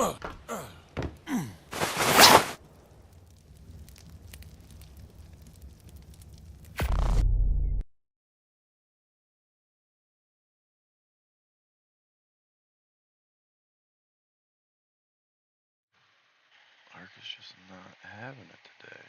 Ark is just not having it today.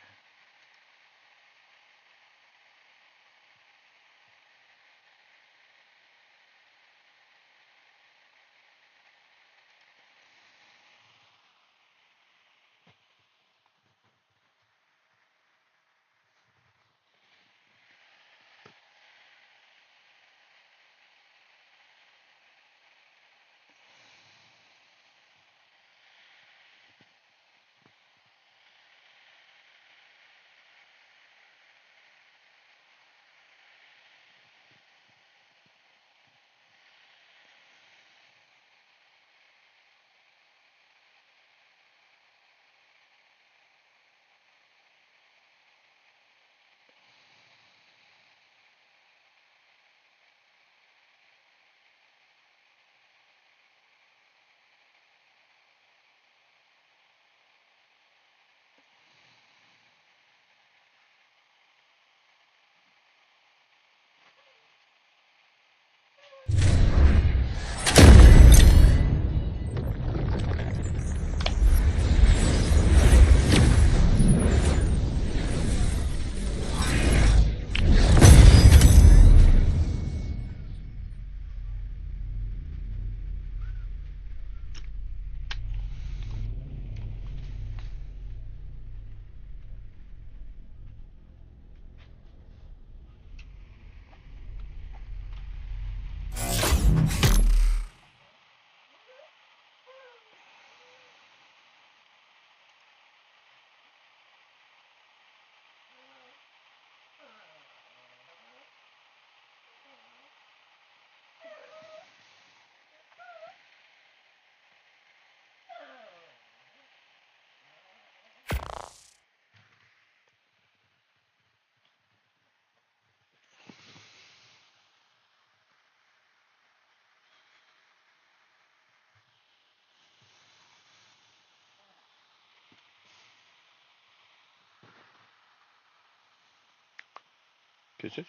Kisses?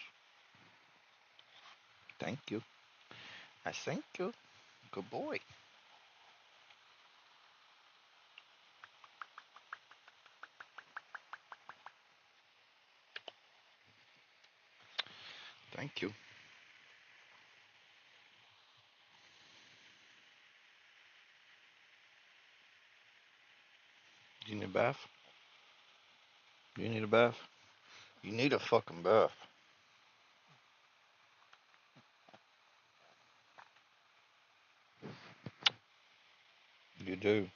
Thank you. I thank you. Good boy. Thank you. You need a bath? You need a bath? You need a fucking bath. You do.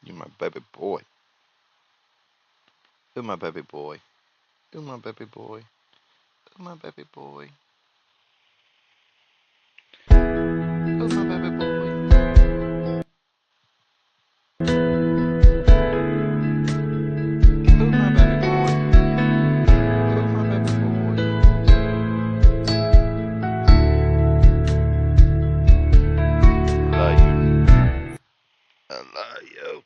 You're my baby boy. You're my baby boy. You're my baby boy. You're my baby boy. You're my baby boy. You're my baby boy. You're my baby boy. Love you. I love you.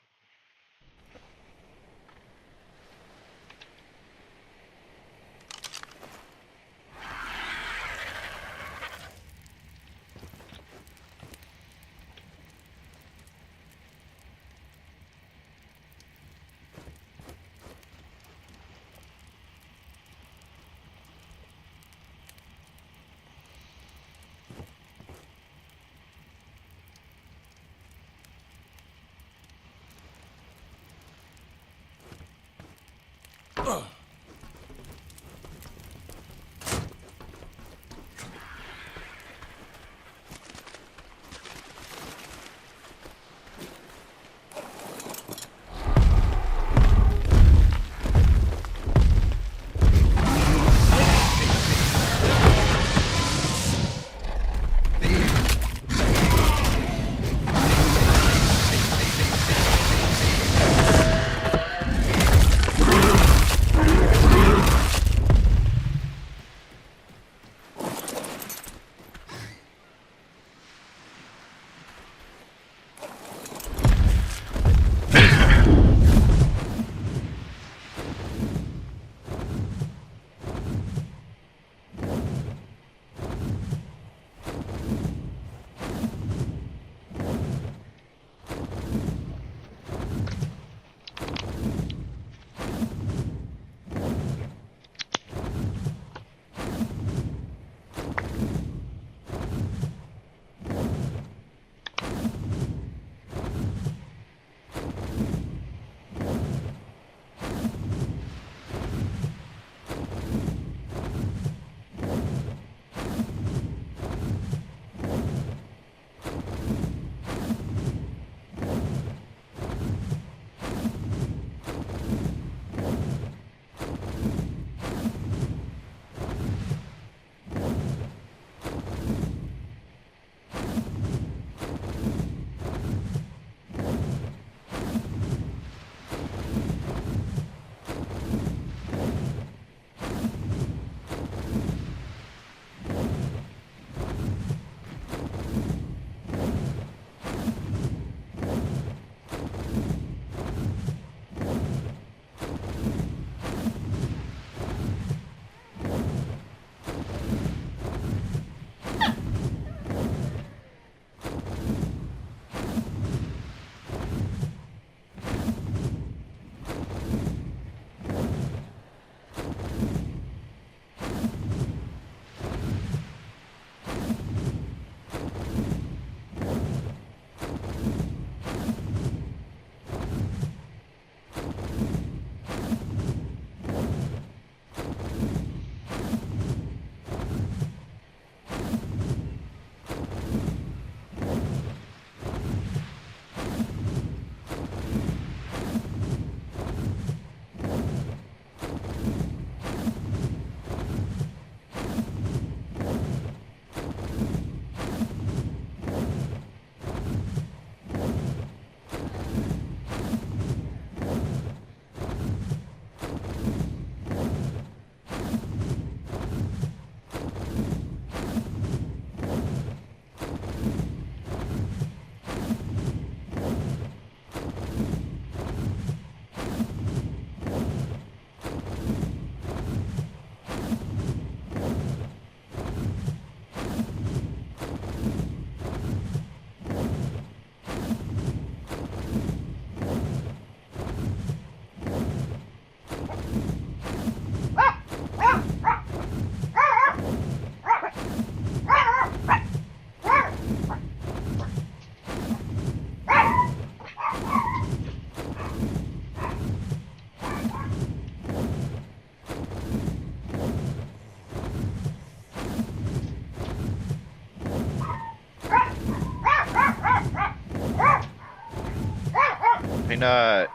Peanut.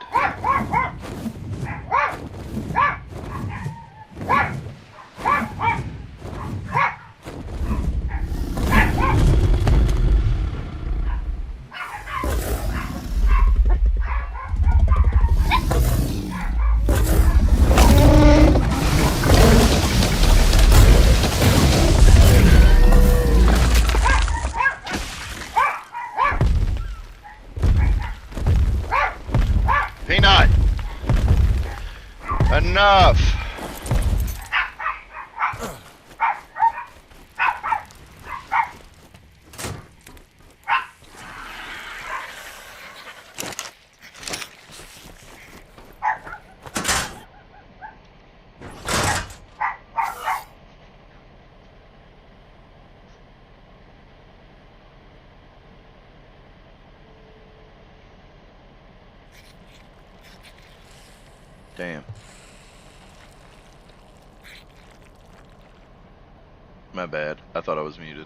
Peanut! Enough! Damn. My bad. I thought I was muted.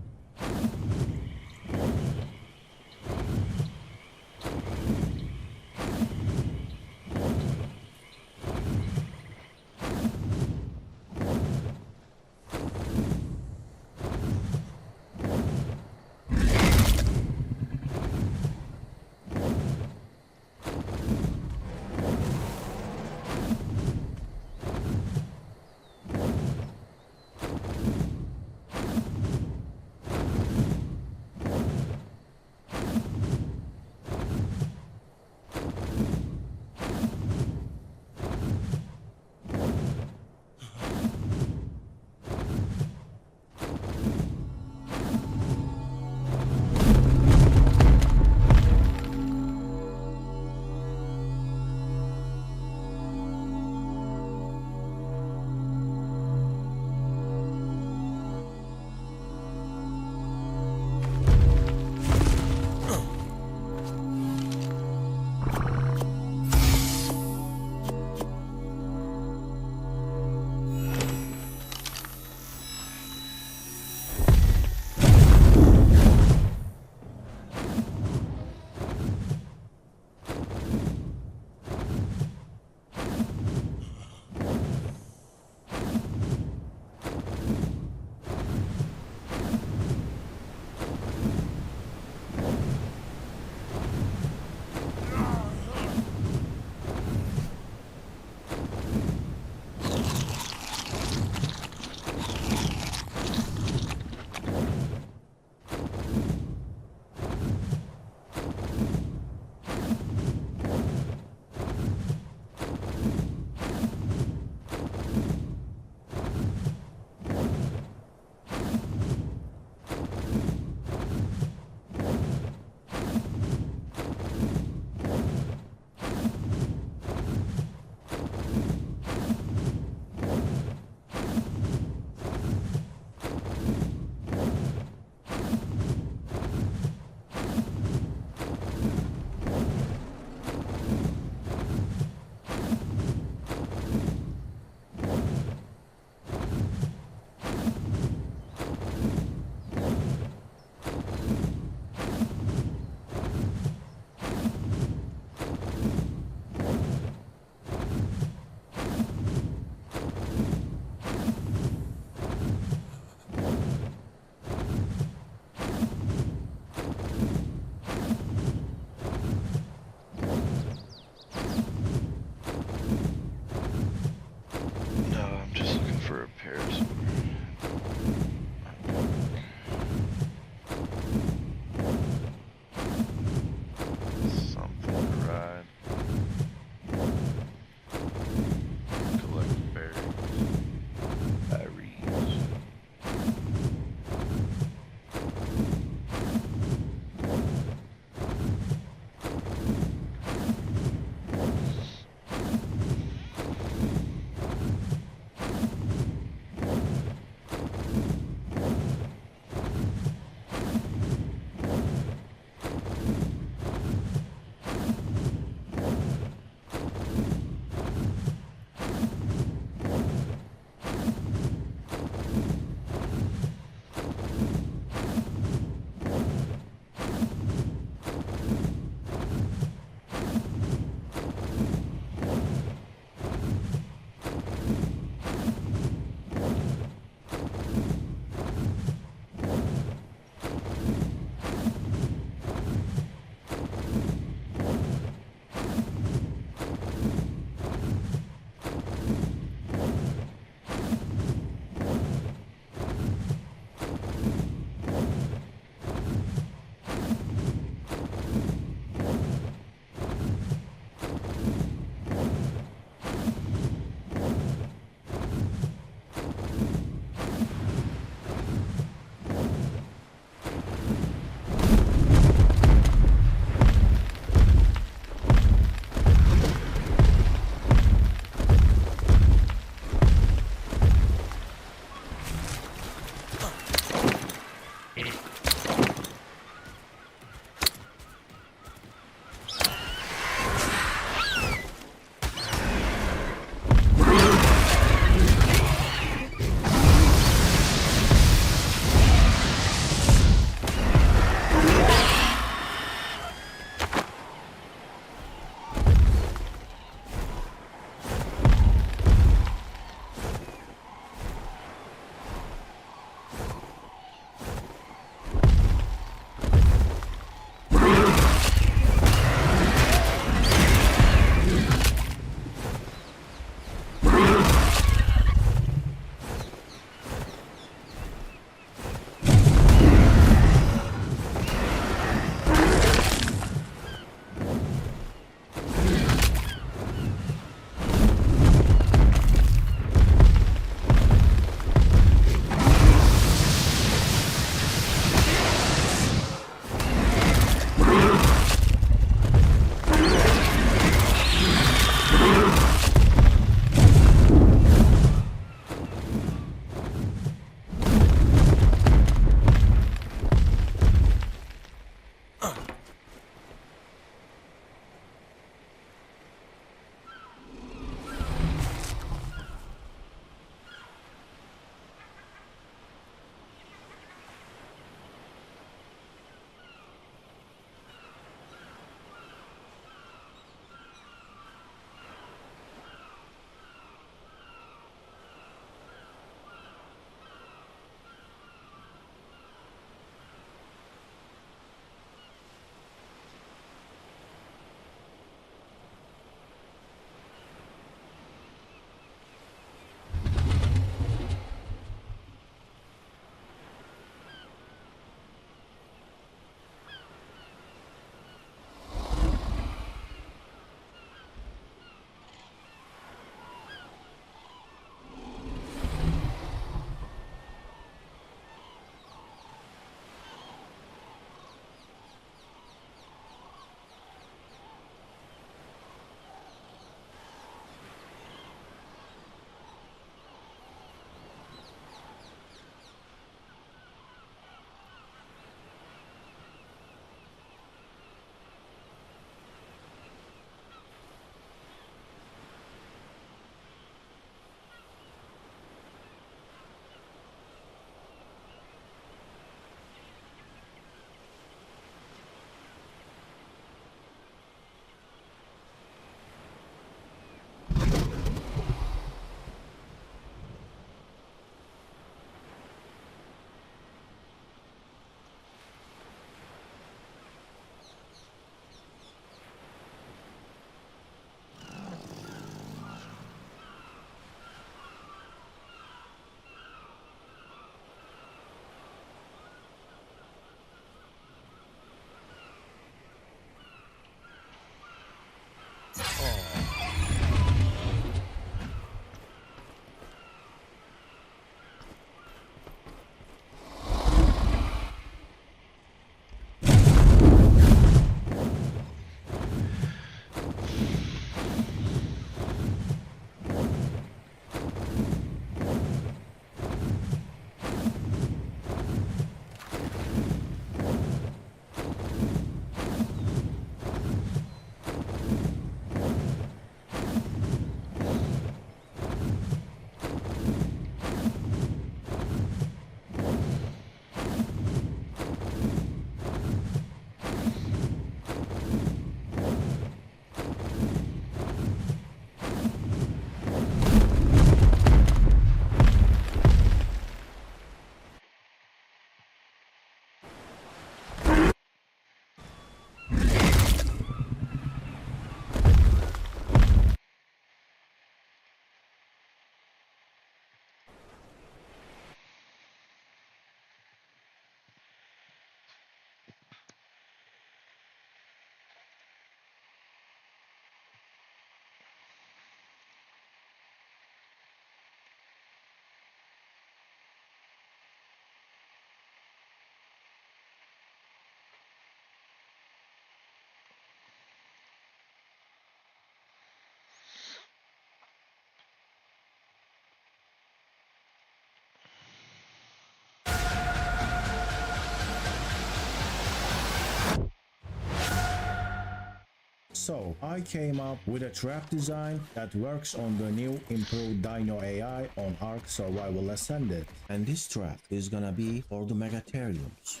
So I came up with a trap design that works on the new improved Dino AI on Ark Survival Ascended. And this trap is gonna be for the Megatheriums.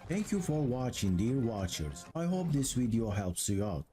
Thank you for watching, dear watchers. I hope this video helps you out.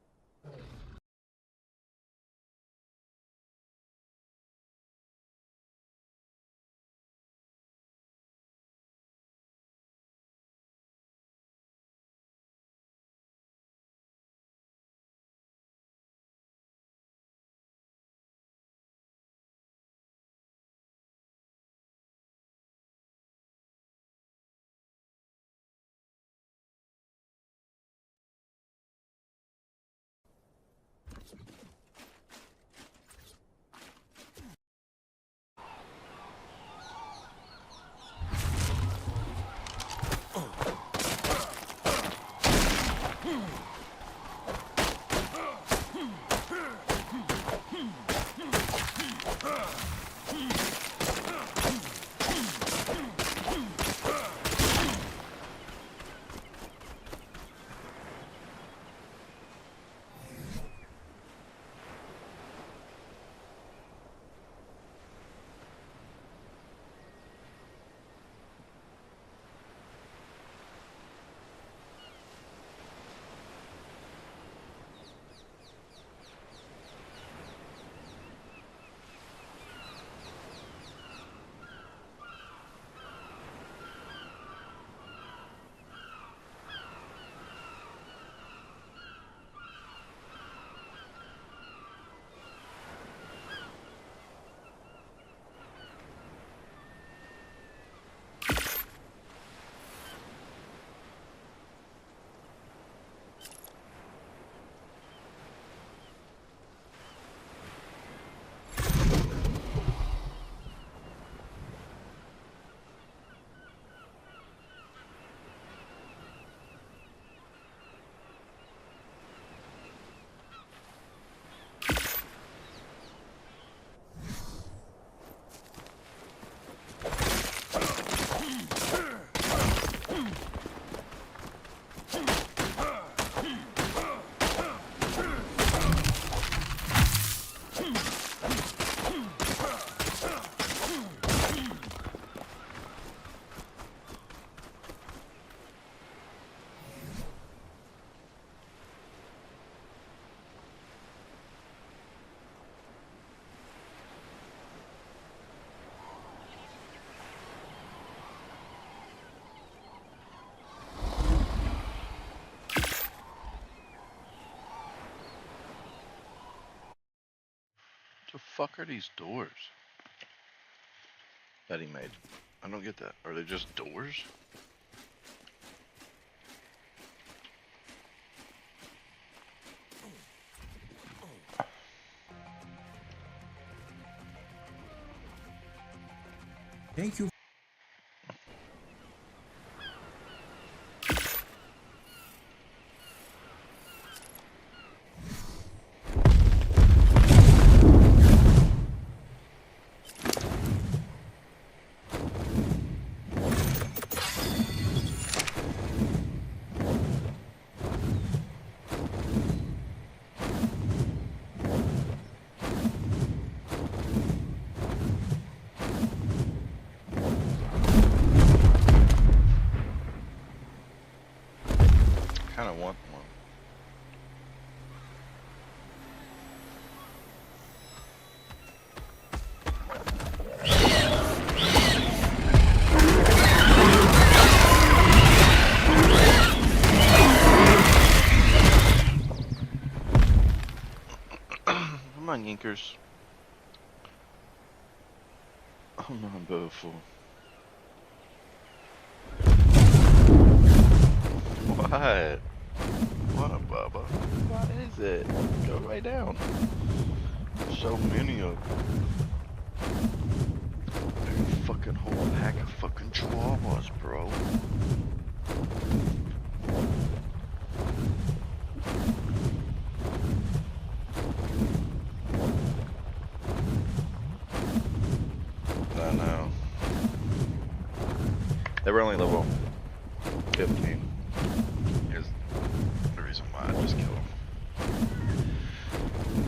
What the fuck are these doors that he made? I don't get that. Are they just doors? Thank you. I kind of want one. Come on, Yinkers. Oh no, I'm beautiful. What? What, Bubba? What is it? Go right down. So many of them. Like a fucking whole pack of fucking chihuahuas, bro. I know. They were only level 15. Is the reason why I just killed them.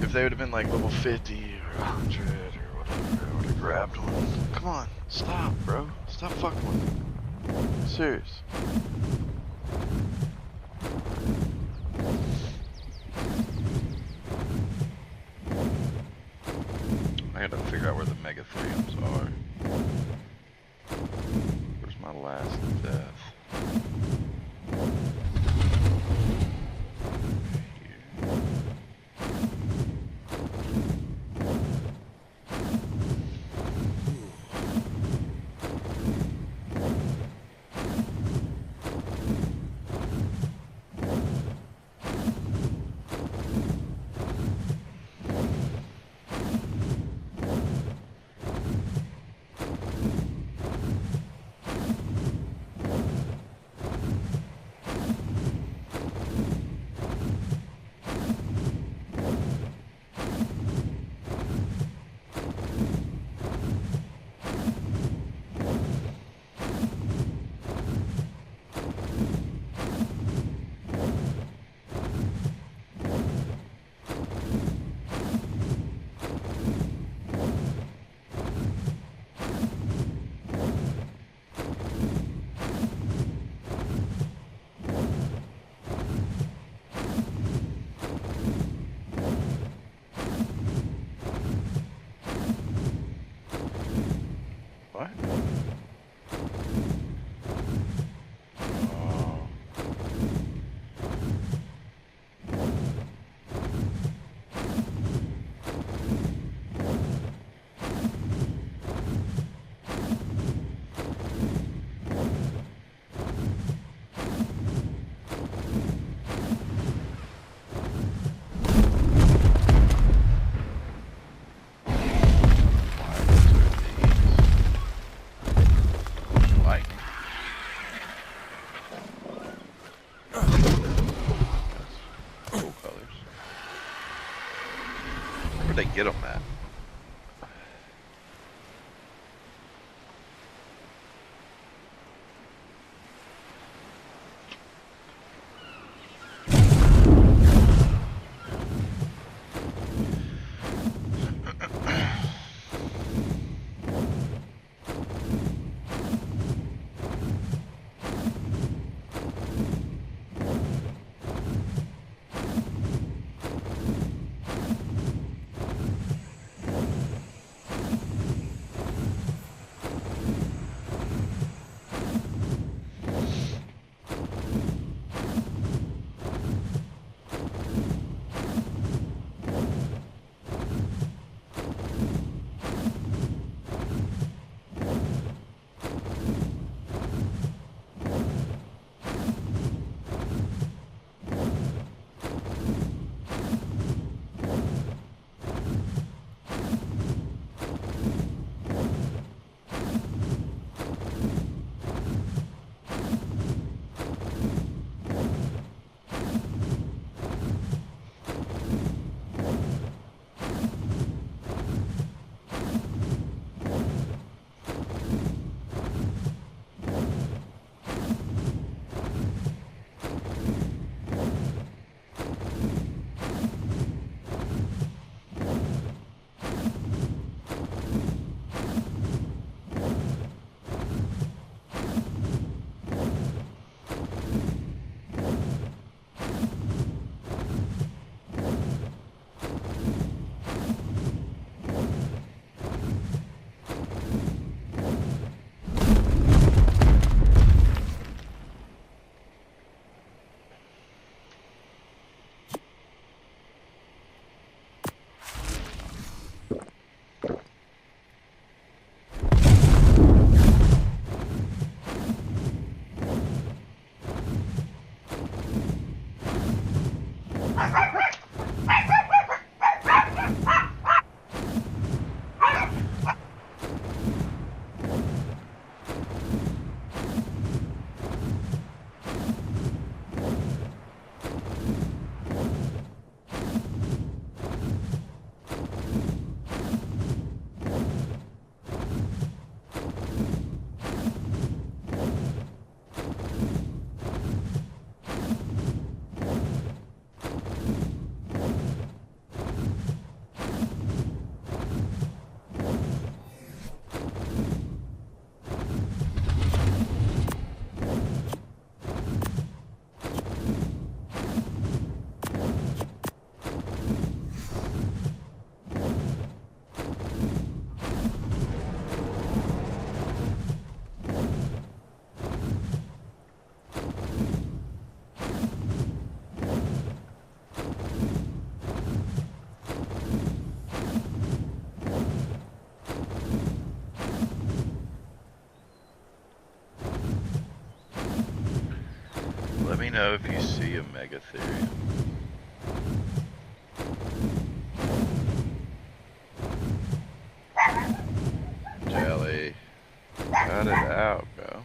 If they would have been like level 50 or 100 or whatever, I would have grabbed one. Come on, stop, bro. Stop fucking with me. I'm serious. I gotta figure out where the megatheriums are. Where's my last death? know if you see a megatherium. Jelly. Cut it out, bro.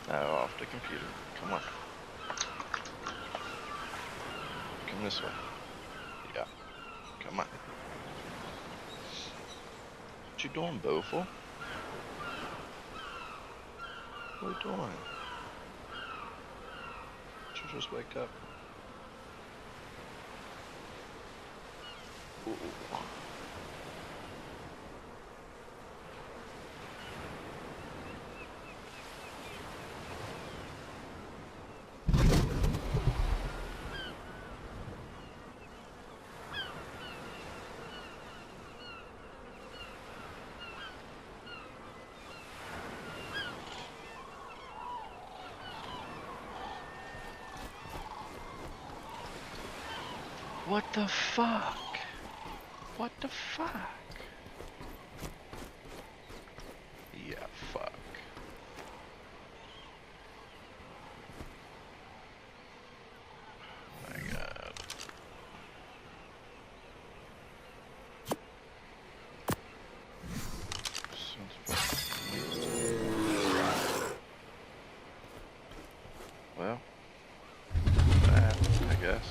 Off the computer. Come on. Come this way. Yeah. Come on. What you doing, Beautiful? What are you doing? Did you just wake up? Ooh. What the fuck? What the fuck? Yeah, fuck. My god. Well, that, I guess.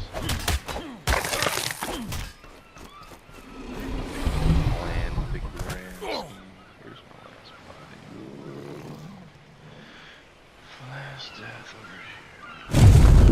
Death over here.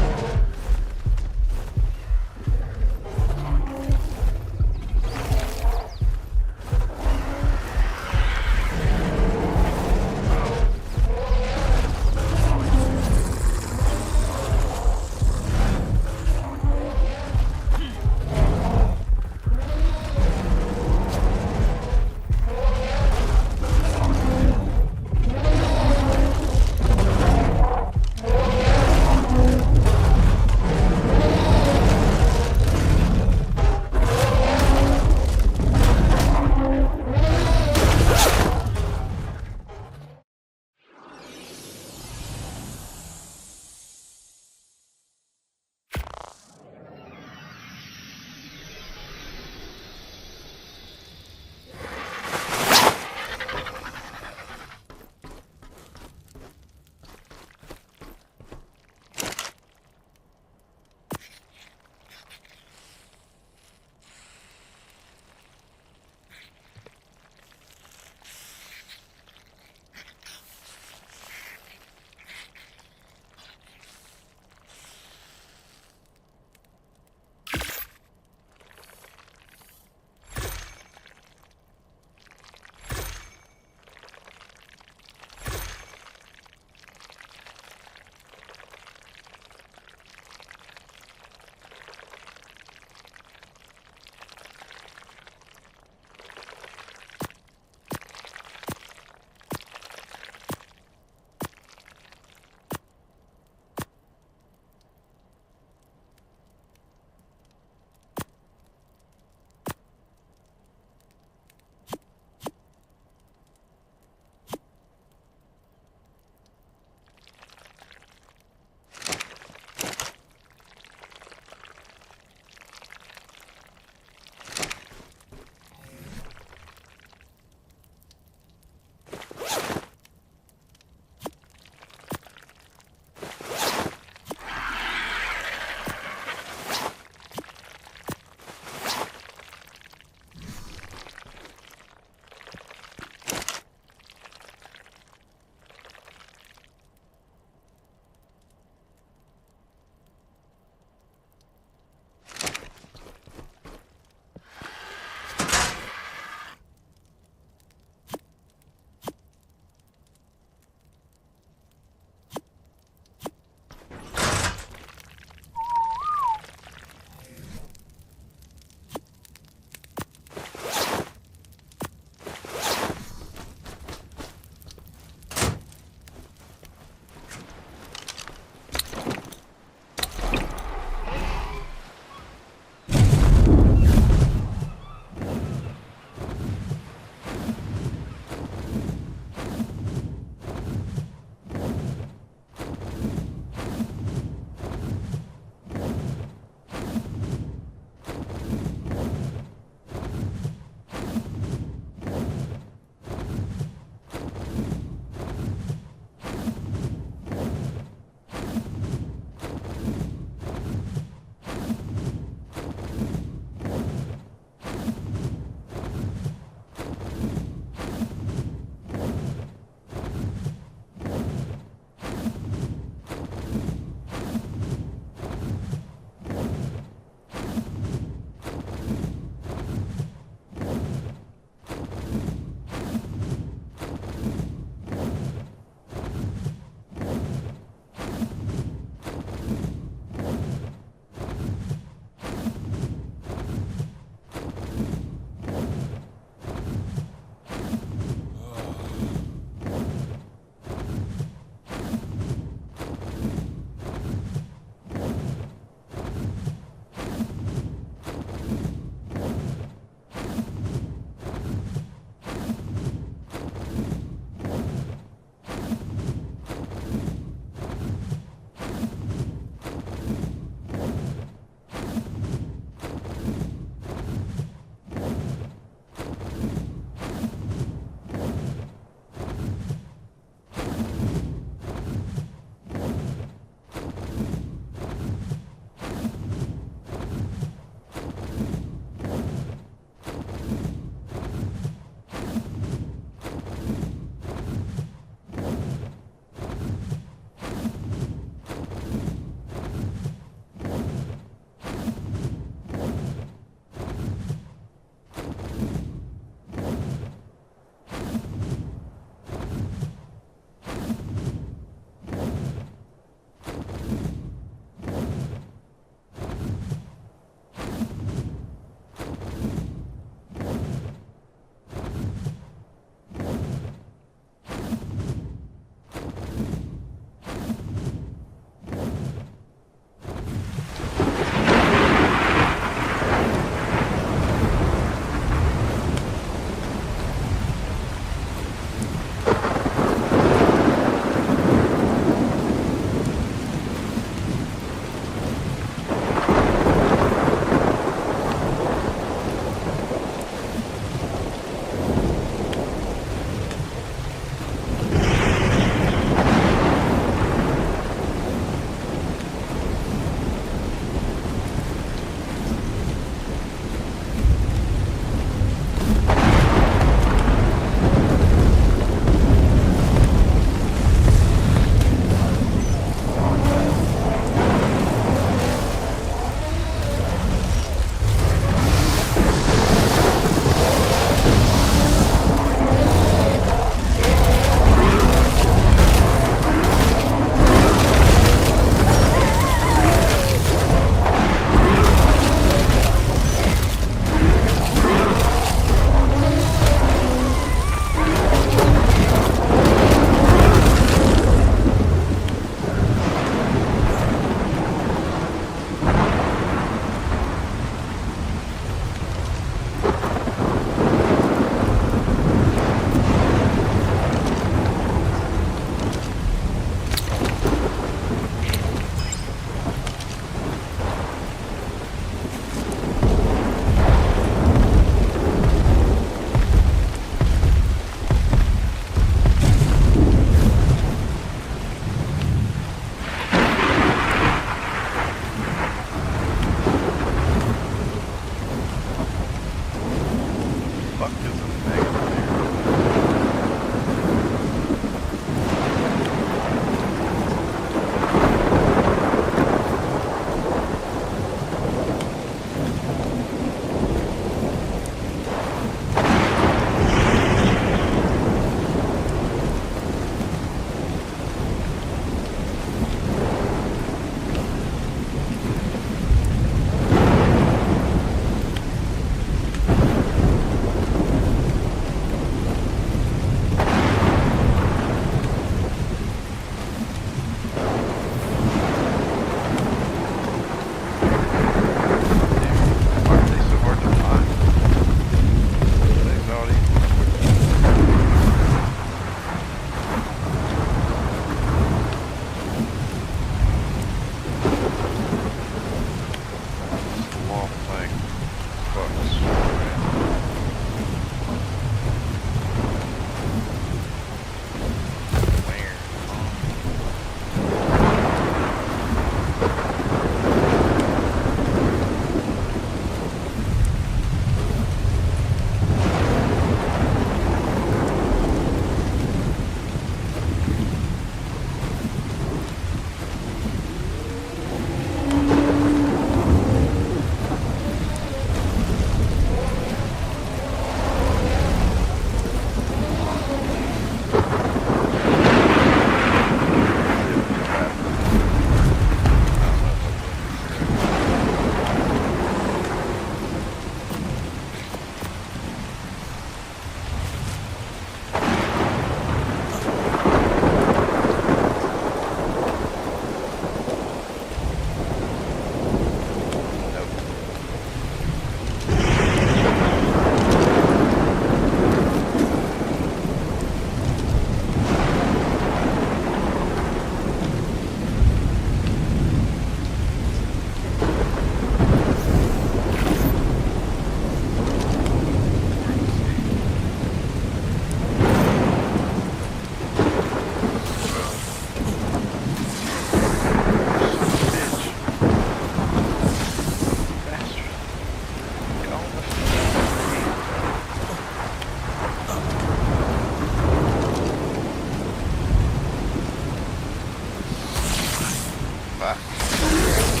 Ah.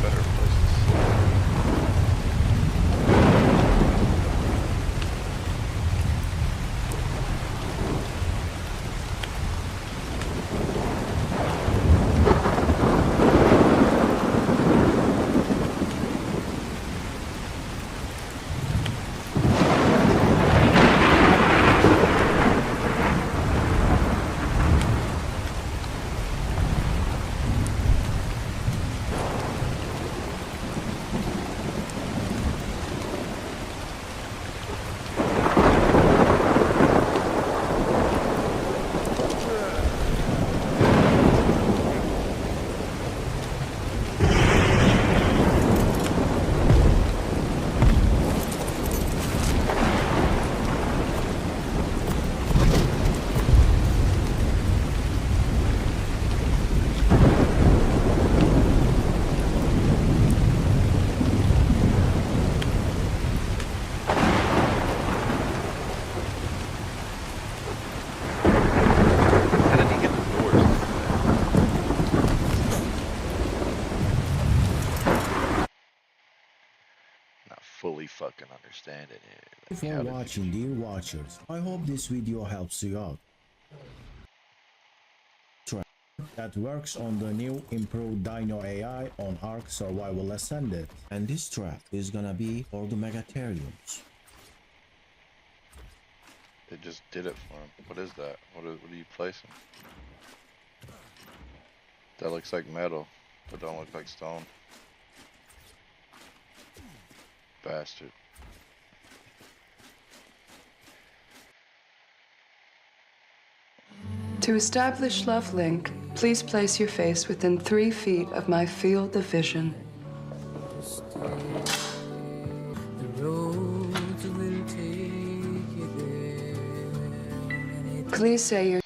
Better places. How did he get the doors? Not fully fucking understanding it. Thank Like, you how for did he- watching, dear watchers. I hope this video helps you out. That works on the new improved Dino AI on Ark Survival Ascended. And this trap is gonna be for the Megatheriums. It just did it for him. What is that? What are you placing? That looks like metal, but don't look like stone. Bastard. To establish Love Link, please place your face within 3 feet of my field of vision. Please say your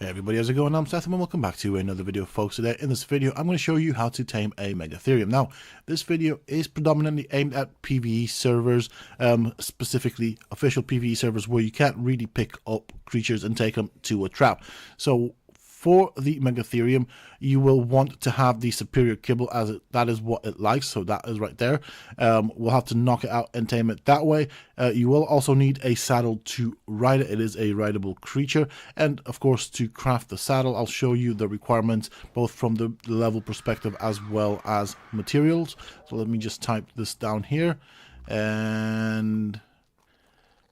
Hey everybody, how's it going? I'm Seth and welcome back to another video, folks. Today in this video I'm going to show you how to tame a Megatherium. Now this video is predominantly aimed at PvE servers, specifically official PvE servers where you can't really pick up creatures and take them to a trap. So for the Megatherium, you will want to have the superior kibble, as that is what it likes. So that is right there. We'll have to knock it out and tame it that way. You will also need a saddle to ride it. It is a rideable creature. And of course, to craft the saddle, I'll show you the requirements both from the level perspective as well as materials. So let me just type this down here. And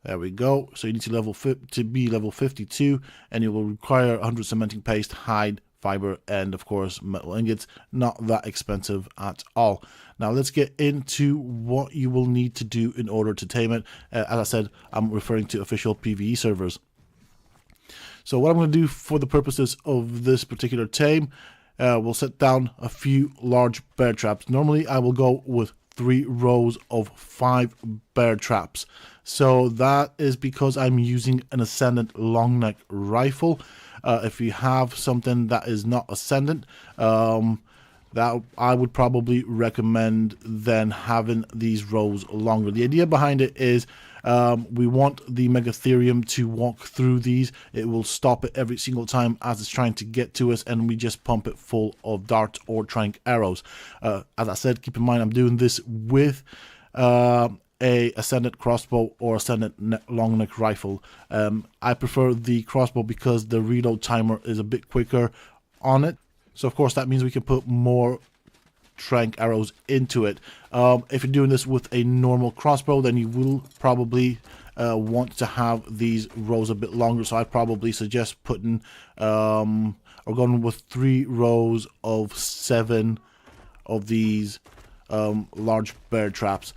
there we go. So you need to be level 52, and you will require 100 cementing paste, hide, fiber, and of course metal ingots. Not that expensive at all. Now let's get into what you will need to do in order to tame it. As I said, I'm referring to official PvE servers. So what I'm going to do for the purposes of this particular tame, we'll set down a few large bear traps. Normally I will go with 3 rows of 5 bear traps. So that is because I'm using an ascendant long neck rifle. If you have something that is not ascendant, that I would probably recommend then having these rows longer. The idea behind it is we want the Megatherium to walk through these. It will stop it every single time as it's trying to get to us, and we just pump it full of darts or trank arrows. As I said, keep in mind I'm doing this with a ascendant crossbow or ascendant long neck rifle. I prefer the crossbow because the reload timer is a bit quicker on it. So of course that means we can put more trank arrows into it. If you're doing this with a normal crossbow, then you will probably want to have these rows a bit longer. So I probably suggest putting or going with 3 rows of 7 of these large bear traps.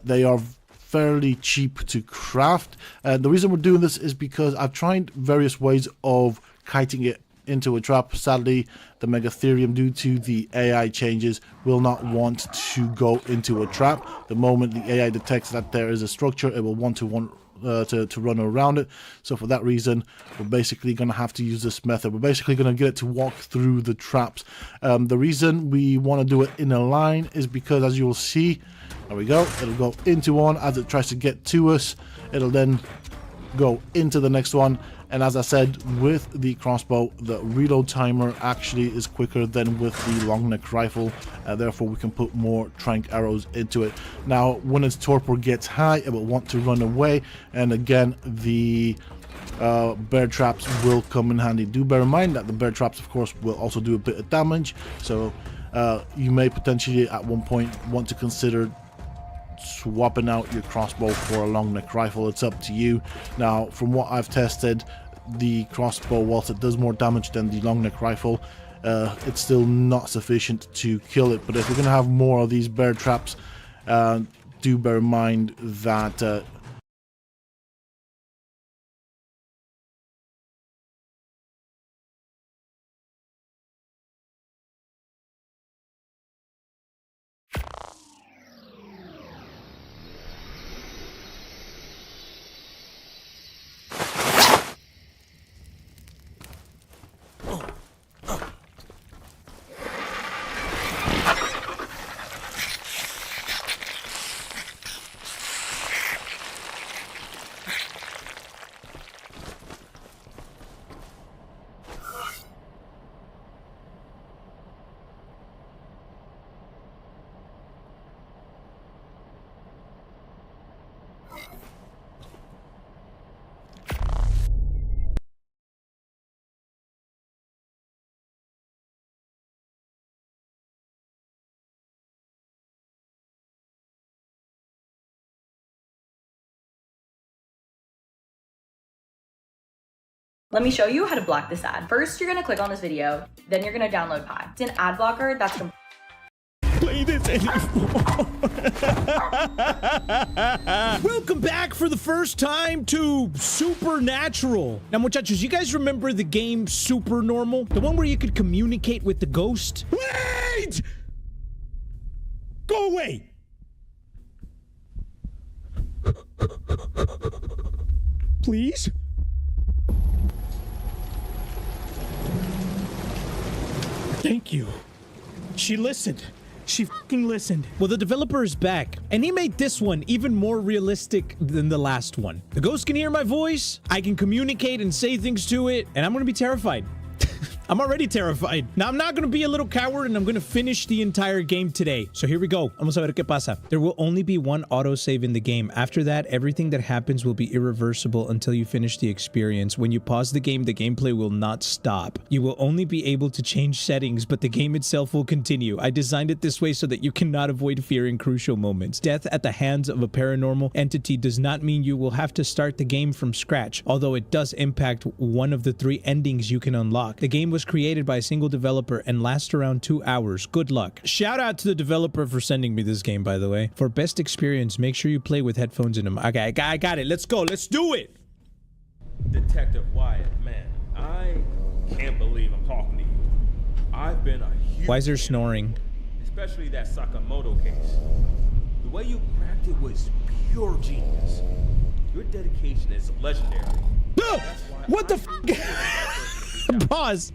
They are fairly cheap to craft. The reason we're doing this is because I've tried various ways of kiting it into a trap. Sadly, the Megatherium, due to the AI changes, will not want to go into a trap. The moment the AI detects that there is a structure, it will want to run around it. So for that reason, we're basically going to have to use this method. We're basically going to get it to walk through the traps. The reason we want to do it in a line is because, as you will see, there we go, it'll go into one. As it tries to get to us, it'll then go into the next one. And as I said, with the crossbow, the reload timer actually is quicker than with the long neck rifle. Therefore, we can put more trank arrows into it. Now, when its torpor gets high, it will want to run away. And again, the bear traps will come in handy. Do bear in mind that the bear traps, of course, will also do a bit of damage. So you may potentially at one point want to consider swapping out your crossbow for a long neck rifle. It's up to you. Now, from what I've tested, the crossbow, whilst it does more damage than the long neck rifle, it's still not sufficient to kill it. But if you're going to have more of these bear traps, do bear in mind that Let me show you how to block this ad. First, you're gonna click on this video, then you're gonna download Pi. It's an ad blocker that's play this anymore. Welcome back for the first time to Supernatural. Now, muchachos, you guys remember the game Super Normal? The one where you could communicate with the ghost? Wait! Go away! Please? Thank you. She listened. She fucking listened. Well, the developer is back, and he made this one even more realistic than the last one. The ghost can hear my voice, I can communicate and say things to it, and I'm gonna be terrified. I'm already terrified. Now, I'm not gonna be a little coward, and I'm gonna finish the entire game today. So here we go. Vamos a ver qué pasa. There will only be one autosave in the game. After that, everything that happens will be irreversible until you finish the experience. When you pause the gameplay will not stop. You will only be able to change settings, but the game itself will continue. I designed it this way so that you cannot avoid fear in crucial moments. Death at the hands of a paranormal entity does not mean you will have to start the game from scratch, although it does impact one of the 3 endings you can unlock. The game was created by a single developer and lasts around 2 hours. Good luck. Shout out to the developer for sending me this game, by the way. For best experience, make sure you play with headphones in them. Okay, I got it. Let's go. Let's do it. Detective Wyatt, man, I can't believe I'm talking to you. I've been a huge Why is there fan, snoring? especially that Sakamoto case. The way you cracked it was pure genius. Your dedication is legendary. No! What the f? Pause.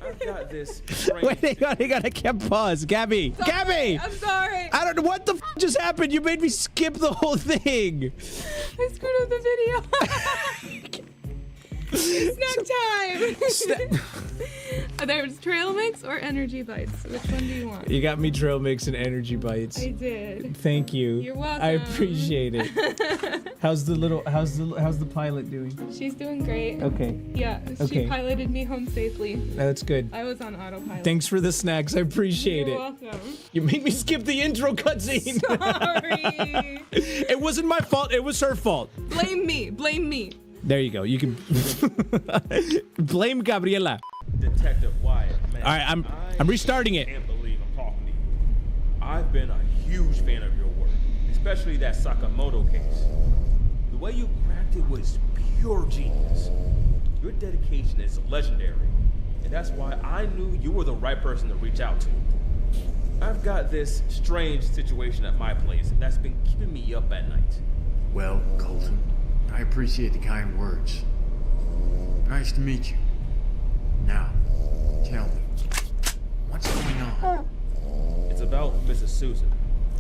I've got this. Wait, hang on, I can't pause. Gabby! Sorry, Gabby! I'm sorry. I don't know what the f just happened. You made me skip the whole thing. I screwed up the video. Snack time. There's trail mix or energy bites. Which one do you want? You got me trail mix and energy bites. I did. Thank you. You're welcome. I appreciate it. How's the pilot doing? She's doing great. Okay. Yeah, Okay. she piloted me home safely. That's good. I was on autopilot. Thanks for the snacks. I appreciate You're it. welcome. You made me skip the intro cutscene. Sorry. It wasn't my fault. It was her fault. Blame me. Blame me. There you go. You can blame Gabriela. Detective Wyatt, man. All right, I'm restarting it. I can't believe I'm talking to you. I've been a huge fan of your work, especially that Sakamoto case. The way you cracked it was pure genius. Your dedication is legendary, and that's why I knew you were the right person to reach out to. I've got this strange situation at my place that's been keeping me up at night. Well, Colton, I appreciate the kind words. Nice to meet you. Now, tell me, what's going on? It's about Mrs. Susan,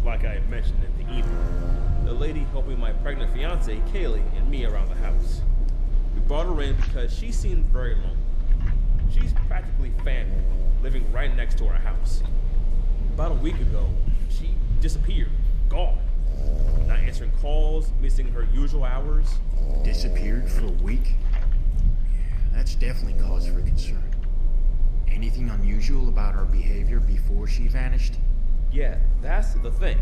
like I mentioned in the email. The lady helping my pregnant fiance, Kaylee, and me around the house. We brought her in because she seemed very lonely. She's practically family, living right next to our house. About a week ago, she disappeared, gone. Not answering calls, missing her usual hours. Disappeared for a week? Yeah, that's definitely cause for concern. Anything unusual about her behavior before she vanished? Yeah, that's the thing.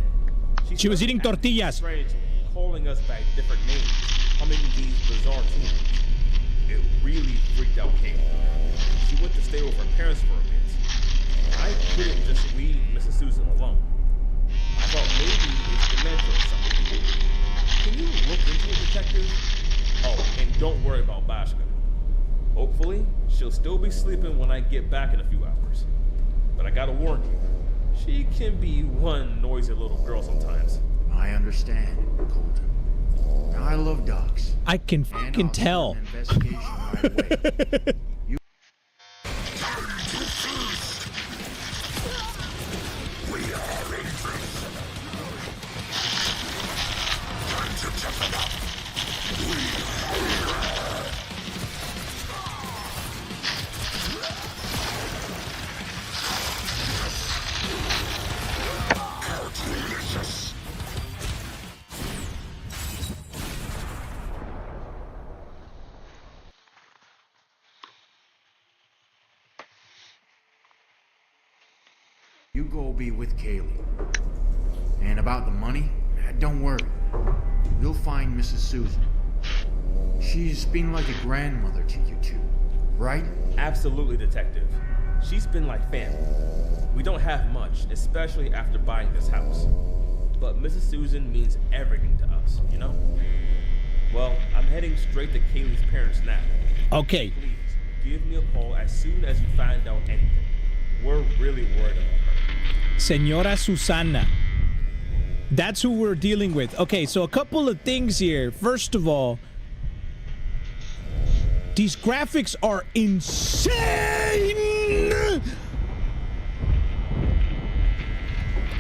She was eating tortillas. Strange, calling us by different names, humming these bizarre tunes. It really freaked out Kaylee. She went to stay with her parents for a bit. I couldn't just leave Mrs. Susan alone. I thought maybe it's dementia or something. Can you look into it, detective? Oh, and don't worry about Bashka. Hopefully, she'll still be sleeping when I get back in a few hours. But I gotta warn you, she can be one noisy little girl sometimes. I understand, Colton. I love dogs. I can And fucking I'll start tell. an investigation right away. You go be with Kaylee. And about the money, don't worry. You'll find Mrs. Susan. She's been like a grandmother to you two, right? Absolutely, detective. She's been like family. We don't have much, especially after buying this house. But Mrs. Susan means everything to us, you know? Well, I'm heading straight to Kaylee's parents now. Okay. Please, give me a call as soon as you find out anything. We're really worried about her. Senora Susana. That's who we're dealing with. Okay, so a couple of things here. First of all, these graphics are insane.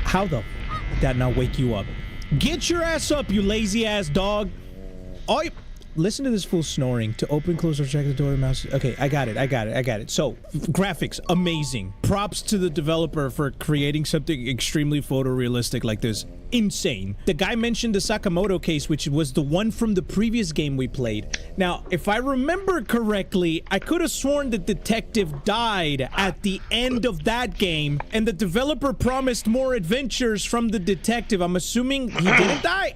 How the f did that not wake you up? Get your ass up, you lazy ass dog. Oh, listen to this fool snoring. To open, close, or check the door, mouse. Okay, I got it. So, graphics, amazing. Props to the developer for creating something extremely photorealistic like this. Insane. The guy mentioned the Sakamoto case, which was the one from the previous game we played. Now, if I remember correctly, I could have sworn the detective died at the end of that game, and the developer promised more adventures from the detective. I'm assuming he didn't die?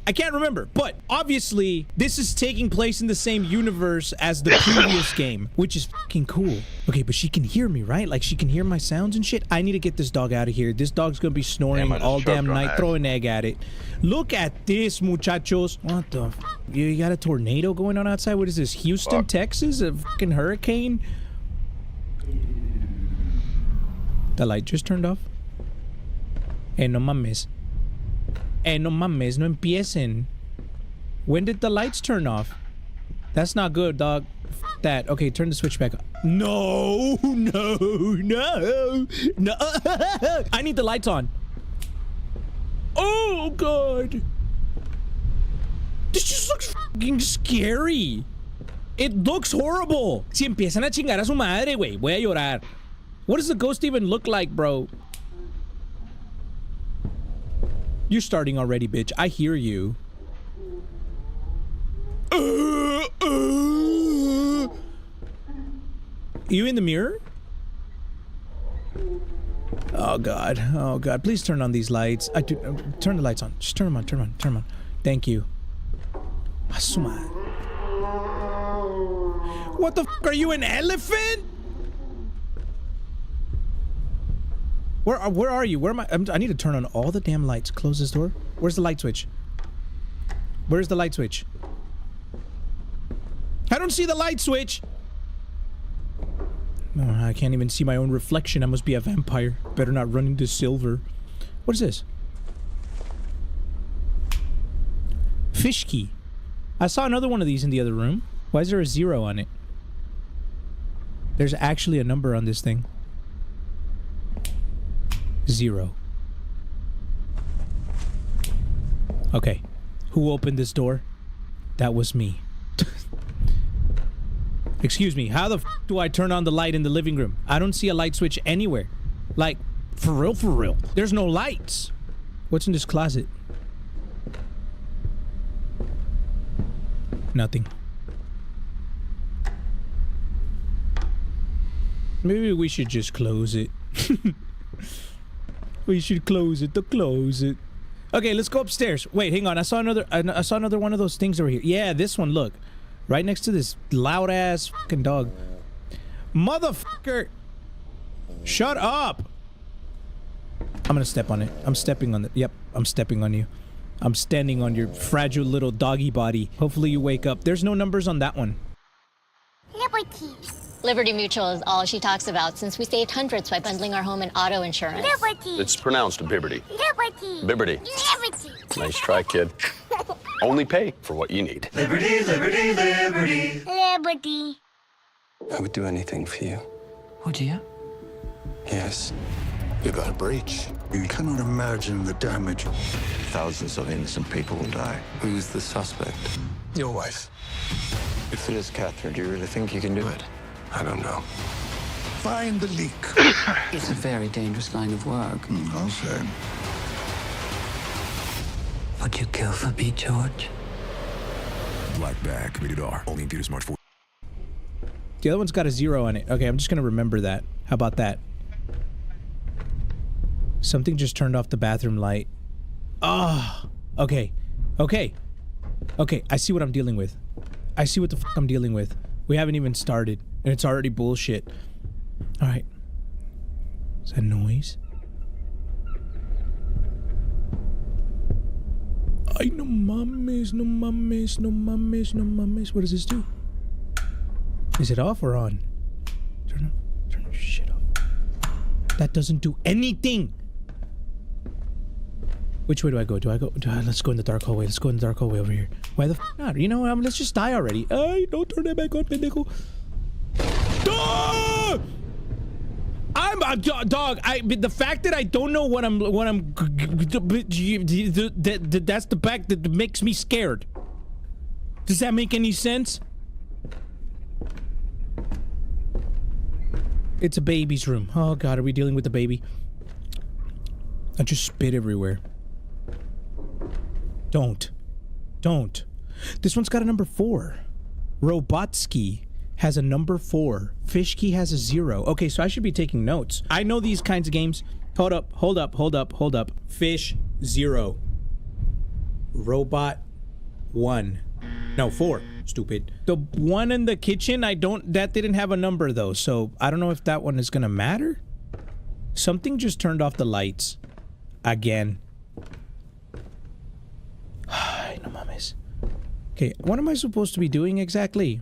I can't remember, but obviously this is taking place in the same universe as the previous game, which is fucking cool. Okay, but she can hear me, right? Like, she can hear my sounds and shit. I need to get this dog out of here. This dog's gonna be snoring all damn night. Throw an egg at it. Look at this, muchachos. What the f? You got a tornado going on outside? What is this, Houston, Texas? A fucking hurricane? The light just turned off. Hey, no mames. Hey, no mames, no empiecen. When did the lights turn off? That's not good, dog. F that. Okay, turn the switch back on. No. I need the lights on. Oh, God. This just looks fucking scary. It looks horrible. Si empiezan a chingar a su madre, güey, voy a llorar. What does the ghost even look like, bro? You're starting already, bitch. I hear you. You in the mirror? Oh, God. Oh, God. Please turn on these lights. Turn the lights on. Just turn them on. Turn them on. Turn them on. Thank you. Asuma. What the f***? Are you an elephant? Where are you? Where am I? I need to turn on all the damn lights. Close this door. Where's the light switch? Where's the light switch? I don't see the light switch. No, I can't even see my own reflection. I must be a vampire. Better not run into silver. What is this? Fish key. I saw another one of these in the other room. Why is there a 0 on it? There's actually a number on this thing. 0. Okay. Who opened this door? That was me. Excuse me, how the f do I turn on the light in the living room? I don't see a light switch anywhere. Like, for real, for real. There's no lights. What's in this closet? Nothing. Maybe we should just close it. We should close it to close it. Okay, let's go upstairs. Wait, hang on. I saw another one of those things over here. Yeah, this one, look. Right next to this loud ass fucking dog. Motherfucker. Shut up. I'm gonna step on it. I'm stepping on it. Yep, I'm stepping on you. I'm standing on your fragile little doggy body. Hopefully you wake up. There's no numbers on that one. Liberty. Liberty Mutual is all she talks about since we saved hundreds by bundling our home and auto insurance. Liberty. It's pronounced Bibberty. Liberty. Bibberty. Liberty. Nice try, kid. Only pay for what you need. Liberty, liberty, liberty. Liberty. I would do anything for you. Would you? Yes. You got a breach. You cannot imagine the damage. Thousands of innocent people will die. Who's the suspect? Your wife. If it is Catherine, do you really think you can do it? I don't know. Find the leak. It's a very dangerous line of work. I'll say. Would you kill for me, George? Black Bag, rated R. Only in theaters March 4th. The other one's got a 0 on it. Okay, I'm just gonna remember that. How about that? Something just turned off the bathroom light. Ah, oh, okay. Okay. Okay, I see what I'm dealing with. I see what the fuck I'm dealing with. We haven't even started, and it's already bullshit. Alright. Is that noise? Ay, no mames, no mames, no mames, no mames. What does this do? Is it off or on? Turn your shit off. That doesn't do anything! Which way do I go? Let's go in the dark hallway. Let's go in the dark hallway over here. Why the f not? You know what? Let's just die already. Ay, don't turn it back on, pendejo. Ah! dog. The fact that I don't know what I'm that's the fact that makes me scared. Does that make any sense? It's a baby's room. Oh God, are we dealing with the baby? I just spit everywhere. Don't. This one's got a number 4. Robotsky has a number 4. Fishkey has a 0. Okay, so I should be taking notes. I know these kinds of games. Hold up. Fish 0. Robot 1. No, 4. Stupid. The one in the kitchen, that didn't have a number though, so I don't know if that one is gonna matter. Something just turned off the lights. Again. Ay, no mames. Okay, what am I supposed to be doing exactly?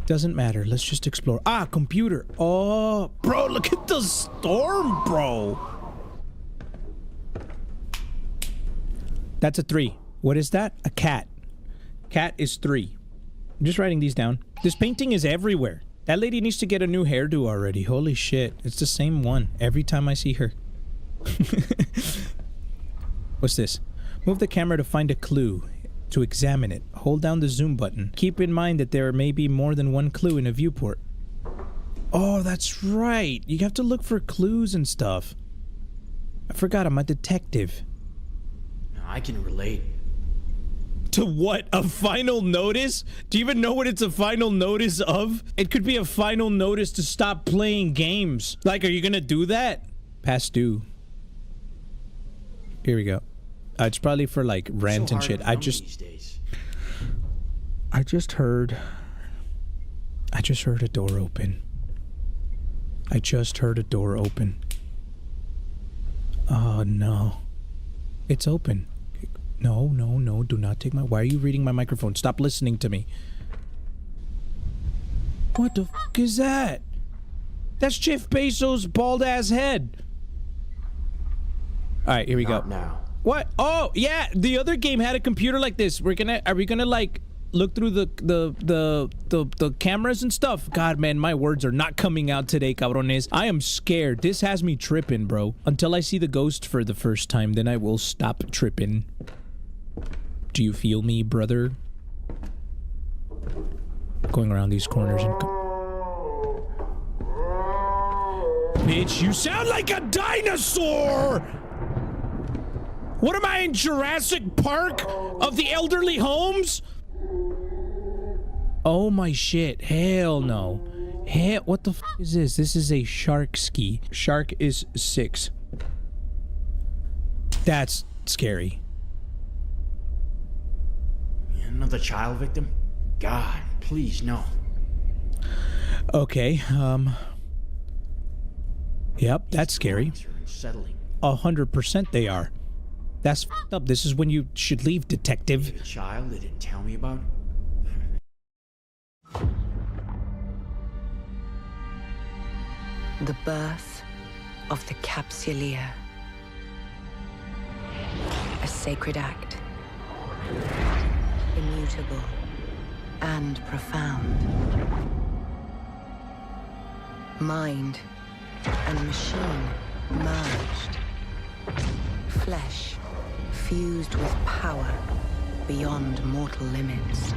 Doesn't matter. Let's just explore. Ah, computer. Oh, bro, look at the storm, bro. That's a 3. What is that? A cat. Cat is 3. I'm just writing these down. This painting is everywhere. That lady needs to get a new hairdo already. Holy shit. It's the same one every time I see her. What's this? Move the camera to find a clue. To examine it, hold down the zoom button. Keep in mind that there may be more than one clue in a viewport. Oh, that's right. You have to look for clues and stuff. I forgot I'm a detective. I can relate. To what? A final notice? Do you even know what it's a final notice of? It could be a final notice to stop playing games. Like, are you gonna do that? Past due. Here we go. It's probably for like rent and shit. I just heard a door open. I just heard a door open. Oh no. It's open. No, do not take my... Why are you reading my microphone? Stop listening to me. What the fuck is that? That's Jeff Bezos' bald-ass head. Alright, here we go. Now. What? Oh, yeah, the other game had a computer like this. Are we gonna like look through the cameras and stuff? God, man, my words are not coming out today, cabrones. I am scared. This has me tripping, bro. Until I see the ghost for the first time, then I will stop tripping. Do you feel me, brother? Going around these corners and... Bitch, you sound like a dinosaur! What am I in Jurassic Park of the elderly homes? Oh my shit. Hell no. Hell, what the f is this? This is a shark ski. Shark is 6. That's scary. Another child victim? God, please, no. Okay, yep, that's scary. 100% they are. That's f***ed up. This is when you should leave, detective. A child they didn't tell me about? The birth of the Capsuleer. A sacred act. Immutable and profound. Mind and machine merged. Flesh fused with power beyond mortal limits.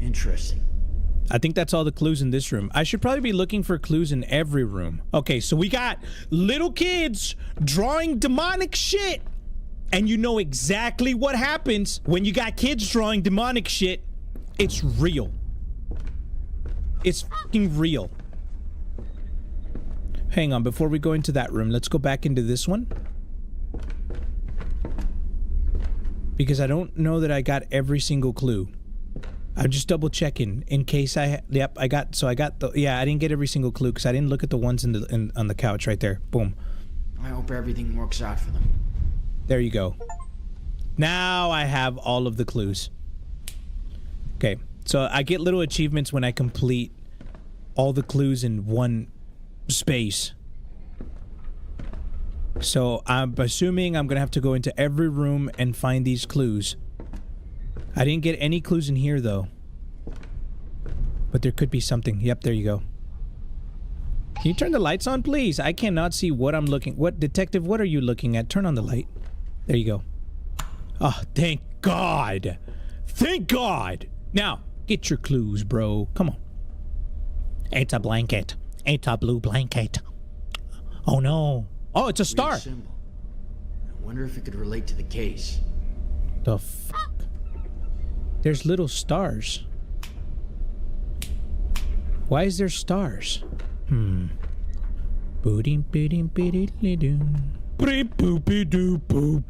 Interesting. I think that's all the clues in this room. I should probably be looking for clues in every room. Okay, so we got little kids drawing demonic shit. And you know exactly what happens when you got kids drawing demonic shit. It's real. It's fucking real. Hang on, before we go into that room, let's go back into this one. Because I don't know that I got every single clue. I'm just double checking in case I... Yep, I got the... Yeah, I didn't get every single clue because I didn't look at the ones on the couch right there. Boom. I hope everything works out for them. There you go. Now I have all of the clues. Okay, so I get little achievements when I complete all the clues in one space. So I'm assuming I'm gonna have to go into every room and find these clues. I didn't get any clues in here though. But there could be something. Yep, there you go. Can you turn the lights on, please? I cannot see what I'm looking... What, detective, what are you looking at? Turn on the light. There you go. Oh, thank God. Thank God. Now, get your clues, bro. Come on. It's a blanket. It's a blue blanket. Oh, no. Oh, it's a star. Weird symbol. I wonder if it could relate to the case. The fuck? There's little stars. Why is there stars? Booty booty booty doom. Boop boopy doop boop.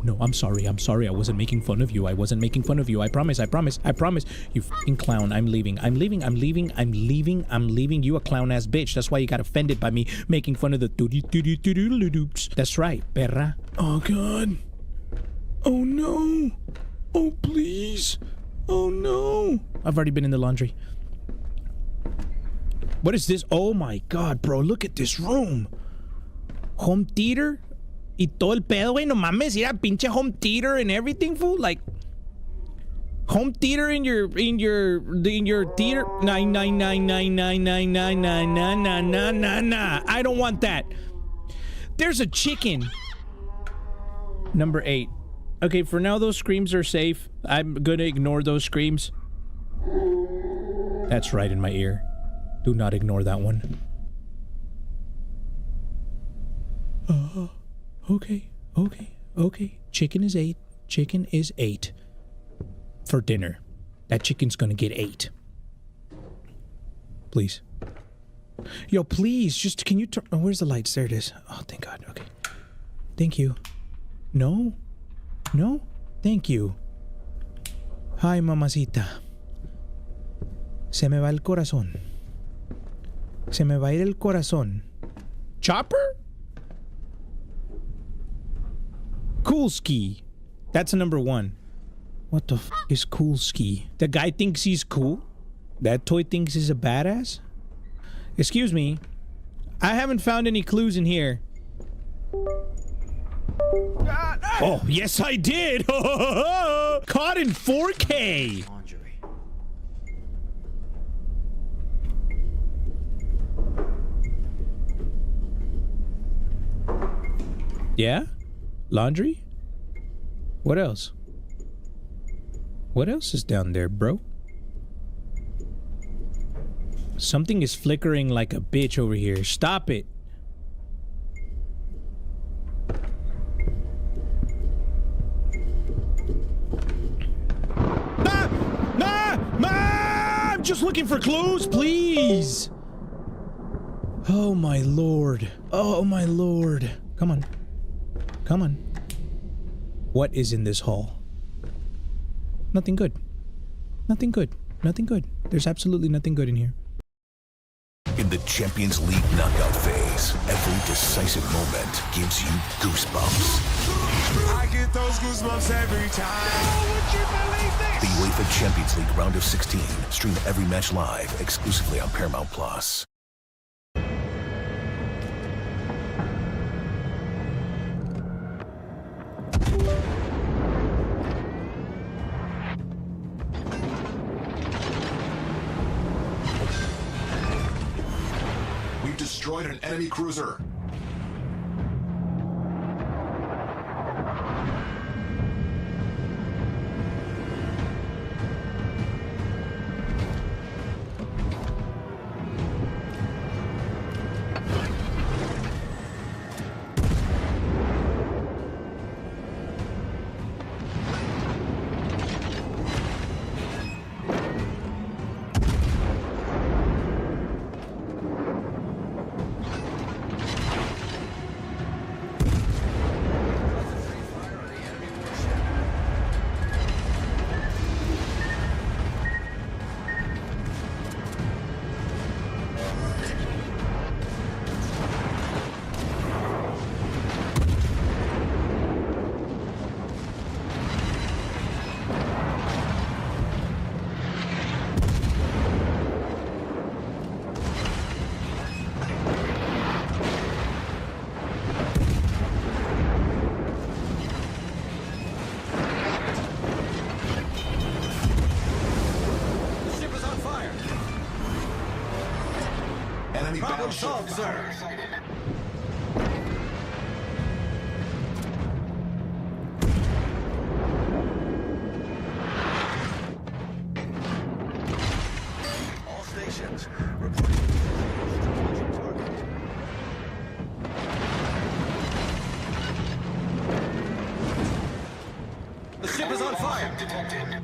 No. I'm sorry. I wasn't making fun of you. I I promise. You fucking clown. I'm leaving. You a clown ass bitch. That's why you got offended by me making fun of the doops. That's right, perra. Oh God. Oh no. Oh please. Oh no. I've already been in the laundry. What is this? Oh my God, bro. Look at this room. Home theater? Y todo el pedo, güey. No mames. Mira, pinche home theater and everything, fool. Like, home theater in your theater. Nah. I don't want that. There's a chicken. Number 8. Okay, for now, those screams are safe. I'm gonna ignore those screams. That's right in my ear. Do not ignore that one. Okay. Chicken is 8. Chicken is 8. For dinner. That chicken's gonna get 8. Please. Yo, please, just, can you turn, oh, where's the lights? There it is. Oh, thank God, okay. Thank you. No? Thank you. Hi, mamacita. Se me va el corazón. Se me va a ir el corazón. Chopper? Cool ski. That's a number 1. What the f is cool ski? The guy thinks he's cool? That toy thinks he's a badass? Excuse me. I haven't found any clues in here. Oh, yes I did! Caught in 4K! Yeah? Laundry? What else? What else is down there, bro? Something is flickering like a bitch over here. Stop it. I'm just looking for clues, please. Oh my lord. Oh my lord. Come on. Come on. What is in this hall? Nothing good. Nothing good. Nothing good. There's absolutely nothing good in here. In the Champions League knockout phase, every decisive moment gives you goosebumps. I get those goosebumps every time. Oh, would you believe this? The UEFA Champions League Round of 16. Stream every match live exclusively on Paramount Plus. We've destroyed an enemy cruiser. Problem solved, sir. All stations reporting strategic target. The ship is on fire. Detected.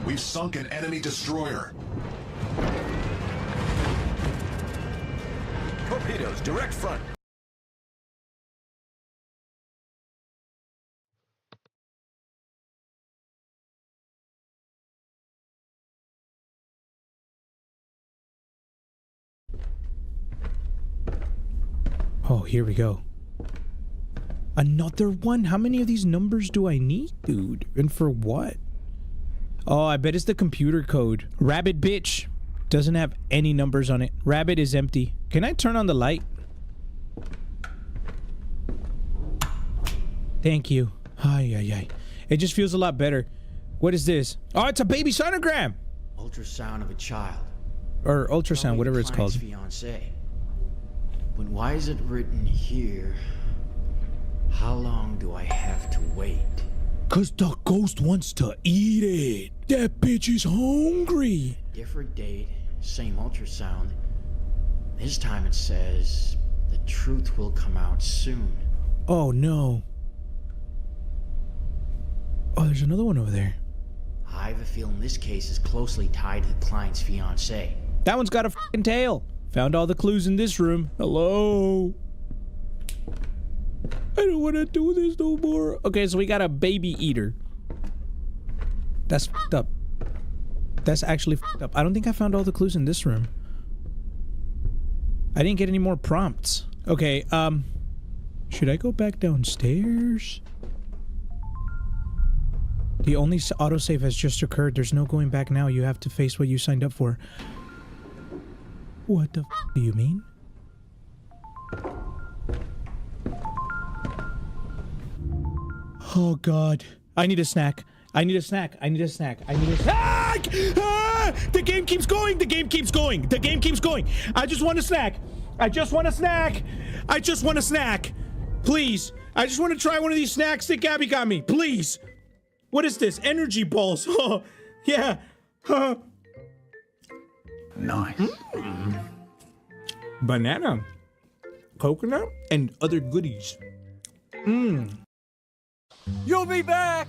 We've sunk an enemy destroyer. Torpedoes, direct front. Oh, here we go. Another one? How many of these numbers do I need, dude? And for what? Oh, I bet it's the computer code. Rabbit bitch. Doesn't have any numbers on it. Rabbit is empty. Can I turn on the light? Thank you. Ay, ay, ay. It just feels a lot better. What is this? Oh, it's a baby sonogram. Ultrasound of a child. Or ultrasound, whatever it's called. Fiance. But why is it written here? How long do I have to wait? Cause the ghost wants to eat it. That bitch is hungry. Different date, same ultrasound. This time it says the truth will come out soon. Oh no. Oh, there's another one over there. I have a feeling this case is closely tied to the client's fiancée. That one's got a fucking tail. Found all the clues in this room. Hello. I don't want to do this no more. Okay, so we got a baby eater. That's fucked up. That's actually fucked up. I don't think I found all the clues in this room. I didn't get any more prompts. Okay, should I go back downstairs? The only autosave has just occurred. There's no going back now. You have to face what you signed up for. What the f do you mean? Oh god. I need a snack. I need a snack. I need a snack. I need a snack. Ah! The game keeps going. The game keeps going. The game keeps going. I just want a snack. I just want a snack. I just want a snack. Please. I just want to try one of these snacks that Gabby got me. Please. What is this? Energy balls. Oh, yeah. Nice. Banana, coconut, and other goodies. You'll be back!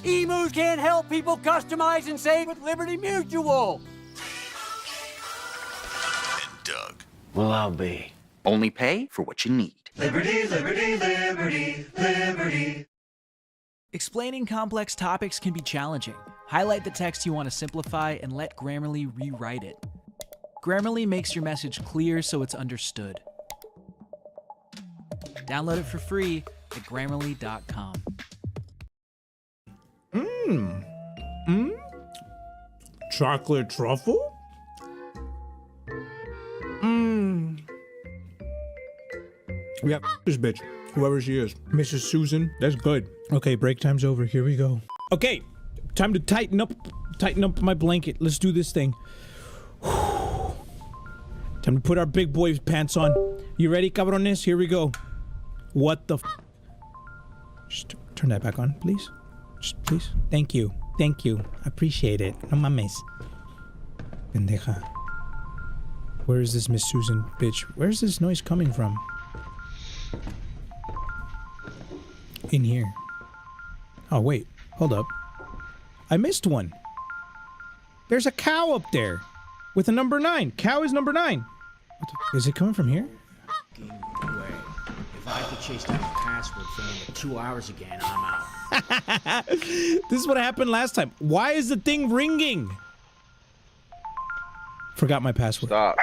Emus can't help people customize and save with Liberty Mutual! And Doug. Well, I'll be. Only pay for what you need. Liberty, liberty, liberty, liberty. Explaining complex topics can be challenging. Highlight the text you want to simplify and let Grammarly rewrite it. Grammarly makes your message clear so it's understood. Download it for free at Grammarly.com. Chocolate truffle? We got this bitch, whoever she is. Mrs. Susan, that's good. Okay, break time's over. Here we go. Okay, time to tighten up my blanket. Let's do this thing. Time to put our big boy pants on. You ready, cabrones? Here we go. What the f? Just turn that back on, please. Just please. Thank you. Thank you. I appreciate it. No mames. Pendeja. Where is this Miss Susan bitch? Where's this noise coming from? In here. Oh, wait. Hold up. I missed one. There's a cow up there with a number 9. Cow is number 9. What the, is it coming from here? Way. If I could chase down the password for another 2 hours again, I'm out. This is what happened last time. Why is the thing ringing? Forgot my password. Stop.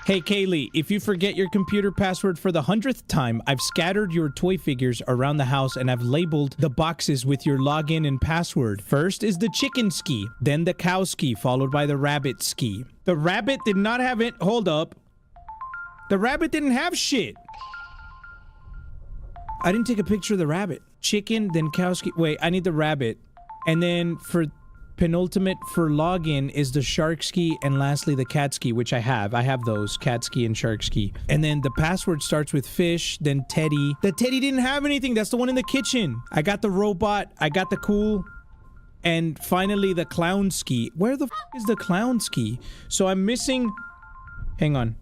Hey, Kaylee, if you forget your computer password for the 100th time, I've scattered your toy figures around the house and I've labeled the boxes with your login and password. First is the chicken ski, then the cow ski, followed by the rabbit ski. The rabbit did not have it. Hold up. The rabbit didn't have shit. I didn't take a picture of the rabbit. Chicken, then cow ski. Wait, I need the rabbit. And then for penultimate for login is the shark ski, and lastly the cat ski, which I have. I have those, cat ski and shark ski. And then the password starts with fish, then Teddy. The Teddy didn't have anything. That's the one in the kitchen. I got the robot. I got the cool. And finally the clown ski. Where the f is the clown ski? So I'm missing... Hang on.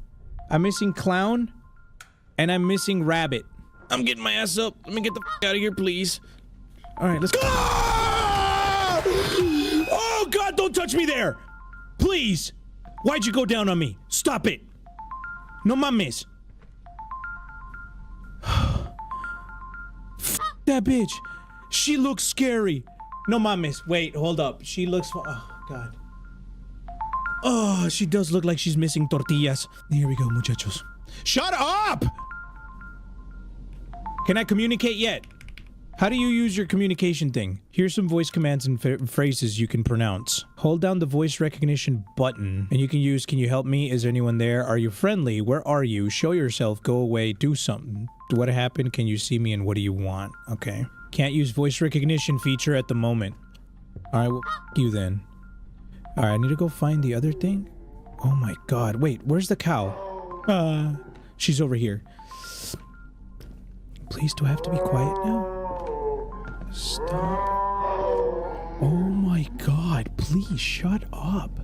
I'm missing clown. And I'm missing rabbit. I'm getting my ass up. Let me get the f out of here, please. Alright, let's go. Oh, God, don't touch me there! Please! Why'd you go down on me? Stop it! No mames. F that bitch. She looks scary. No mames. Wait, hold up. She looks... Oh, God. Oh, she does look like she's missing tortillas. Here we go, muchachos. Shut up! Can I communicate yet? How do you use your communication thing? Here's some voice commands and phrases you can pronounce. Hold down the voice recognition button, and you can use, can you help me? Is there anyone there? Are you friendly? Where are you? Show yourself. Go away. Do something. What happened? Can you see me? And what do you want? Okay. Can't use voice recognition feature at the moment. Alright, well, f you then. Alright, I need to go find the other thing. Oh my God. Wait, where's the cow? She's over here. Please, do I have to be quiet now? Stop. Oh my God, please shut up.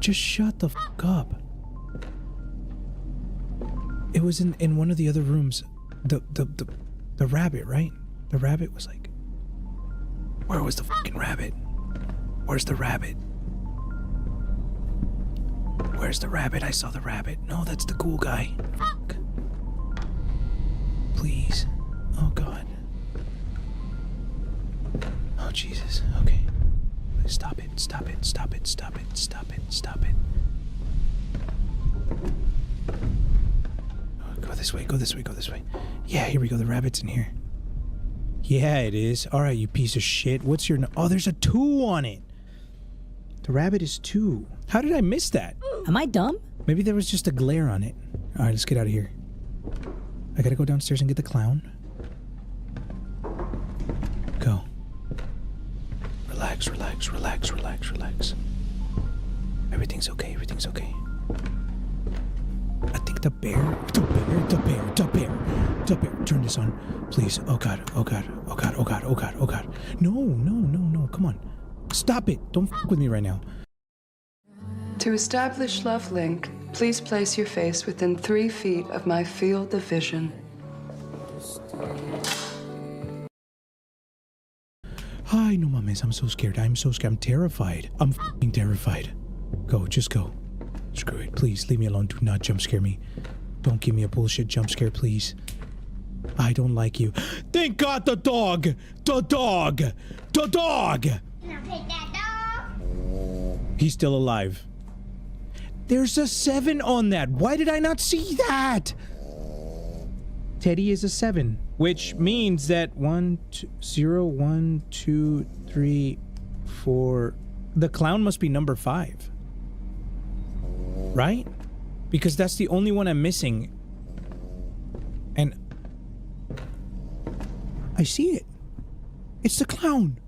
Just shut the f up. It was in one of the other rooms. The rabbit, right? The rabbit was like... Where was the fucking rabbit? Where's the rabbit? Where's the rabbit? I saw the rabbit. No, that's the cool guy. Fuck. Please. Oh God. Oh Jesus. Okay. Stop it. Stop it. Stop it. Stop it. Stop it. Stop it. Oh, go this way. Go this way. Go this way. Yeah, here we go. The rabbit's in here. Yeah, it is. Alright, you piece of shit. What's your... Oh, there's a 2 on it. The rabbit is 2. How did I miss that? Am I dumb? Maybe there was just a glare on it. Alright, let's get out of here. I gotta go downstairs and get the clown. Go. Relax, relax, relax, relax, relax. Everything's okay, everything's okay. I think the bear... The bear. Turn this on, please. Oh God, oh God, oh God, oh God, oh God, oh God. No, no, no, no, come on. Stop it. Don't f with me right now. To establish love link, please place your face within 3 feet of my field of vision. Hi, no mames, I'm so scared. I'm so scared. I'm terrified. I'm f***ing terrified. Go, just go. Screw it. Please, leave me alone. Do not jump scare me. Don't give me a bullshit jump scare, please. I don't like you. Thank God the dog! The dog! The dog! He's still alive. There's a 7 on that. Why did I not see that? Teddy is a 7, which means that 0, 1, 2, 3, 4. The clown must be number 5. Right? Because that's the only one I'm missing. And I see it. It's the clown.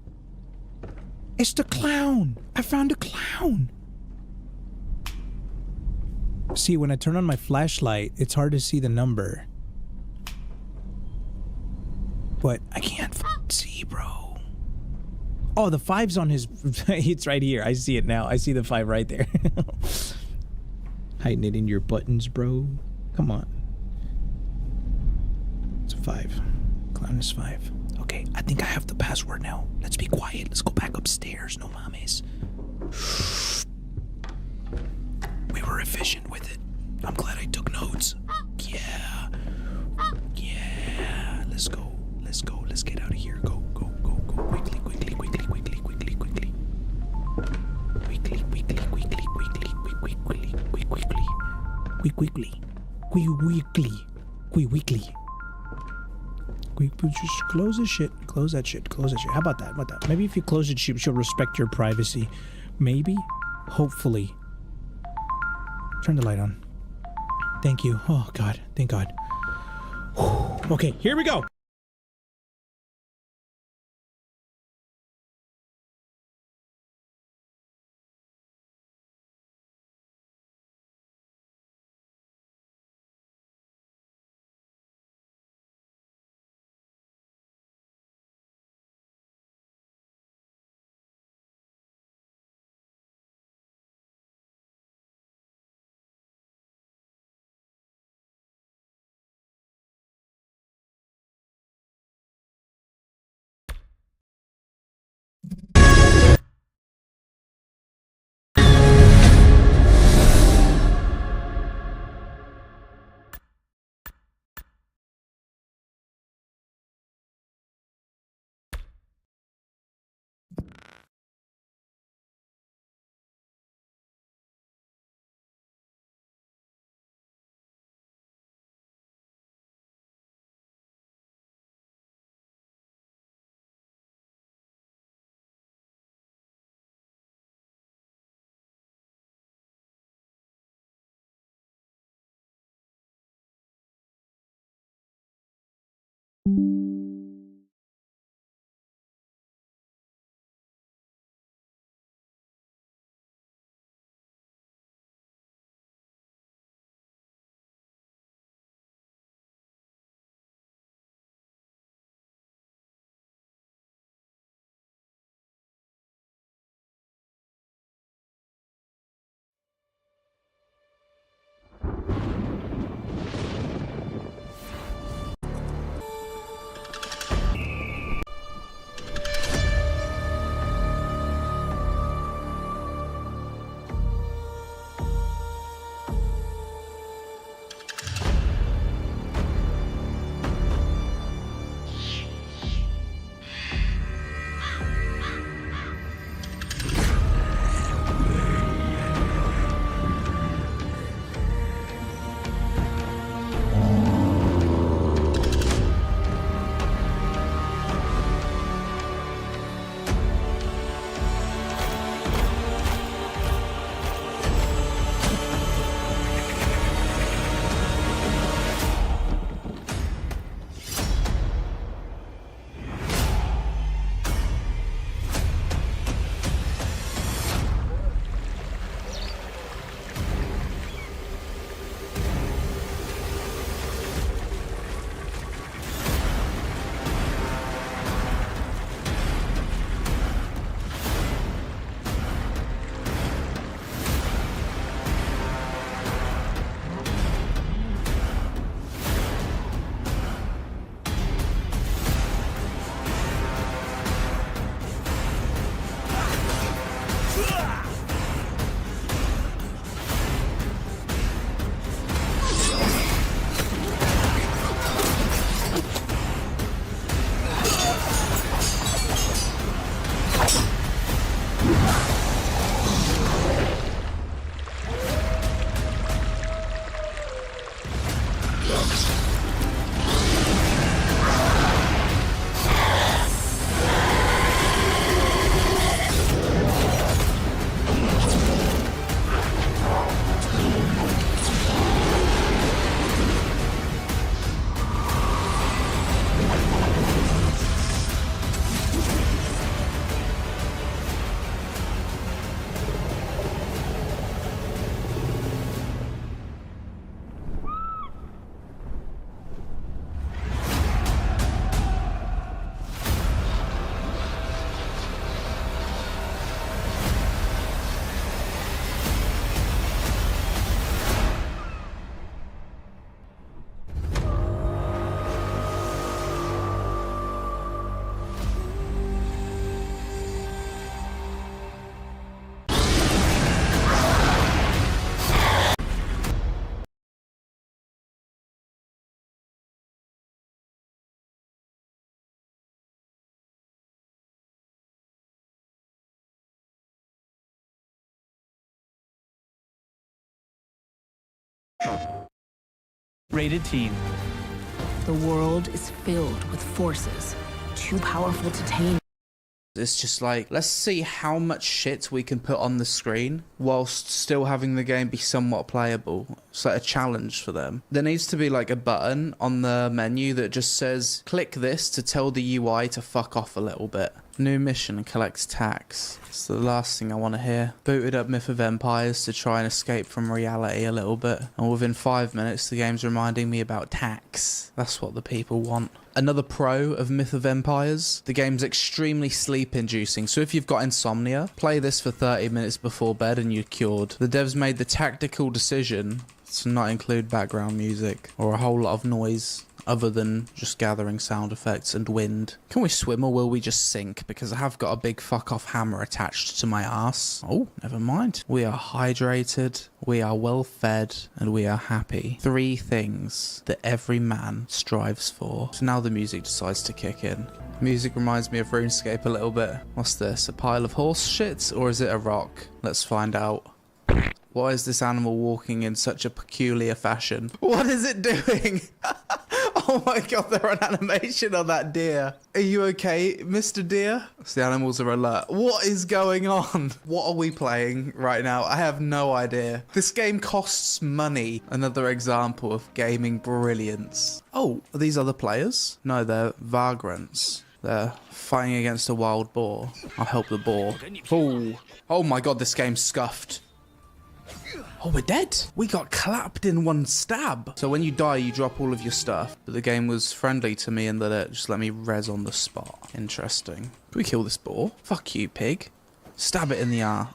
It's the clown. I found a clown. See, when I turn on my flashlight, it's hard to see the number. But I can't see, bro. Oh, the 5's on his... It's right here. I see it now. I see the 5 right there. Hiding it in your buttons, bro. Come on. It's a 5. Clown is 5. Okay, I think I have the password now. Let's be quiet. Let's go back upstairs. No mames. We were efficient with it. I'm glad I took notes. Yeah. Yeah. Let's go. Let's go. Let's get out of here. Go, go, go, go. Quickly, quickly, quickly, quickly, quickly, quickly. Quickly, quickly, quickly, quickly, quickly, quickly, quickly. Quick, quickly. Quick, quickly. Quick, quickly. Quick, just close this shit. Close that shit. Close that shit. How about that? How about that? Maybe if you close it, she'll respect your privacy. Maybe. Hopefully. Turn the light on. Thank you. Oh, God. Thank God. Okay, here we go. Rated teen. The world is filled with forces too powerful to tame. It's just like, let's see how much shit we can put on the screen whilst still having the game be somewhat playable. It's like a challenge for them. There needs to be like a button on the menu that just says, click this to tell the UI to fuck off a little bit. New mission, collect tax. It's the last thing I want to hear. Booted up Myth of Empires to try and escape from reality a little bit. And within 5 minutes, the game's reminding me about tax. That's what the people want. Another pro of Myth of Empires. The game's extremely sleep-inducing, so if you've got insomnia, play this for 30 minutes before bed and you're cured. The devs made the tactical decision to not include background music or a whole lot of noise other than just gathering sound effects and wind. Can we swim or will we just sink? Because I have got a big fuck off hammer attached to my ass. Oh, never mind. We are hydrated, we are well fed, and we are happy. 3 things that every man strives for. So now the music decides to kick in. Music reminds me of RuneScape a little bit. What's this? A pile of horse shit? Or is it a rock? Let's find out. Why is this animal walking in such a peculiar fashion? What is it doing? Oh my god, they're on animation on that deer. Are you okay, Mr. Deer? So the animals are alert. What is going on? What are we playing right now? I have no idea. This game costs money. Another example of gaming brilliance. Oh, are these other players? No, they're vagrants. They're fighting against a wild boar. I'll help the boar. Oh my god, this game's scuffed. Oh, we're dead. We got clapped in one stab. So when you die, you drop all of your stuff. But the game was friendly to me in that it just let me res on the spot. Interesting. Can we kill this boar? Fuck you, pig. Stab it in the arm.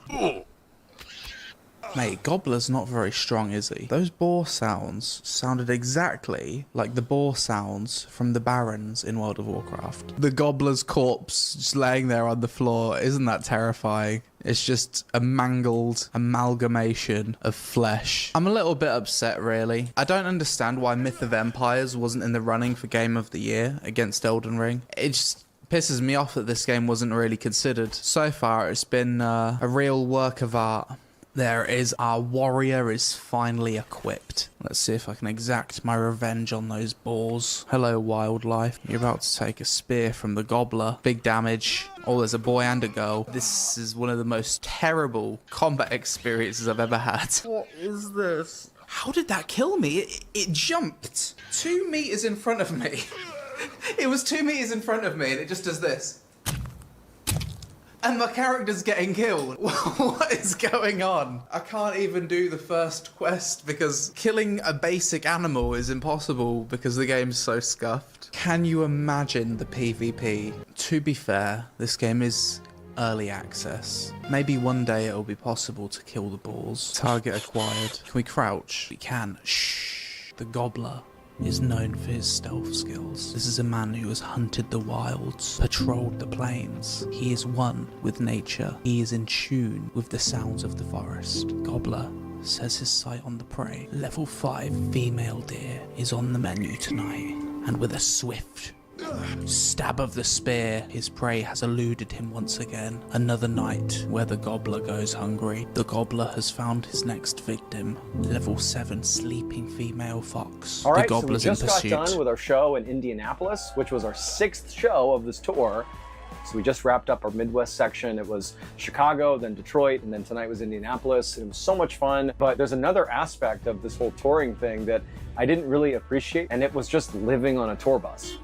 Mate, Gobbler's not very strong, is he? Those boar sounds sounded exactly like the boar sounds from the Barons in World of Warcraft. The Gobbler's corpse just laying there on the floor. Isn't that terrifying? It's just a mangled amalgamation of flesh. I'm a little bit upset, really. I don't understand why Myth of Empires wasn't in the running for Game of the Year against Elden Ring. It just pisses me off that this game wasn't really considered. So far, it's been a real work of art. There it is, our warrior is finally equipped. Let's see if I can exact my revenge on those boars. Hello, wildlife. You're about to take a spear from the gobbler. Big damage. Oh, there's a boy and a girl. This is one of the most terrible combat experiences I've ever had. What is this? How did that kill me? It jumped 2 meters in front of me. It was 2 meters in front of me and it just does this. And my character's getting killed. What is going on? I can't even do the first quest because killing a basic animal is impossible because the game's so scuffed. Can you imagine the PvP? To be fair, this game is early access. Maybe one day it'll be possible to kill the boars. Target acquired. Can we crouch? We can. Shh. The gobbler is known for his stealth skills. This is a man who has hunted the wilds, patrolled the plains. He is one with nature. He is in tune with the sounds of the forest. Gobbler says his sight on the prey. Level 5 female deer is on the menu tonight, and with a swift Stab of the spear. His prey has eluded him once again. Another night where the gobbler goes hungry. The gobbler has found his next victim. Level 7 sleeping female fox. All right, the so we gobbler's just in got pursuit. done with our show in Indianapolis, which was our 6th show of this tour. So we just wrapped up our Midwest section. It was Chicago, then Detroit, and then tonight was Indianapolis. It was so much fun, but there's another aspect of this whole touring thing that I didn't really appreciate, and it was just living on a tour bus.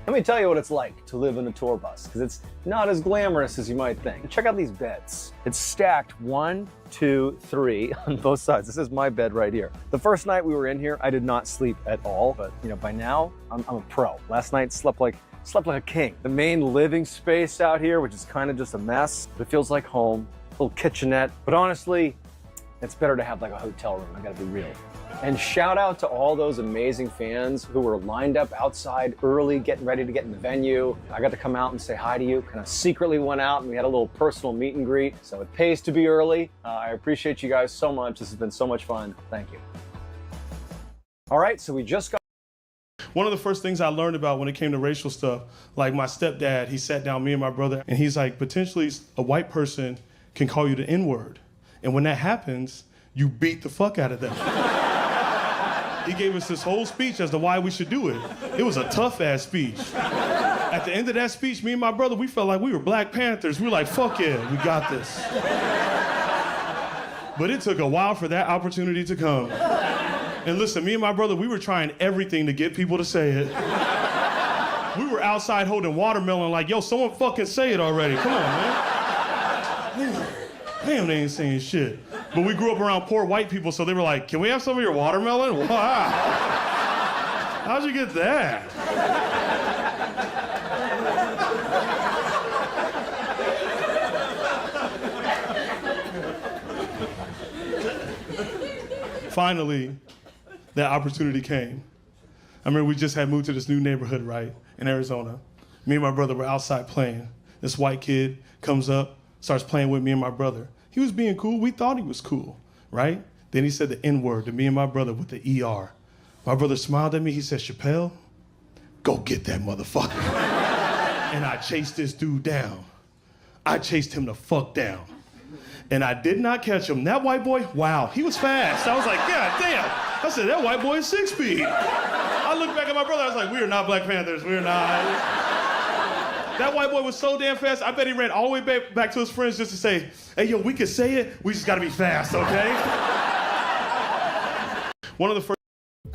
Let me tell you what it's like to live in a tour bus, because it's not as glamorous as you might think. Check out these beds. It's stacked 1, 2, 3 on both sides. This is my bed right here. The first night we were in here, I did not sleep at all, but by now, I'm a pro. Last night, slept like a king. The main living space out here, which is kind of just a mess, but it feels like home. Little kitchenette. But honestly, it's better to have like a hotel room. I gotta be real. And shout out to all those amazing fans who were lined up outside early, getting ready to get in the venue. I got to come out and say hi to you. Kind of secretly went out and we had a little personal meet and greet. So it pays to be early. I appreciate you guys so much. This has been so much fun. Thank you. All right, so we just got. One of the first things I learned about when it came to racial stuff, like my stepdad, he sat down me and my brother, and he's like, potentially a white person can call you the N-word. And when that happens, you beat the fuck out of them. He gave us this whole speech as to why we should do it. It was a tough-ass speech. At the end of that speech, me and my brother, we felt like we were Black Panthers. We were like, fuck yeah, we got this. But it took a while for that opportunity to come. And listen, me and my brother, we were trying everything to get people to say it. We were outside holding watermelon like, yo, someone fucking say it already. Come on, man. Damn, they ain't saying shit. But we grew up around poor white people, so they were like, can we have some of your watermelon? Wow. How'd you get that? Finally, that opportunity came. I remember we just had moved to this new neighborhood, right, in Arizona. Me and my brother were outside playing. This white kid comes up, starts playing with me and my brother. He was being cool. We thought he was cool, right? Then he said the N-word to me and my brother with the ER. My brother smiled at me. He said, Chappelle, go get that motherfucker. And I chased this dude down. I chased him the fuck down. And I did not catch him. That white boy, wow, he was fast. I was like, God damn. I said, that white boy is 6 feet. I looked back at my brother, I was like, we are not Black Panthers, we are not. That white boy was so damn fast, I bet he ran all the way back to his friends just to say, hey, yo, we can say it, we just gotta be fast, okay? One of the first.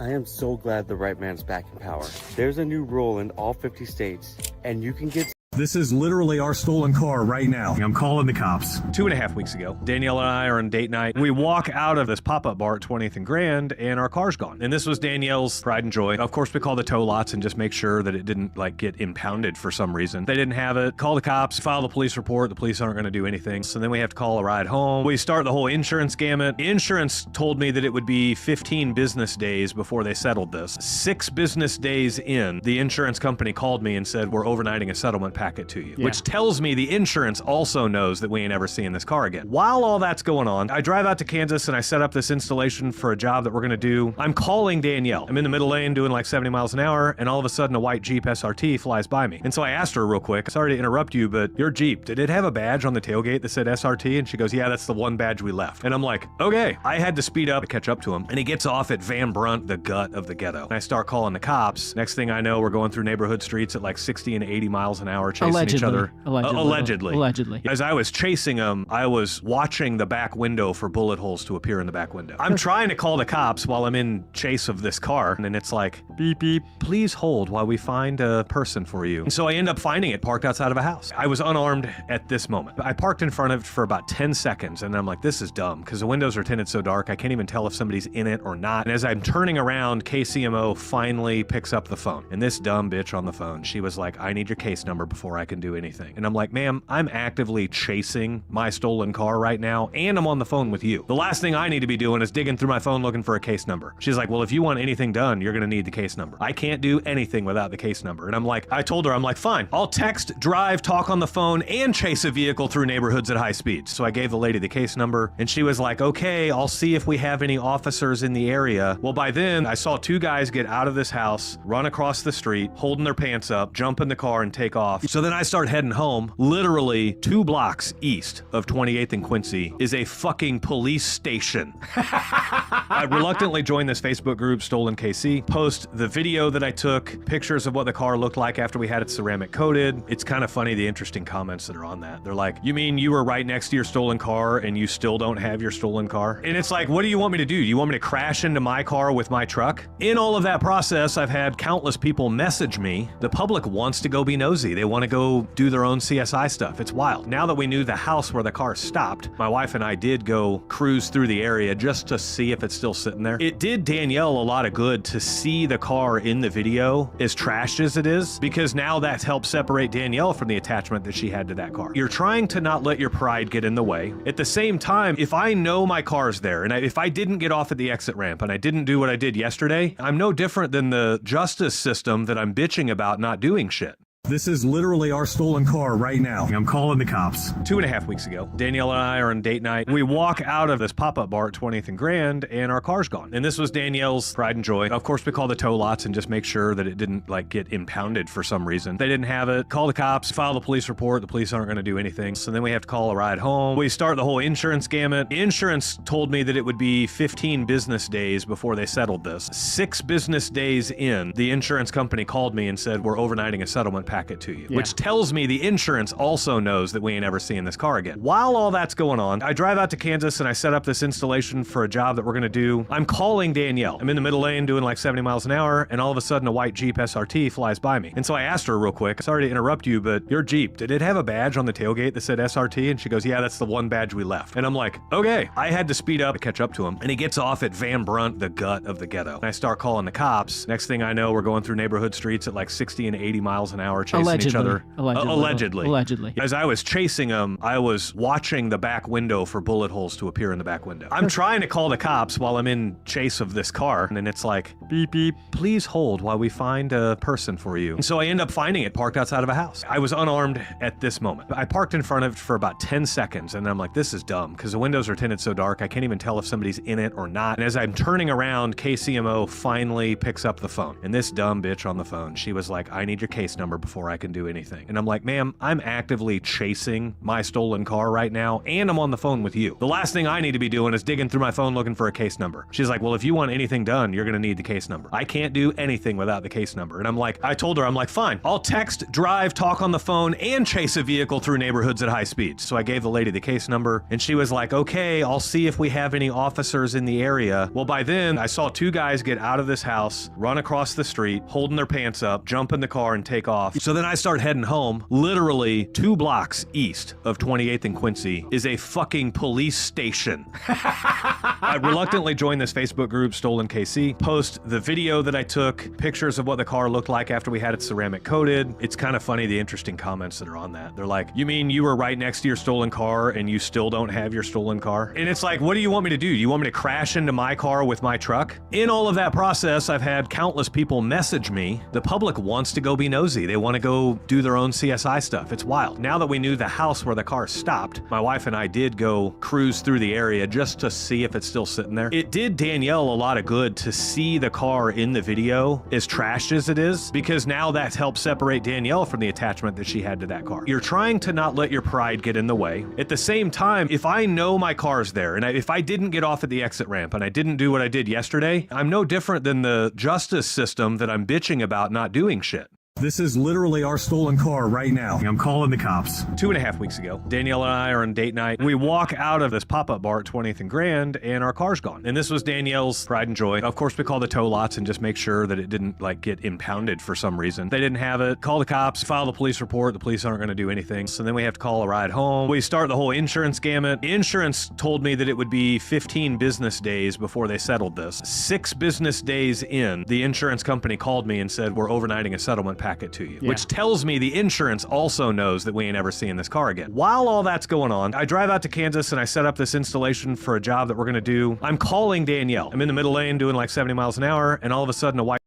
I am so glad the right man's back in power. There's a new rule in all 50 states, and you can get. This is literally our stolen car right now. I'm calling the cops. 2.5 weeks ago, Danielle and I are on date night. We walk out of this pop-up bar at 20th and Grand, and our car's gone. And this was Danielle's pride and joy. Of course, we call the tow lots and just make sure that it didn't get impounded for some reason. They didn't have it. Call the cops, file the police report. The police aren't going to do anything. So then we have to call a ride home. We start the whole insurance gamut. Insurance told me that it would be 15 business days before they settled this. 6 business days in, the insurance company called me and said, we're overnighting a settlement packet to you, which tells me the insurance also knows that we ain't ever seeing this car again. While all that's going on, I drive out to Kansas and I set up this installation for a job that we're gonna do. I'm calling Danielle. I'm in the middle lane doing like 70 miles an hour, and all of a sudden a white Jeep SRT flies by me. And so I asked her real quick, sorry to interrupt you, but your Jeep, did it have a badge on the tailgate that said SRT? And she goes, yeah, that's the one badge we left. And I'm like, okay. I had to speed up to catch up to him, and he gets off at Van Brunt, the gut of the ghetto. And I start calling the cops. Next thing I know, we're going through neighborhood streets at like 60 and 80 miles an hour chasing each other. Allegedly. As I was chasing him, I was watching the back window for bullet holes to appear in the back window. I'm trying to call the cops while I'm in chase of this car, and then it's like, beep, beep, please hold while we find a person for you. And so I end up finding it parked outside of a house. I was unarmed at this moment. I parked in front of it for about 10 seconds, and I'm like, this is dumb, because the windows are tinted so dark, I can't even tell if somebody's in it or not. And as I'm turning around, KCMO finally picks up the phone. And this dumb bitch on the phone, she was like, I need your case number before before I can do anything. And I'm like, ma'am, I'm actively chasing my stolen car right now, and I'm on the phone with you. The last thing I need to be doing is digging through my phone looking for a case number. She's like, well, if you want anything done, you're gonna need the case number. I can't do anything without the case number. And I'm like, I told her, I'm like, fine, I'll text, drive, talk on the phone, and chase a vehicle through neighborhoods at high speeds. So I gave the lady the case number, and she was like, okay, I'll see if we have any officers in the area. Well, by then, I saw two guys get out of this house, run across the street, holding their pants up, jump in the car, and take off. So then I start heading home. Literally 2 blocks east of 28th and Quincy is a fucking police station. I reluctantly joined this Facebook group, Stolen KC, post the video that I took, pictures of what the car looked like after we had it ceramic coated. It's kind of funny, the interesting comments that are on that. They're like, you mean you were right next to your stolen car and you still don't have your stolen car? And it's like, what do you want me to do? Do you want me to crash into my car with my truck? In all of that process, I've had countless people message me. The public wants to go be nosy. They want to go do their own CSI stuff. It's wild. Now that we knew the house where the car stopped, my wife and I did go cruise through the area just to see if it's still sitting there. It did Danielle a lot of good to see the car in the video, as trashed as it is, because now that's helped separate Danielle from the attachment that she had to that car. You're trying to not let your pride get in the way. At the same time, if I know my car's there, and if I didn't get off at the exit ramp, and I didn't do what I did yesterday, I'm no different than the justice system that I'm bitching about not doing shit. This is literally our stolen car right now. I'm calling the cops. 2.5 weeks ago, Danielle and I are on date night. We walk out of this pop-up bar at 20th and Grand, and our car's gone. And this was Danielle's pride and joy. Of course, we call the tow lots and just make sure that it didn't like get impounded for some reason. They didn't have it. Call the cops, file the police report. The police aren't going to do anything. So then we have to call a ride home. We start the whole insurance gamut. Insurance told me that it would be 15 business days before they settled this. 6 business days in, the insurance company called me and said, we're overnighting a settlement packet to you, which tells me the insurance also knows that we ain't ever seeing this car again. While all that's going on, I drive out to Kansas and I set up this installation for a job that we're gonna do. I'm calling Danielle. I'm in the middle lane doing like 70 miles an hour, and all of a sudden a white Jeep SRT flies by me. And so I asked her real quick, sorry to interrupt you, but your Jeep, did it have a badge on the tailgate that said SRT? And she goes, yeah, that's the one badge we left. And I'm like, okay. I had to speed up to catch up to him, and he gets off at Van Brunt, the gut of the ghetto. And I start calling the cops. Next thing I know, we're going through neighborhood streets at like 60 and 80 miles an hour, chasing each other. Allegedly. As I was chasing him, I was watching the back window for bullet holes to appear in the back window. I'm trying to call the cops while I'm in chase of this car, and then it's like, beep, beep, please hold while we find a person for you. And so I end up finding it parked outside of a house. I was unarmed at this moment. I parked in front of it for about 10 seconds, and I'm like, this is dumb, because the windows are tinted so dark, I can't even tell if somebody's in it or not. And as I'm turning around, KCMO finally picks up the phone. And this dumb bitch on the phone, she was like, I need your case number before I can do anything. And I'm like, ma'am, I'm actively chasing my stolen car right now, and I'm on the phone with you. The last thing I need to be doing is digging through my phone looking for a case number. She's like, well, if you want anything done, you're gonna need the case number. I can't do anything without the case number. And I'm like, I told her, I'm like, fine, I'll text, drive, talk on the phone, and chase a vehicle through neighborhoods at high speeds. So I gave the lady the case number, and she was like, okay, I'll see if we have any officers in the area. Well, by then, I saw 2 guys get out of this house, run across the street, holding their pants up, jump in the car, and take off. So then I start heading home. Literally 2 blocks east of 28th and Quincy is a fucking police station. I reluctantly joined this Facebook group, Stolen KC, post the video that I took, pictures of what the car looked like after we had it ceramic coated. It's kind of funny, the interesting comments that are on that. They're like, you mean you were right next to your stolen car and you still don't have your stolen car? And it's like, what do you want me to do? Do you want me to crash into my car with my truck? In all of that process, I've had countless people message me. The public wants to go be nosy. They want to go do their own CSI stuff. It's wild. Now that we knew the house where the car stopped, my wife and I did go cruise through the area just to see if it's still sitting there. It did Danielle a lot of good to see the car in the video, as trashed as it is, because now that's helped separate Danielle from the attachment that she had to that car. You're trying to not let your pride get in the way. At the same time, if I know my car's there, and if I didn't get off at the exit ramp, and I didn't do what I did yesterday, I'm no different than the justice system that I'm bitching about not doing shit. This is literally our stolen car right now. I'm calling the cops. 2.5 weeks ago, Danielle and I are on date night. We walk out of this pop-up bar at 20th and Grand, and our car's gone. And this was Danielle's pride and joy. Of course, we call the tow lots and just make sure that it didn't like get impounded for some reason. They didn't have it. Call the cops, file the police report. The police aren't going to do anything. So then we have to call a ride home. We start the whole insurance gamut. Insurance told me that it would be 15 business days before they settled this. 6 business days in, the insurance company called me and said, we're overnighting a settlement package back it to you, which tells me the insurance also knows that we ain't ever seeing this car again. While all that's going on, I drive out to Kansas and I set up this installation for a job that we're gonna do. I'm calling Danielle. I'm in the middle lane doing like 70 miles an hour, and all of a sudden a white...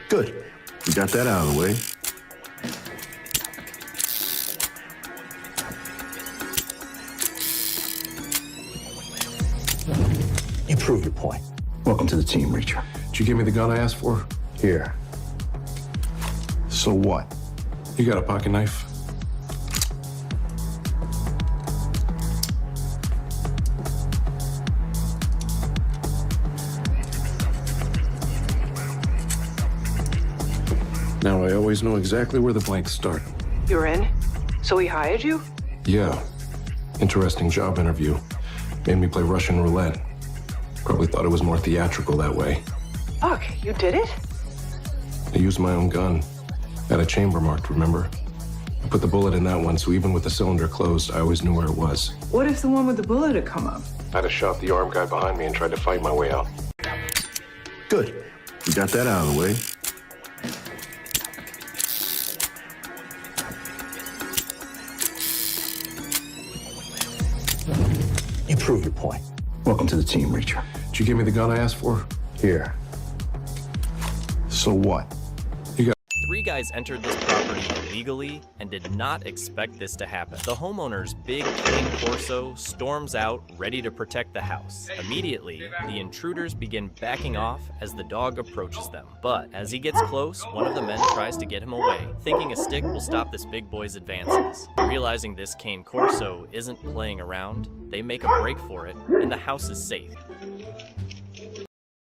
Good. We got that out of the way. You prove your point. Welcome to the team, Reacher. Did you give me the gun I asked for? Here. So what? You got a pocket knife? Now I always know exactly where the blanks start. You're in? So he hired you? Yeah. Interesting job interview. Made me play Russian roulette. Probably thought it was more theatrical that way. Fuck, you did it? I used my own gun. Had a chamber marked, remember? I put the bullet in that one, so even with the cylinder closed, I always knew where it was. What if the one with the bullet had come up? I'd have shot the armed guy behind me and tried to fight my way out. Good. We got that out of the way. You prove your point. Welcome to the team, Reacher. Did you give me the gun I asked for? Here. So what? Three guys entered this property illegally and did not expect this to happen. The homeowner's big cane Corso storms out, ready to protect the house. Immediately, the intruders begin backing off as the dog approaches them. But as he gets close, one of the men tries to get him away, thinking a stick will stop this big boy's advances. Realizing this cane Corso isn't playing around, they make a break for it, and the house is safe.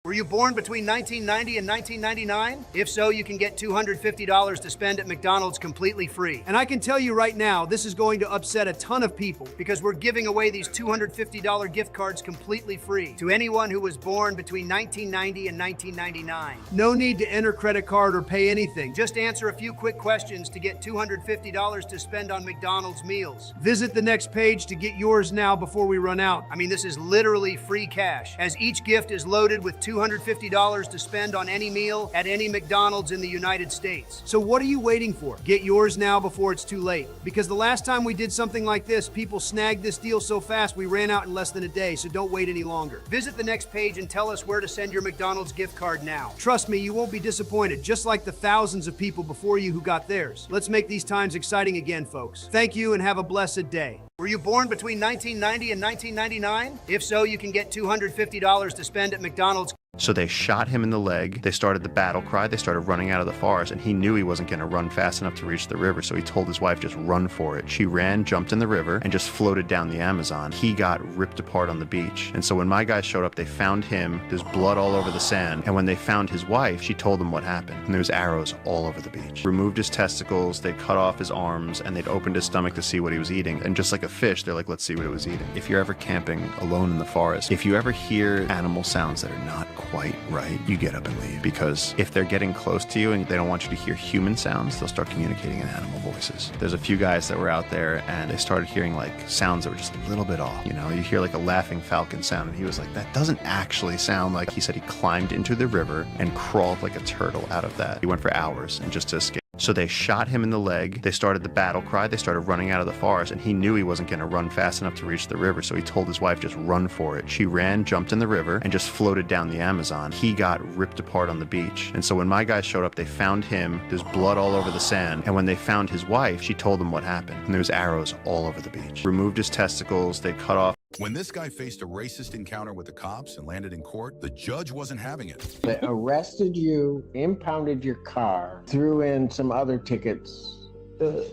Were you born between 1990 and 1999? If so, you can get $250 to spend at McDonald's completely free. And I can tell you right now, this is going to upset a ton of people because we're giving away these $250 gift cards completely free to anyone who was born between 1990 and 1999. No need to enter credit card or pay anything. Just answer a few quick questions to get $250 to spend on McDonald's meals. Visit the next page to get yours now before we run out. I mean, this is literally free cash, as each gift is loaded with $250 to spend on any meal at any McDonald's in the United States. So what are you waiting for? Get yours now before it's too late. Because the last time we did something like this, people snagged this deal so fast we ran out in less than a day, so don't wait any longer. Visit the next page and tell us where to send your McDonald's gift card now. Trust me, you won't be disappointed, just like the thousands of people before you who got theirs. Let's make these times exciting again, folks. Thank you and have a blessed day. Were you born between 1990 and 1999? If so, you can get $250 to spend at McDonald's. So they shot him in the leg. They started the battle cry. They started running out of the forest, and he knew he wasn't going to run fast enough to reach the river, so he told his wife, just run for it. She ran, jumped in the river, and just floated down the Amazon. He got ripped apart on the beach. And so when my guys showed up, they found him. There's blood all over the sand. And when they found his wife, she told them what happened. And there was arrows all over the beach. Removed his testicles, they'd cut off his arms, and they'd opened his stomach to see what he was eating. And just like a fish, they're like, let's see what it was eating. If you're ever camping alone in the forest, if you ever hear animal sounds that are not quite right, you get up and leave, because if they're getting close to you and they don't want you to hear human sounds, they'll start communicating in animal voices. There's a few guys that were out there and they started hearing like sounds that were just a little bit off. You know, you hear like a laughing falcon sound, and he was like, that doesn't actually sound like. He said he climbed into the river and crawled like a turtle out of that. He went for hours and just to escape. So they shot him in the leg. They started the battle cry. They started running out of the forest, and he knew he wasn't going to run fast enough to reach the river, so he told his wife, just run for it. She ran, jumped in the river, and just floated down the Amazon. He got ripped apart on the beach. And so when my guys showed up, they found him. There's blood all over the sand. And when they found his wife, she told them what happened. And there was arrows all over the beach. Removed his testicles. They cut off. When this guy faced a racist encounter with the cops and landed in court, the judge wasn't having it. They arrested you, impounded your car, threw in some other tickets,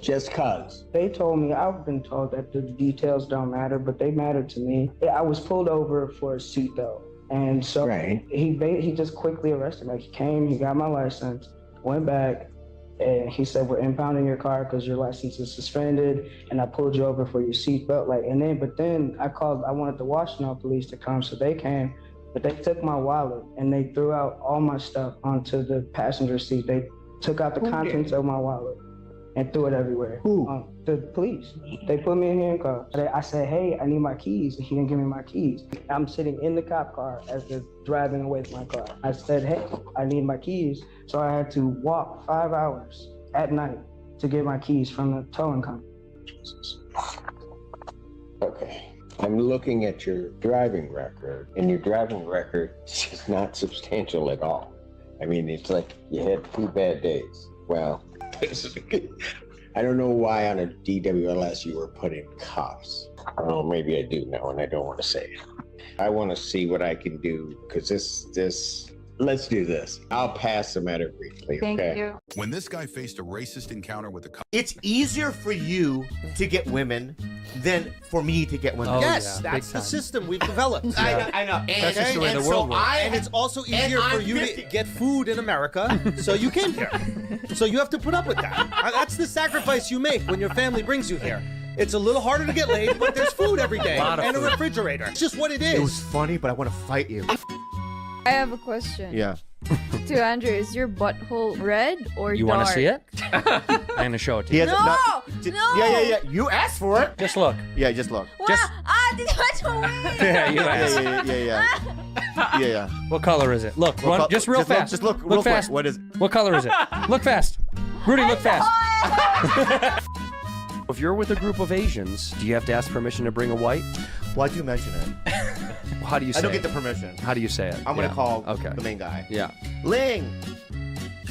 just cuz. They told me, I've been told that the details don't matter, but they matter to me. I was pulled over for a seatbelt. And so he just quickly arrested me. He came, he got my license, went back, and he said, we're impounding your car because your license is suspended, and I pulled you over for your seatbelt. But then I wanted the Washington police to come, so they came, but they took my wallet and they threw out all my stuff onto the passenger seat. They took out the contents of my wallet. and threw it everywhere. Who? The police. They put me in handcuffs. I said, hey, I need my keys. He didn't give me my keys. I'm sitting in the cop car as they're driving away with my car. I said, hey, I need my keys. So I had to walk 5 hours at night to get my keys from the towing company. Okay. I'm looking at your driving record, and your driving record is just not substantial at all. I mean, it's like you had 2 bad days. Well, I don't know why on a DWLS you were put in cuffs. Oh, maybe I do know, and I don't want to say it. I want to see what I can do, because let's do this. I'll pass the matter briefly, okay? When this guy faced a racist encounter with a cop, It's easier for you to get women than for me to get women. Oh, Yes, yeah, that's big the time. system we've developed. I know. That's just the way the world works. And it's also easier for you to get food in America, so you came here. So you have to put up with that. That's the sacrifice you make when your family brings you here. It's a little harder to get laid, but there's food every day and a refrigerator. It's just what it is. It was funny, but I want to fight you. I have a question. Yeah. To Andrew, is your butthole red or You dark? want to see it? I'm gonna show it to you. No! Yeah. You asked for it. Just look. Yeah, just look. Did you wait? Yeah, you asked. Yeah. What color is it? Look, run, just real fast. Just look real look quick. fast. What is? What color is it? Look fast. Rudy, look fast. If you're with a group of Asians, do you have to ask permission to bring a white? Why'd you mention it? How do you say I don't it? get the permission. How do you say it? I'm gonna Yeah. call the main guy. Yeah. Ling.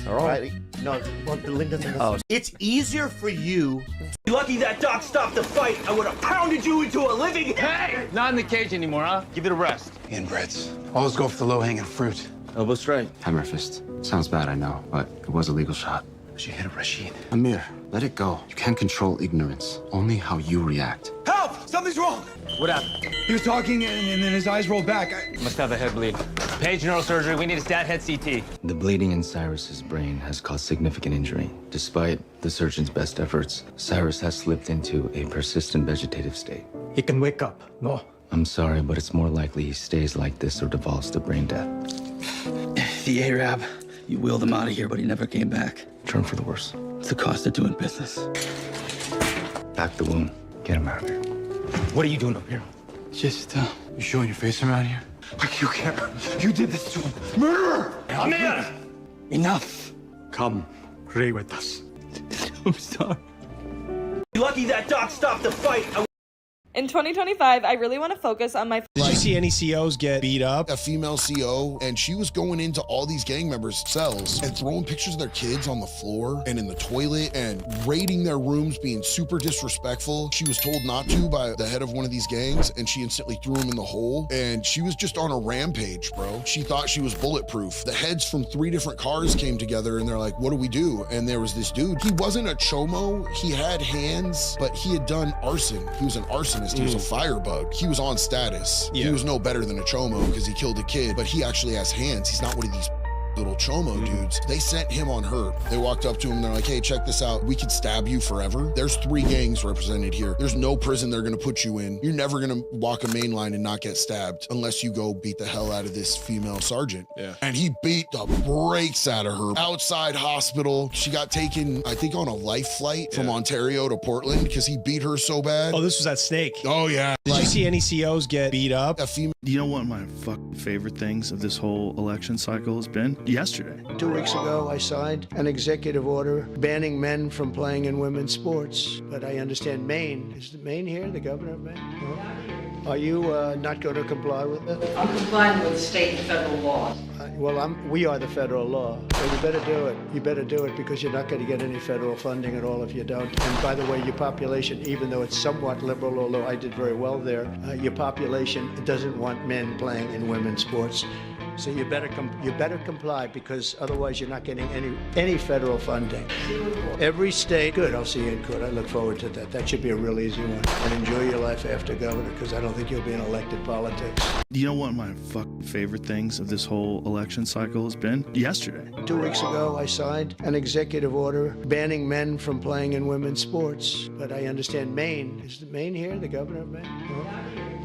All right. No, well, the Ling doesn't. Oh. It's easier for you. Lucky that doc stopped the fight. I would have pounded you into a living. Hey! Not in the cage anymore, huh? Give it a rest. Inbreds. Always go for the low-hanging fruit. Elbow straight. Hammer fist. Sounds bad, I know, but it was a legal shot. She hit a Rashid. Amir, let it go. You can't control ignorance, only how you react. Help! Something's wrong! What happened? He was talking and then his eyes rolled back. Must have a head bleed. Page neurosurgery. We need a stat head CT. The bleeding in Cyrus's brain has caused significant injury. Despite the surgeon's best efforts, Cyrus has slipped into a persistent vegetative state. He can wake up. No. I'm sorry, but it's more likely he stays like this or devolves to brain death. The Arab. You wheeled him out of here, but he never came back. Turn for the worse. It's the cost of doing business. Back the wound. Get him out of here. What are you doing up here? Just, you showing your face around here? Like you care. You did this to him. Murderer! Amir! Enough. Come, pray with us. I'm sorry. Lucky that doc stopped the fight. In 2025, I really want to focus on my... Did you see any COs get beat up? A female CO, and she was going into all these gang members' cells and throwing pictures of their kids on the floor and in the toilet and raiding their rooms, being super disrespectful. She was told not to by the head of one of these gangs, and she instantly threw him in the hole. And she was just on a rampage, bro. She thought she was bulletproof. The heads from 3 different cars came together, and they're like, what do we do? And there was this dude. He wasn't a chomo. He had hands, but he had done arson. He was an arsonist. He was a firebug. He was on status. He was no better than a chomo because he killed a kid, but he actually has hands. He's not one of these little chomo dudes. They sent him on her. They walked up to him and they're like, hey, check this out. We could stab you forever. There's 3 gangs represented here. There's no prison they're gonna put you in. You're never gonna walk a main line and not get stabbed unless you go beat the hell out of this female sergeant. Yeah. And he beat the brakes out of her. Outside hospital. She got taken, I think, on a life flight from Ontario to Portland because he beat her so bad. Oh, this was at Snake. Oh, yeah. Did you see any COs get beat up? You know what my fucking favorite things of this whole election cycle has been? Yesterday. 2 weeks ago, I signed an executive order banning men from playing in women's sports. But I understand Maine. Is Maine here, the governor of Maine? No? Are you not going to comply with it? I'm complying with state and federal laws. We are the federal law. So you better do it. You better do it because you're not going to get any federal funding at all if you don't. And by the way, your population, even though it's somewhat liberal, although I did very well there, your population doesn't want men playing in women's sports. So you better comply because otherwise you're not getting any federal funding. Every state, good, I'll see you in court. I look forward to that. That should be a real easy one. And enjoy your life after governor because I don't think you'll be in elected politics. You know what my fucking favorite things of this whole election cycle has been? Yesterday. 2 weeks ago, I signed an executive order banning men from playing in women's sports. But I understand Maine. Is Maine here, the governor of Maine? No?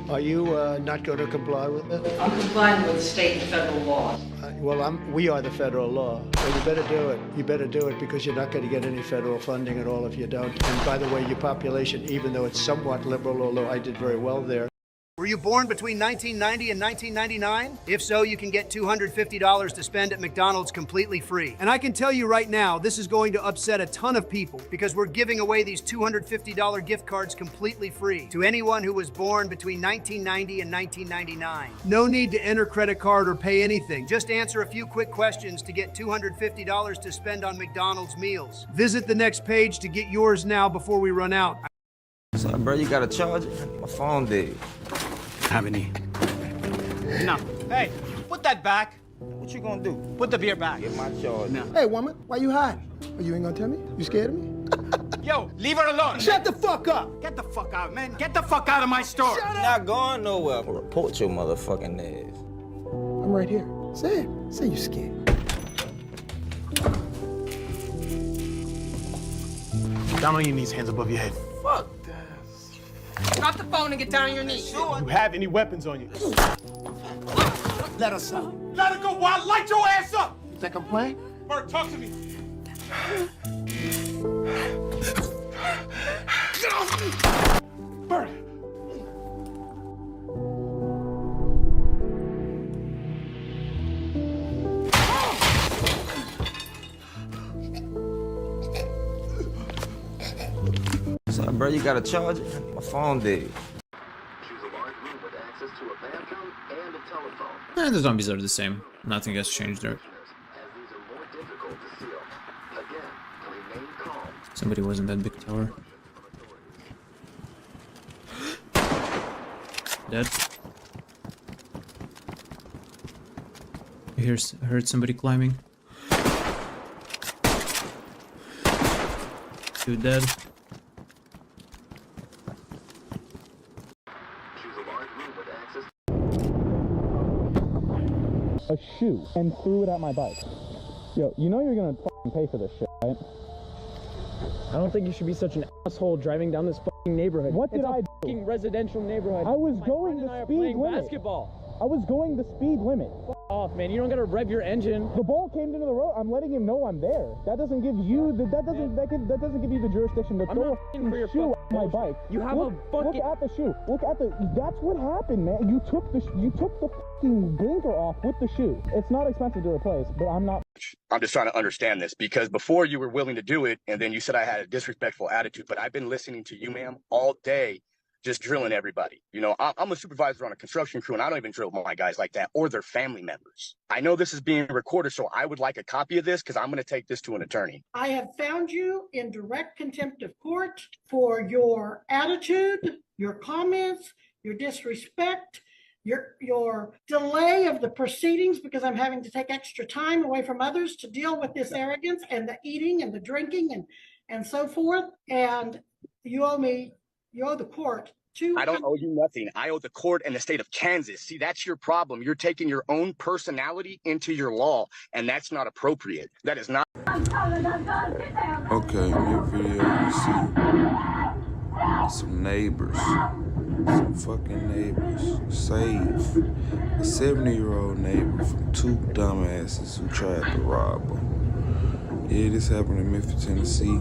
Are you not going to comply with it? I'm complying with state and federal laws. Well, we are the federal law. So you better do it. You better do it because you're not going to get any federal funding at all if you don't. And by the way, your population, even though it's somewhat liberal, although I did very well there. Were you born between 1990 and 1999? If so, you can get $250 to spend at McDonald's completely free. And I can tell you right now, this is going to upset a ton of people because we're giving away these $250 gift cards completely free to anyone who was born between 1990 and 1999. No need to enter credit card or pay anything. Just answer a few quick questions to get $250 to spend on McDonald's meals. Visit the next page to get yours now before we run out. So, bro, you got a charger? My phone dead. Have any? No. Hey, put that back. What you gonna do? Put the beer back. Get my charger. No. Hey, woman, why you hiding? Oh, you ain't gonna tell me? You scared of me? Yo, leave her alone. Shut the fuck up. Get the fuck out, man. Get the fuck out of my store. Shut up. Not going nowhere. I'll report your motherfucking ass. I'm right here. Say it. Say you scared. Down on your knees, hands above your head. Fuck this. Drop the phone and get down on your knees. You have any weapons on you? Let us out. Let her go while I light your ass up. You think I'm playing? Bert, talk to me. Get off me! Bert! So, bro, you got a charger? My phone dead. The zombies are the same. Nothing has changed there. Somebody was in that big tower. Dead. I heard somebody climbing. 2 dead. A shoe and threw it at my bike. Yo, you know you're gonna fucking pay for this shit, right? I don't think you should be such an asshole driving down this fucking neighborhood. What did I do? Fucking residential neighborhood. I was going the speed limit. Basketball. I was going the speed limit. F off, man. You don't gotta rev your engine. The ball came into the road. I'm letting him know I'm there. That doesn't give you the that doesn't give you the jurisdiction to throw a shoe at my bike. You have a fucking look at the shoe. Look at the. That's what happened, man. You took the fucking blinker off with the shoe. It's not expensive to replace, but I'm not. I'm just trying to understand this because before you were willing to do it, and then you said I had a disrespectful attitude. But I've been listening to you, ma'am, all day. Just drilling everybody. You know, I'm a supervisor on a construction crew, and I don't even drill my guys like that or their family members. I know this is being recorded, so I would like a copy of this because I'm going to take this to an attorney. I have found you in direct contempt of court for your attitude, your comments, your disrespect, your delay of the proceedings because I'm having to take extra time away from others to deal with this arrogance and the eating and the drinking and so forth. And you owe the court. I don't owe you nothing. I owe the court and the state of Kansas. See, that's your problem. You're taking your own personality into your law, and that's not appropriate. That is not. Okay, in your video, you see some neighbors. Some fucking neighbors. Save a 70-year-old neighbor from 2 dumbasses who tried to rob her. Yeah, this happened in Memphis, Tennessee.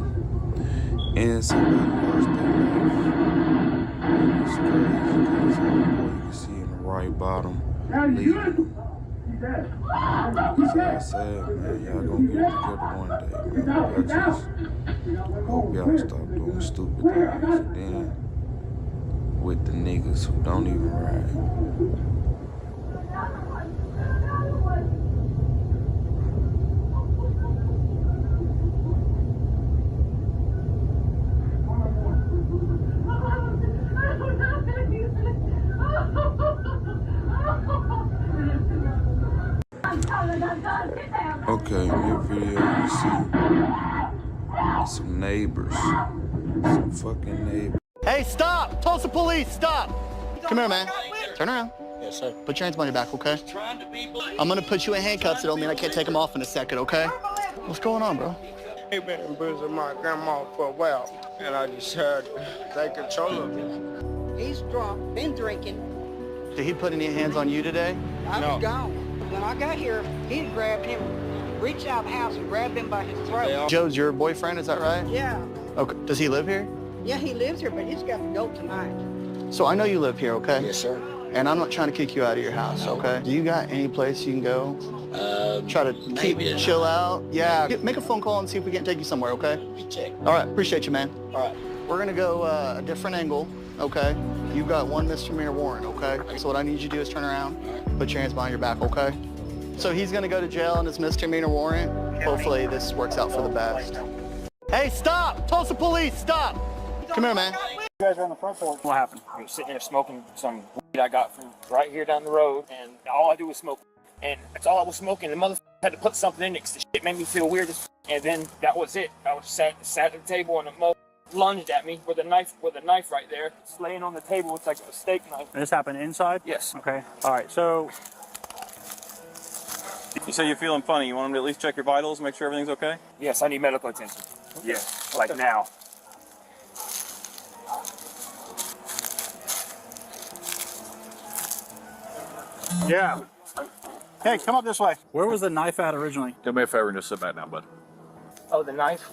And somebody lost their life. And it's crazy because you can see in the right bottom leaving. It's all sad, man. Y'all gonna get it together one day, man. I just hope y'all stop doing stupid things and then with the niggas who don't even ride. Okay, in your video, you see some neighbors. Some fucking neighbors. Hey, stop! Tulsa police, stop! Come here, man. Turn around. Yes, sir. Put your hands behind your back, okay? I'm gonna put you in handcuffs. It don't mean I can't take them off in a second, okay? What's going on, bro? He been abusing my grandma for a while, and I just had to take control of him. He's drunk, been drinking. Did he put any hands on you today? I was gone. when I got here, he had grabbed him, reached out the house and grabbed him by his throat. Joe's your boyfriend, is that right? Yeah. Okay. Does he live here? Yeah, he lives here, but he's got to go tonight. So I know you live here, okay? Yes, sir. And I'm not trying to kick you out of your house, okay? Do you got any place you can go? Try to chill out? Yeah. Make a phone call and see if we can take you somewhere, okay? Check. All right, appreciate you, man. All right. We're gonna go a different angle, okay? You've got one misdemeanor warrant, okay? So what I need you to do is turn around, put your hands behind your back, okay? So he's gonna go to jail on his misdemeanor warrant. Hopefully this works out for the best. Hey, stop! Tulsa police, stop! Come here, man. You guys are on the front porch. What happened? I was sitting there smoking some weed I got from right here down the road, and all I do was smoke. And that's all I was smoking. The motherfucker had to put something in it because the shit made me feel weird. And then that was it. I was sat at the table and the motherfucker lunged at me with a knife right there. It's laying on the table. It's like a steak knife. This happened inside? Yes. Okay. All right. So You say you're feeling funny. You want him to at least check your vitals, make sure everything's okay? yes, I need medical attention. Yeah, like now. Yeah. Hey, come up this way. Where was the knife at originally? Do me a favor and just sit back now, bud. Oh, the knife?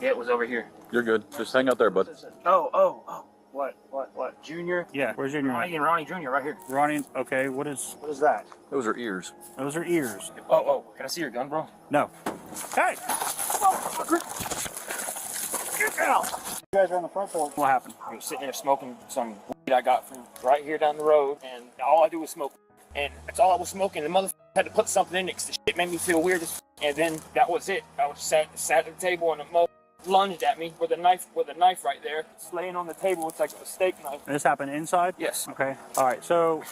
Yeah, it was over here. You're good. Just hang out there, bud. Oh. What? Junior? Yeah, where's Junior? Ronnie Junior right here. Ronnie, okay, what is that? Those are ears. Those are ears. Oh, can I see your gun, bro? No. Hey! Get down! You guys are on the front porch. What happened? I was sitting there smoking some weed I got from right here down the road, and all I do was smoke. And that's all I was smoking. The motherfucker had to put something in it because the shit made me feel weird. And then that was it. I was sat at the table and the motherfucker lunged at me with a knife right there. It's laying on the table. It's like a steak knife. This happened inside? Yes. Okay. All right. So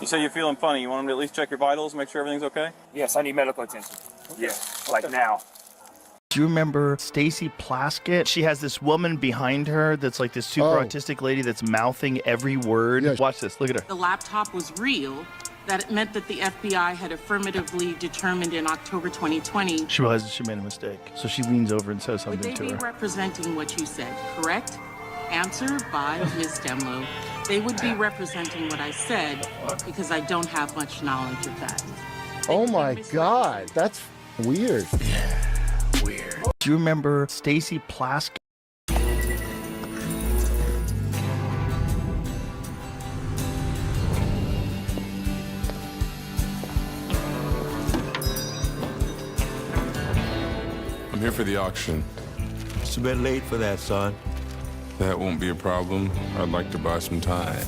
You say you're feeling funny. You want him to at least check your vitals, make sure everything's okay? yes, I need medical attention. Yeah, like now. Do you remember Stacy Plaskett? She has this woman behind her that's like this super autistic lady that's mouthing every word. Yeah. Watch this. Look at her. The laptop was real. That it meant that the FBI had affirmatively determined in October 2020. She realizes she made a mistake. So she leans over and says Would something they to be her. representing what you said, correct? Answer by Ms. Demlow. They would be representing what I said because I don't have much knowledge of that. Oh my God, that's weird. Weird. Do you remember Stacy Plaskett? I'm here for the auction. It's a bit late for that, son. That won't be a problem. I'd like to buy some time.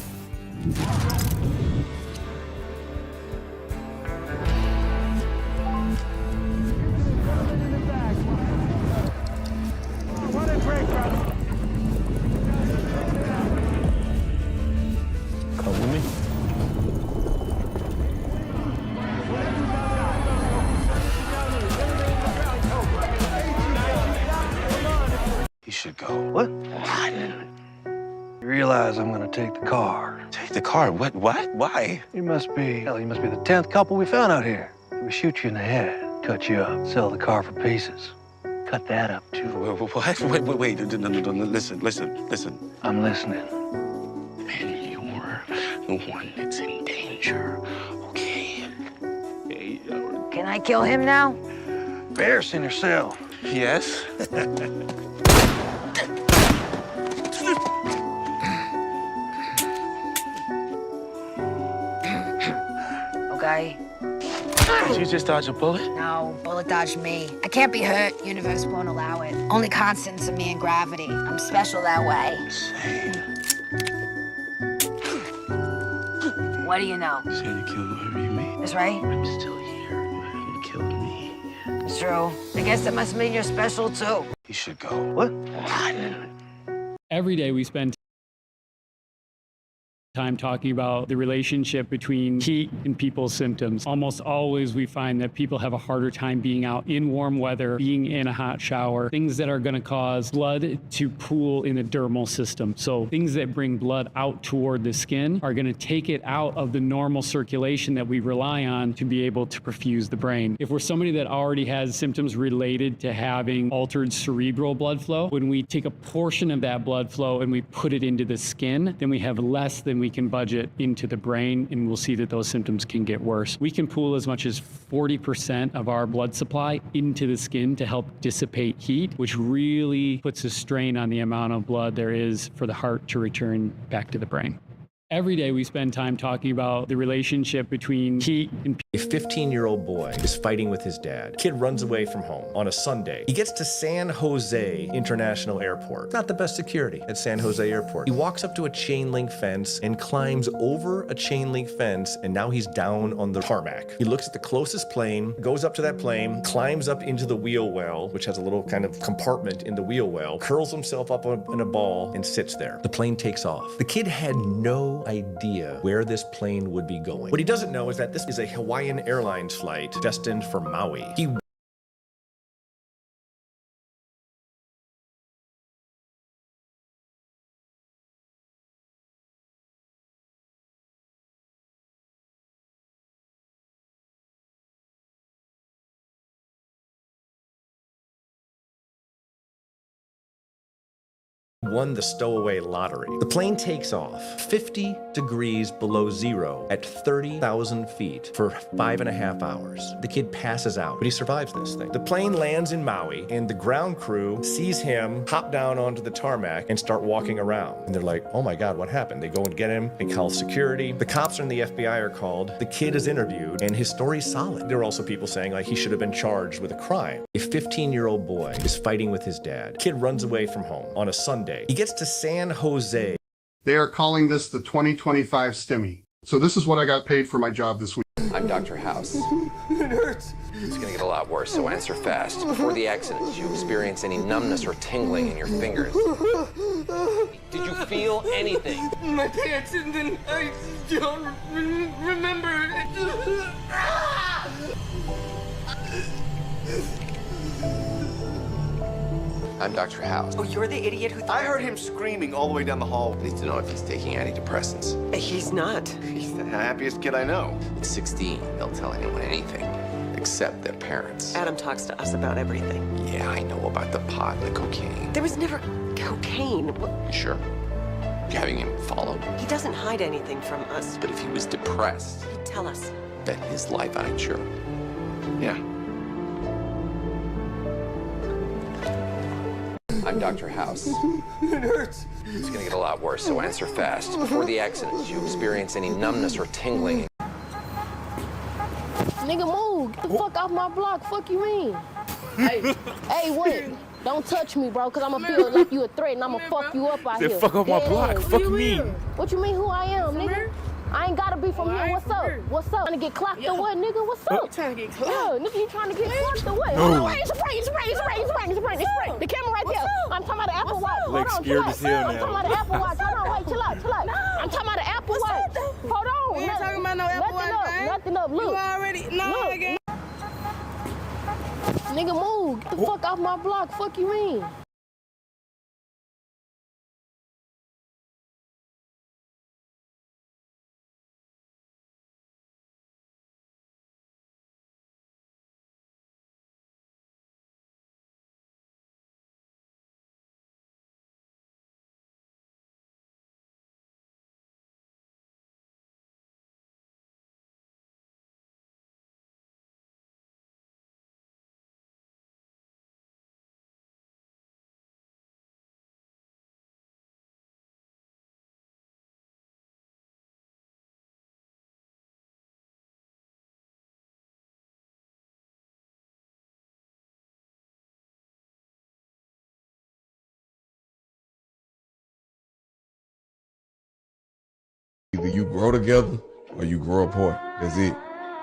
Come with me. You should go. What? You realize I'm gonna take the car. Take the car? What? Why? You must be the 10th couple we found out here. We shoot you in the head, cut you up, sell the car for pieces. Cut that up, too. What? Wait. No. Listen. I'm listening. Man, you're the one that's in danger, okay? Hey, Can I kill him now? Embarrassing yourself. Yes? Okay. Did you just dodge a bullet? No, bullet dodged me. I can't be hurt. Universe won't allow it. Only constants of me and gravity. I'm special that way. Same. What do you know? You said you killed whoever you meet. That's right. I'm still here. You haven't killed me. It's true. I guess that must mean you're special too. You should go. What? Every day we spend time talking about the relationship between heat and people's symptoms. Almost always we find that people have a harder time being out in warm weather, being in a hot shower, things that are going to cause blood to pool in the dermal system. So things that bring blood out toward the skin are going to take it out of the normal circulation that we rely on to be able to perfuse the brain. If we're somebody that already has symptoms related to having altered cerebral blood flow, when we take a portion of that blood flow and we put it into the skin, then we have less than than we can budget into the brain, and we'll see that those symptoms can get worse. We can pool as much as 40% of our blood supply into the skin to help dissipate heat, which really puts a strain on the amount of blood there is for the heart to return back to the brain. Every day we spend time talking about the relationship between heat and A 15-year-old boy is fighting with his dad. Kid runs away from home on a Sunday. He gets to San Jose International Airport. Not the best security at San Jose Airport. He walks up to a chain link fence and climbs over a chain link fence, and now he's down on the tarmac. He looks at the closest plane, goes up to that plane, climbs up into the wheel well, which has a little kind of compartment in the wheel well, curls himself up in a ball, and sits there. The plane takes off. The kid had no idea where this plane would be going. What he doesn't know is that this is a Hawaiian Airlines flight destined for Maui. He won the stowaway lottery. The plane takes off 50 degrees below zero at 30,000 feet for 5.5 hours. The kid passes out, but he survives this thing. The plane lands in Maui, and the ground crew sees him hop down onto the tarmac and start walking around. And they're like, oh my God, what happened? They go and get him, they call security. The cops and the FBI are called. The kid is interviewed, and his story's solid. There are also people saying like he should have been charged with a crime. A 15-year-old boy is fighting with his dad. Kid runs away from home on a Sunday. He gets to San Jose. They are calling this the 2025 STEMI. So this is what I got paid for my job this week. I'm Dr. House. It hurts. It's gonna get a lot worse, so answer fast. Before the accident, did you experience any numbness or tingling in your fingers? Did you feel anything? My pants, and then I don't remember. I'm Dr. House. Oh, you're the idiot who thought I heard him screaming all the way down the hall. I need to know if he's taking antidepressants. He's not. He's the happiest kid I know. At 16, they'll tell anyone anything, except their parents. Adam talks to us about everything. Yeah, I know about the pot and the cocaine. There was never cocaine. You sure? You're having him followed? He doesn't hide anything from us. But if he was depressed, He'd tell us. bet his life on it, sure. Yeah. I'm Dr. House. It hurts. It's gonna get a lot worse, so answer fast. Before the accident, did you experience any numbness or tingling? Nigga, move. Get the fuck off my block. Fuck you mean? Hey, wait. Don't touch me, bro, because I'm going to feel like you a threat, and I'm going to fuck you up out here. Fuck off my block. Fuck me. What you mean who I am, nigga? I ain't gotta be from here. What's up? What's up? Trying to get clocked or what, nigga? What's up? You trying to get clocked? Yeah, nigga, you trying to get clocked or what? No. Hold on, it's spray. The camera right there. I'm talking about the Apple Watch. Hold on, chill out. I'm talking about the Apple Watch. Hold on, wait, chill out. I'm talking about the Apple Watch. Hold on. We ain't talking about no Apple Watch, man. Nothing up. Look. You already, no, again. Nigga, move. Get the fuck off my block. Fuck you mean? Either you grow together or you grow apart. That's it.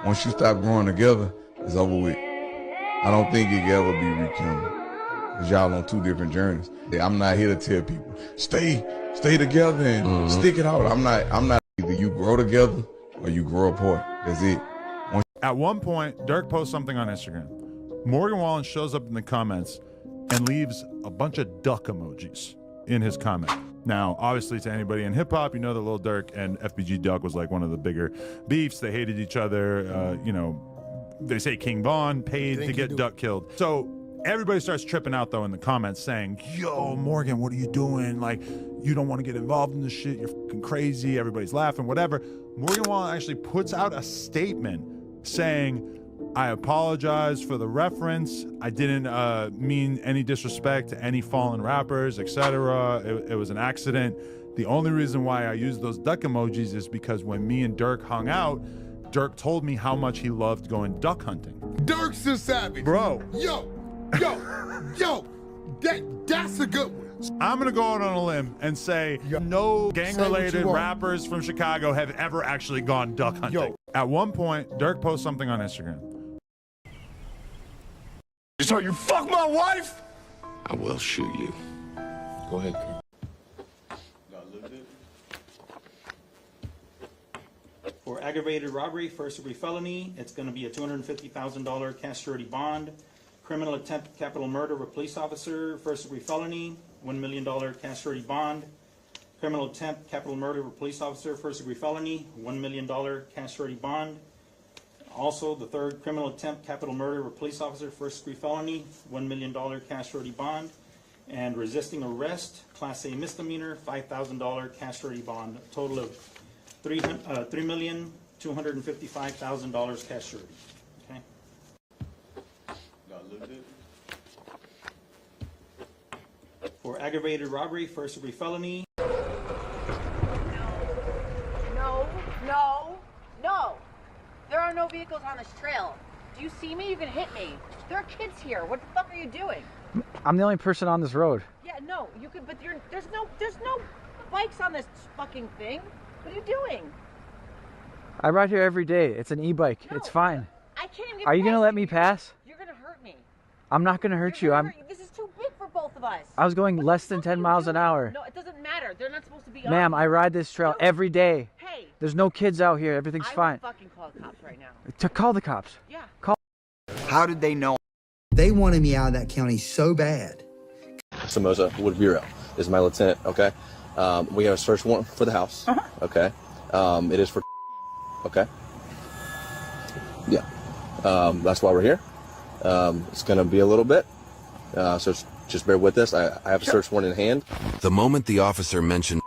Once you stop growing together, it's over with. I don't think it can ever be rekindled. Because y'all on two different journeys. I'm not here to tell people, stay together and stick it out. I'm not. Either you grow together or you grow apart. That's it. At one point, Dirk posts something on Instagram. Morgan Wallen shows up in the comments and leaves a bunch of duck emojis in his comment. Now, obviously, to anybody in hip-hop, you know that Lil Durk and FBG Duck was like one of the bigger beefs. They hated each other. You know, they say King Von paid to get Duck killed. So Everybody starts tripping out, though, in the comments saying, yo, Morgan, what are you doing? Like, you don't want to get involved in this shit. You're fucking crazy. Everybody's laughing, whatever. Morgan Wallen actually puts out a statement saying, I apologize for the reference. I didn't mean any disrespect to any fallen rappers, etc. It was an accident. The only reason why I used those duck emojis is because when me and Dirk hung out, Dirk told me how much he loved going duck hunting. Dirk's the savage. Bro. Yo, that's a good one. I'm gonna go out on a limb and say no gang-related rappers from Chicago have ever actually gone duck hunting. At one point, Dirk posted something on Instagram. So you fuck my wife? I will shoot you. Go ahead, Kurt. For aggravated robbery, first-degree felony, it's going to be a $250,000 cash surety bond. Criminal attempt capital murder of a police officer, first-degree felony, $1 million cash surety bond. Criminal attempt capital murder of a police officer, first-degree felony, $1 million cash surety bond. Also, the third criminal attempt capital murder of a police officer, first-degree felony, $1 million cash surety bond. And resisting arrest, Class A misdemeanor, $5,000 cash surety bond. A total of $3,255,000 cash surety. Okay. For aggravated robbery, first-degree felony. No. There are no vehicles on this trail. Do you see me? You can hit me. There are kids here. What the fuck are you doing? I'm the only person on this road. Yeah, no, you could, but there's no bikes on this fucking thing. What are you doing? I ride here every day. It's an e-bike. No, it's fine. I can't even. Are you gonna let me pass? You're gonna hurt me. I'm not gonna hurt you. This is too big for both of us. I was going less than 10 miles an hour. No, it doesn't matter. They're not supposed to be. Ma'am, I ride this trail every day. Hey. There's no kids out here. Everything's fine. I will fucking call the cops right now. To call the cops. Yeah. Call. How did they know? They wanted me out of that county so bad. Somoza Wood Bureau. This is my lieutenant, okay? We have a search warrant for the house, okay? It is for, okay? Yeah. That's why we're here. It's going to be a little bit, so just bear with us. I have a search warrant in hand. The moment the officer mentioned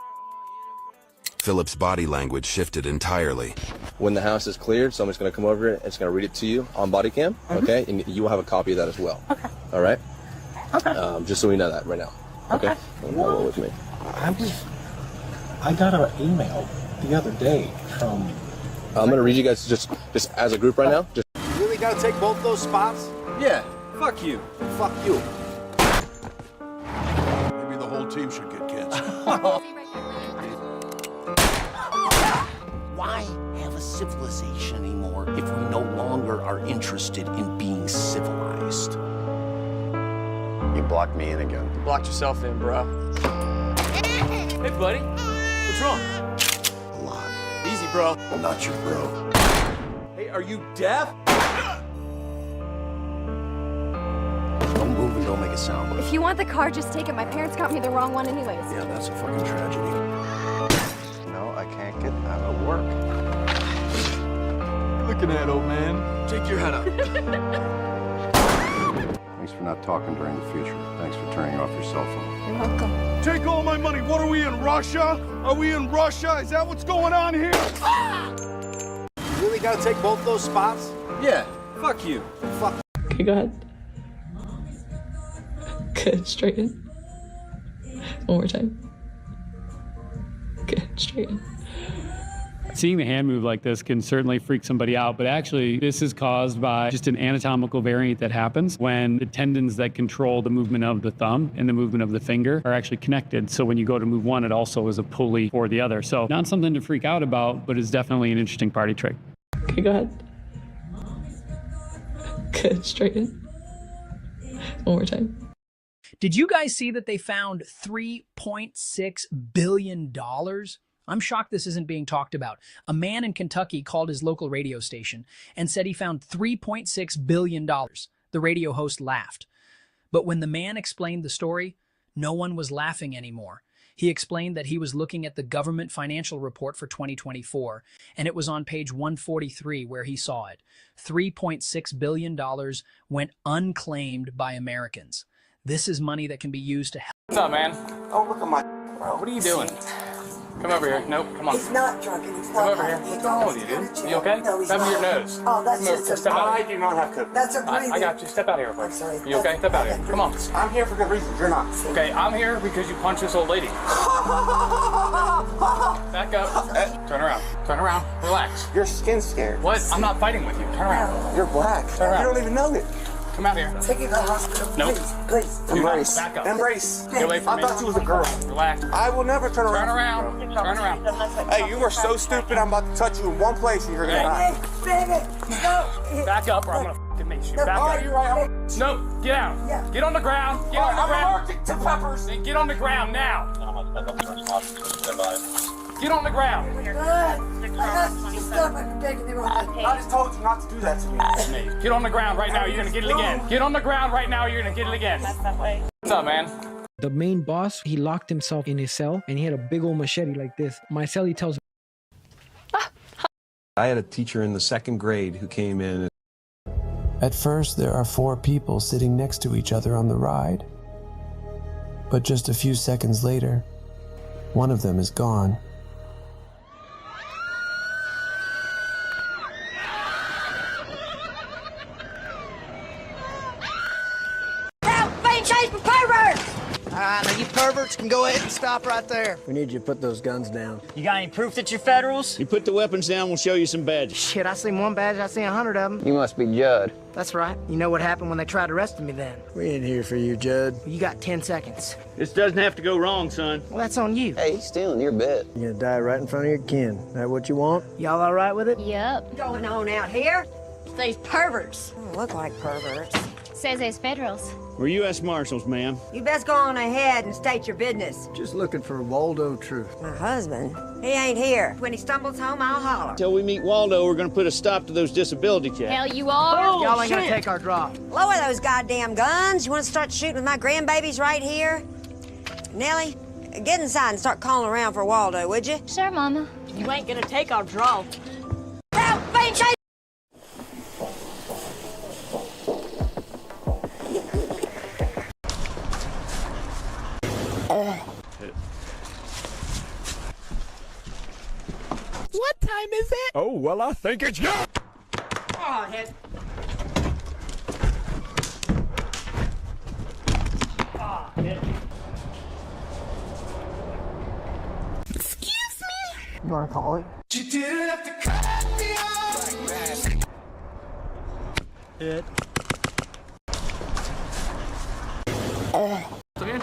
Philip's body language shifted entirely. When the house is cleared, someone's going to come over and it's going to read it to you on body cam, okay? And you will have a copy of that as well. Okay. All right? Okay. Just so we know that right now. Okay. Roll with me. I got an email the other day from. I'm going to read you guys just as a group right now. Just. You really got to take both those spots? Yeah. Fuck you. Fuck you. Maybe the whole team should get canceled. Why have a civilization anymore if we no longer are interested in being civilized? You blocked me in again. You blocked yourself in, bro. Hey, buddy. What's wrong? A lot. Easy, bro. I'm not your bro. Hey, are you deaf? Don't move and don't make a sound. If you want the car, just take it. My parents got me the wrong one anyways. Yeah, that's a fucking tragedy. No, I can't get out of work. Looking at old man. Take your head up. Thanks for not talking during the future. Thanks for turning off your cell phone. You're welcome. Take all my money. What are we in, Russia? Are we in Russia? Is that what's going on here? You really got to take both those spots? Yeah. Fuck you. Fuck. Okay, go ahead. Good, straighten. One more time. Good, straighten. Seeing the hand move like this can certainly freak somebody out, but actually this is caused by just an anatomical variant that happens when the tendons that control the movement of the thumb and the movement of the finger are actually connected. So when you go to move one, it also is a pulley for the other. So not something to freak out about, but it's definitely an interesting party trick. Okay, go ahead. Good, straighten. One more time. Did you guys see that they found $3.6 billion? I'm shocked this isn't being talked about. A man in Kentucky called his local radio station and said he found $3.6 billion. The radio host laughed. But when the man explained the story, no one was laughing anymore. He explained that he was looking at the government financial report for 2024, and it was on page 143 where he saw it. $3.6 billion went unclaimed by Americans. This is money that can be used to help. What's up, man? Oh, look at my bro. What are you doing? Come over here. Nope, come on. He's not drunk and he's Come not over here. high. What's wrong with you, dude? You okay? No, he's Step not. your nose. Oh, that's Come over. just a... Step out. I do not have coke. That's a breathing. I got you. Step out here, quick. I'm sorry. You okay? Step out here. Come on. I'm here for good reasons. You're not. Okay, I'm here because you punched this old lady. Back up. Turn around. Turn around. Relax. Your skin's scared. What? I'm not fighting with you. Turn around. You're black. Turn around. You don't even know it. Come out here. Take you to the hospital. Nope. Please. Do not. Embrace. Back up. Embrace. Get away from me. I thought you was a girl. Relax. I will never turn around. Turn around. Turn around. Hey, you are so stupid. I'm about to touch you in one place and you're gonna die. No. Back up or I'm gonna fucking make you. Back up. You're right. No. Get out. Get on the ground. Get on the ground. I'm allergic to peppers. Then get on the ground now. Get on the ground. I just told you not to do that to me. Get on the ground right now. You're gonna get it again. Get on the ground right now. You're gonna get it again. What's up, man? The main boss, he locked himself in his cell and he had a big old machete like this. My cellie tells him. I had a teacher in the 2nd grade who came in. At first, there are 4 people sitting next to each other on the ride. But just a few seconds later, one of them is gone. Alright, now you perverts can go ahead and stop right there. We need you to put those guns down. You got any proof that you're federals? You put the weapons down, we'll show you some badges. Shit, I seen one badge, I seen 100 of them. You must be Judd. That's right. You know what happened when they tried arresting me then? We ain't here for you, Judd. You got 10 seconds. This doesn't have to go wrong, son. Well, that's on you. Hey, he's stealing your bed. You're gonna die right in front of your kin. That what you want? Y'all all right with it? Yep. Going on out here? These perverts. Look like perverts. Says there's federals. We're U.S. Marshals, ma'am. You best go on ahead and state your business. Just looking for Waldo Truth. My husband, he ain't here. When he stumbles home, I'll holler. Until we meet Waldo, we're gonna put a stop to those disability checks. Hell, you are. Y'all ain't gonna take our draw. Lower those goddamn guns. You want to start shooting with my grandbabies right here? Nellie, get inside and start calling around for Waldo, would you? Sure, Mama. You ain't gonna take our draw. What time is it? Oh, well, I think it's you. Oh, head. Ah, hit. Excuse me? You wanna call it? You didn't have to cut me off. Hit. Again?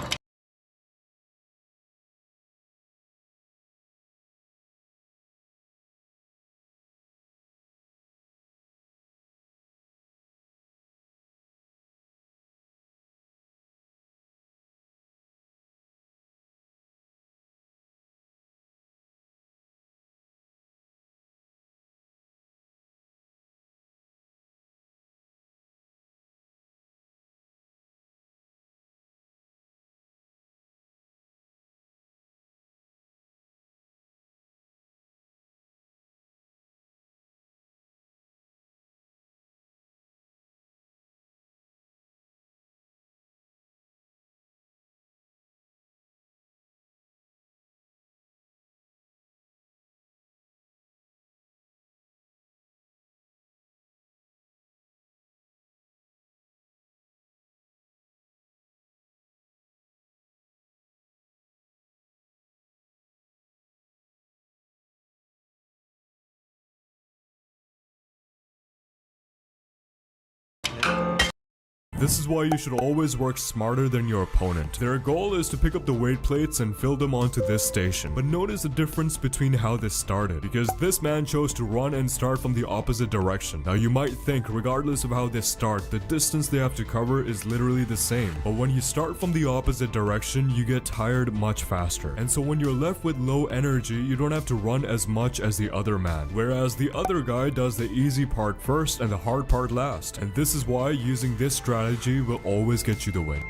This is why you should always work smarter than your opponent. Their goal is to pick up the weight plates and fill them onto this station. But notice the difference between how this started, because this man chose to run and start from the opposite direction. Now you might think, regardless of how they start, the distance they have to cover is literally the same. But when you start from the opposite direction, you get tired much faster. And so when you're left with low energy, you don't have to run as much as the other man. Whereas the other guy does the easy part first and the hard part last. And this is why using this strategy will always get you the win.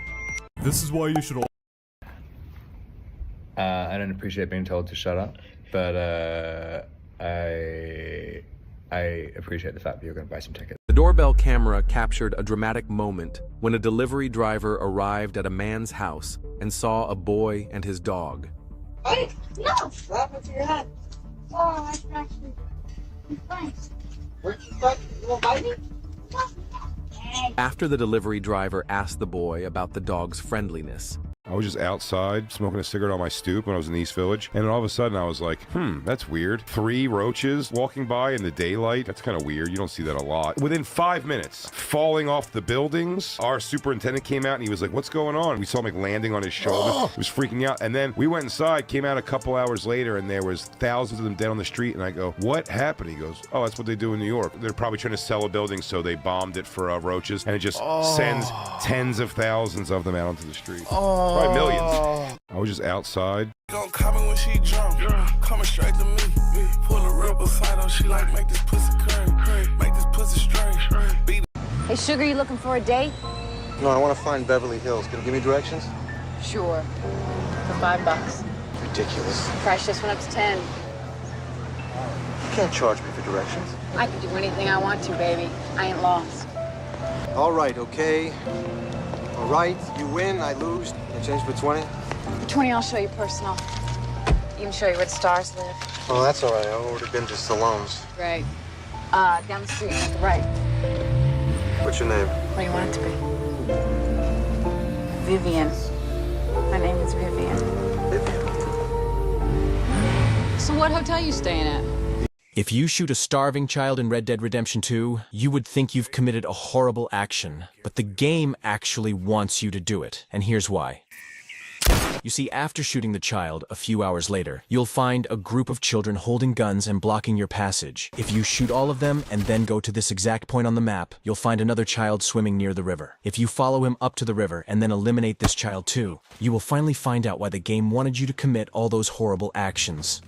This is why you should I don't appreciate being told to shut up, but I appreciate the fact that you're going to buy some tickets. The doorbell camera captured a dramatic moment when a delivery driver arrived at a man's house and saw a boy and his dog. Hey, no! What happened to your head? Oh, I scratched it. Thanks. Where'd you scratch it? You won't bite me? After the delivery driver asked the boy about the dog's friendliness, I was just outside smoking a cigarette on my stoop when I was in the East Village, and then all of a sudden I was like, that's weird. 3 roaches walking by in the daylight. That's kind of weird. You don't see that a lot. Within 5 minutes, falling off the buildings, our superintendent came out and he was like, what's going on? We saw him like landing on his shoulder. He was freaking out. And then we went inside, came out a couple hours later, and there was thousands of them dead on the street. And I go, what happened? He goes, oh, that's what they do in New York. They're probably trying to sell a building, so they bombed it for roaches, and it just sends tens of thousands of them out onto the street. Probably millions. I was just outside. Don't comment when she drunk, coming straight to me. Pull a real beside her, she like, make this pussy cream, make this pussy strange. Hey, Sugar, you looking for a date? No, I want to find Beverly Hills. Can you give me directions? Sure. For $5. Ridiculous. Price just went up to 10. You can't charge me for directions. I can do anything I want to, baby. I ain't lost. All right, okay. All right, you win, I lose. Can I change for 20? For 20, I'll show you personal. Even show you where the stars live. Oh, that's all right. I've already been to Stallone's. Right. Down the street, make a right. What's your name? What do you want it to be? Vivian. My name is Vivian. Vivian. So what hotel you staying at? If you shoot a starving child in Red Dead Redemption 2, you would think you've committed a horrible action, but the game actually wants you to do it, and here's why. You see, after shooting the child, a few hours later, you'll find a group of children holding guns and blocking your passage. If you shoot all of them and then go to this exact point on the map, you'll find another child swimming near the river. If you follow him up to the river and then eliminate this child too, you will finally find out why the game wanted you to commit all those horrible actions.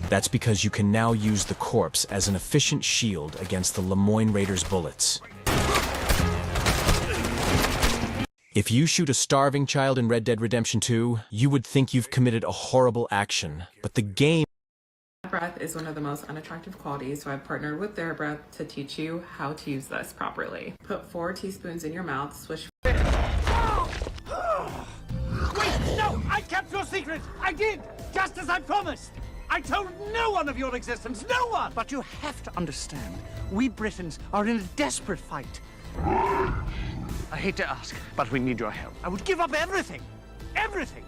That's because you can now use the corpse as an efficient shield against the Lemoyne Raiders' bullets. If you shoot a starving child in Red Dead Redemption 2, you would think you've committed a horrible action, but the game... Breath is one of the most unattractive qualities, so I've partnered with TheraBreath to teach you how to use this properly. Put 4 teaspoons in your mouth, swish... Wait, no! I kept your secret! I did! Just as I promised! I told no one of your existence, no one! But you have to understand, we Britons are in a desperate fight. I hate to ask, but we need your help. I would give up everything. Everything.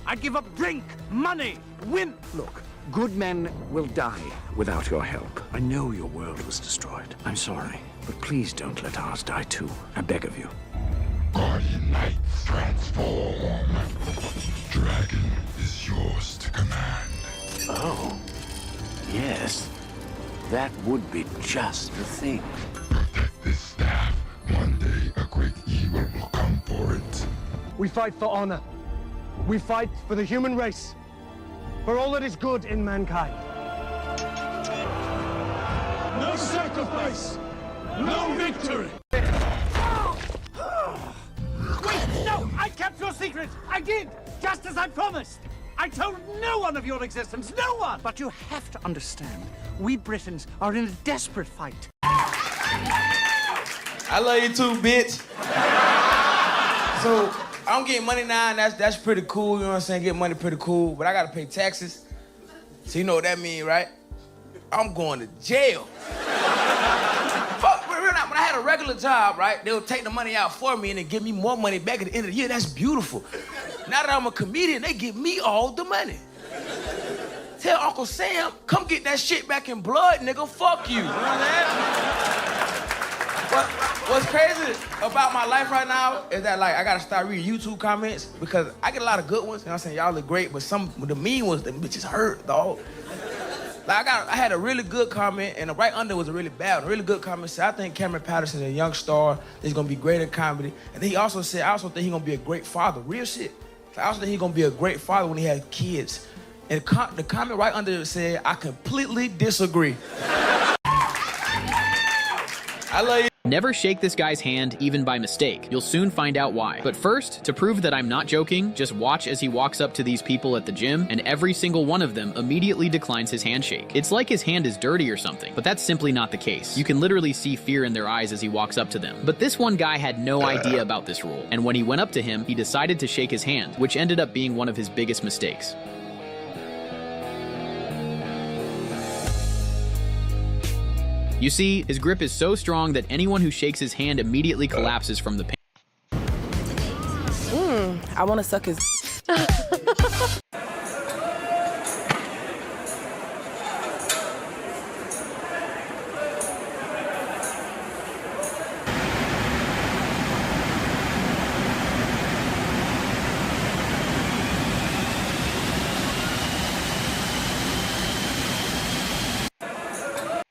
I'd give up drink, money, women. Look, good men will die without your help. I know your world was destroyed. I'm sorry, but please don't let ours die too. I beg of you. Guardian Knights transform. Dragon is yours to command. Oh, yes. That would be just the thing. Protect this staff. One day, a great evil will come for it. We fight for honor. We fight for the human race. For all that is good in mankind. No sacrifice! No victory! Wait, no! I kept your secret! I did! Just as I promised! I told no one of your existence, no one! But you have to understand, we Britons are in a desperate fight. I love you too, bitch. So, I'm getting money now, and that's pretty cool, you know what I'm saying? Get money pretty cool, but I gotta pay taxes. So you know what that means, right? I'm going to jail. Fuck, when I had a regular job, right, they would take the money out for me and then give me more money back at the end of the year. That's beautiful. Now that I'm a comedian, they give me all the money. Tell Uncle Sam, come get that shit back in blood, nigga. Fuck you. You know what I'm saying? What's crazy about my life right now is that, like, I gotta start reading YouTube comments because I get a lot of good ones. You know what I'm saying? Y'all look great, but some of the mean ones, them bitches hurt, dog. Like, I had a really good comment, and right under was a really bad one. A really good comment said, I think Cameron Patterson is a young star that's gonna be great in comedy. And then he also said, I also think he's gonna be a great father. Real shit. I also think he's gonna be a great father when he has kids. And the comment right under it said, I completely disagree. I love you. Never shake this guy's hand, even by mistake. You'll soon find out why. But first, to prove that I'm not joking, just watch as he walks up to these people at the gym, and every single one of them immediately declines his handshake. It's like his hand is dirty or something, but that's simply not the case. You can literally see fear in their eyes as he walks up to them. But this one guy had no idea about this rule, and when he went up to him, he decided to shake his hand, which ended up being one of his biggest mistakes. You see, his grip is so strong that anyone who shakes his hand immediately collapses from the pain. I want to suck his...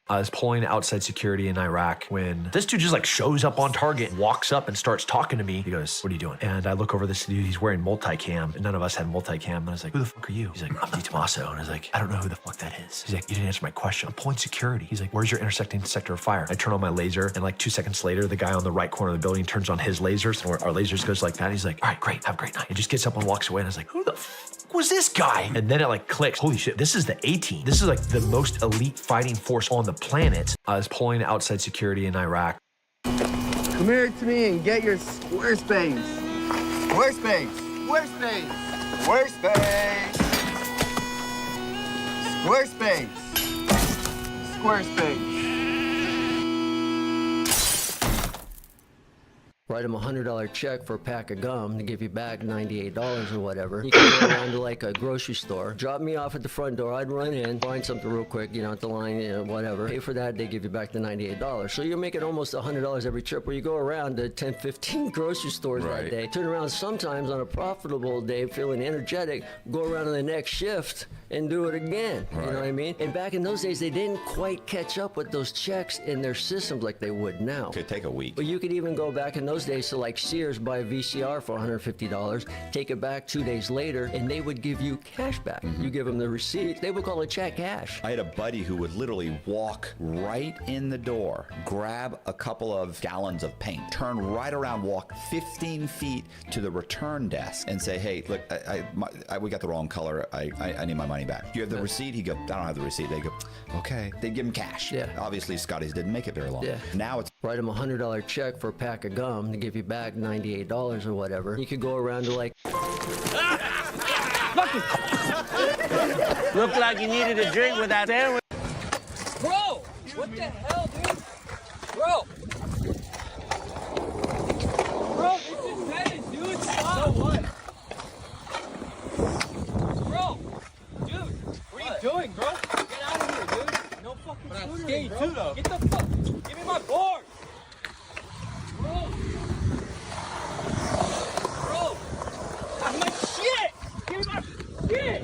I was pulling outside security in Iraq when this dude just like shows up on target, walks up and starts talking to me. He goes, "What are you doing?" And I look over this dude, he's wearing multicam, and none of us had multicam. And I was like, "Who the fuck are you?" He's like, "I'm D. Tommaso." And I was like, "I don't know who the fuck that is." He's like, "You didn't answer my question." I'm pulling security. He's like, "Where's your intersecting sector of fire?" I turn on my laser, and like 2 seconds later, the guy on the right corner of the building turns on his lasers, and our lasers goes like that. He's like, "All right, great, have a great night." He just gets up and walks away, and I was like, "Who the fuck was this guy?" And then it like clicks. Holy shit, this is the A-Team. This is like the most elite fighting force on the planet. I was pulling outside security in Iraq. Come here to me and get your Squarespace. Squarespace. Squarespace. Squarespace. Squarespace. Squarespace. Write them a $100 check for a pack of gum to give you back $98 or whatever. You can go around to like a grocery store, drop me off at the front door, I'd run in, find something real quick, you know, at the line, you know, whatever. Pay for that, they give you back the $98. So you're making almost $100 every trip where you go around to 10, 15 grocery stores that day. Turn around sometimes on a profitable day, feeling energetic, go around to the next shift and do it again. You know what I mean? And back in those days, they didn't quite catch up with those checks in their systems like they would now. Could take a week. But you could even go back in those days to like Sears, buy a VCR for $150, take it back 2 days later, and they would give you cash back. You give them the receipt, they would call it check cash. I had a buddy who would literally walk right in the door, grab a couple of gallons of paint, turn right around, walk 15 feet to the return desk and say, "Hey, look, we got the wrong color. I need my money back. You have the receipt?" He'd go, "I don't have the receipt." They go, "Okay." They'd give him cash. Yeah. Obviously, Scotty's didn't make it very long. Yeah. Now it's... Write them a $100 check for a pack of gum to give you back $98 or whatever. You could go around to like... Looked like you needed a drink with that sandwich. Bro, what the hell, dude? Bro, this is tennis, dude. Stop. So what? Bro, dude, what are you doing, bro? Get out of here, dude. No fucking tutoring, bro. Too, though. Get the fuck. Give me my board. Bro. Bro. Give me my shit. Give me my shit.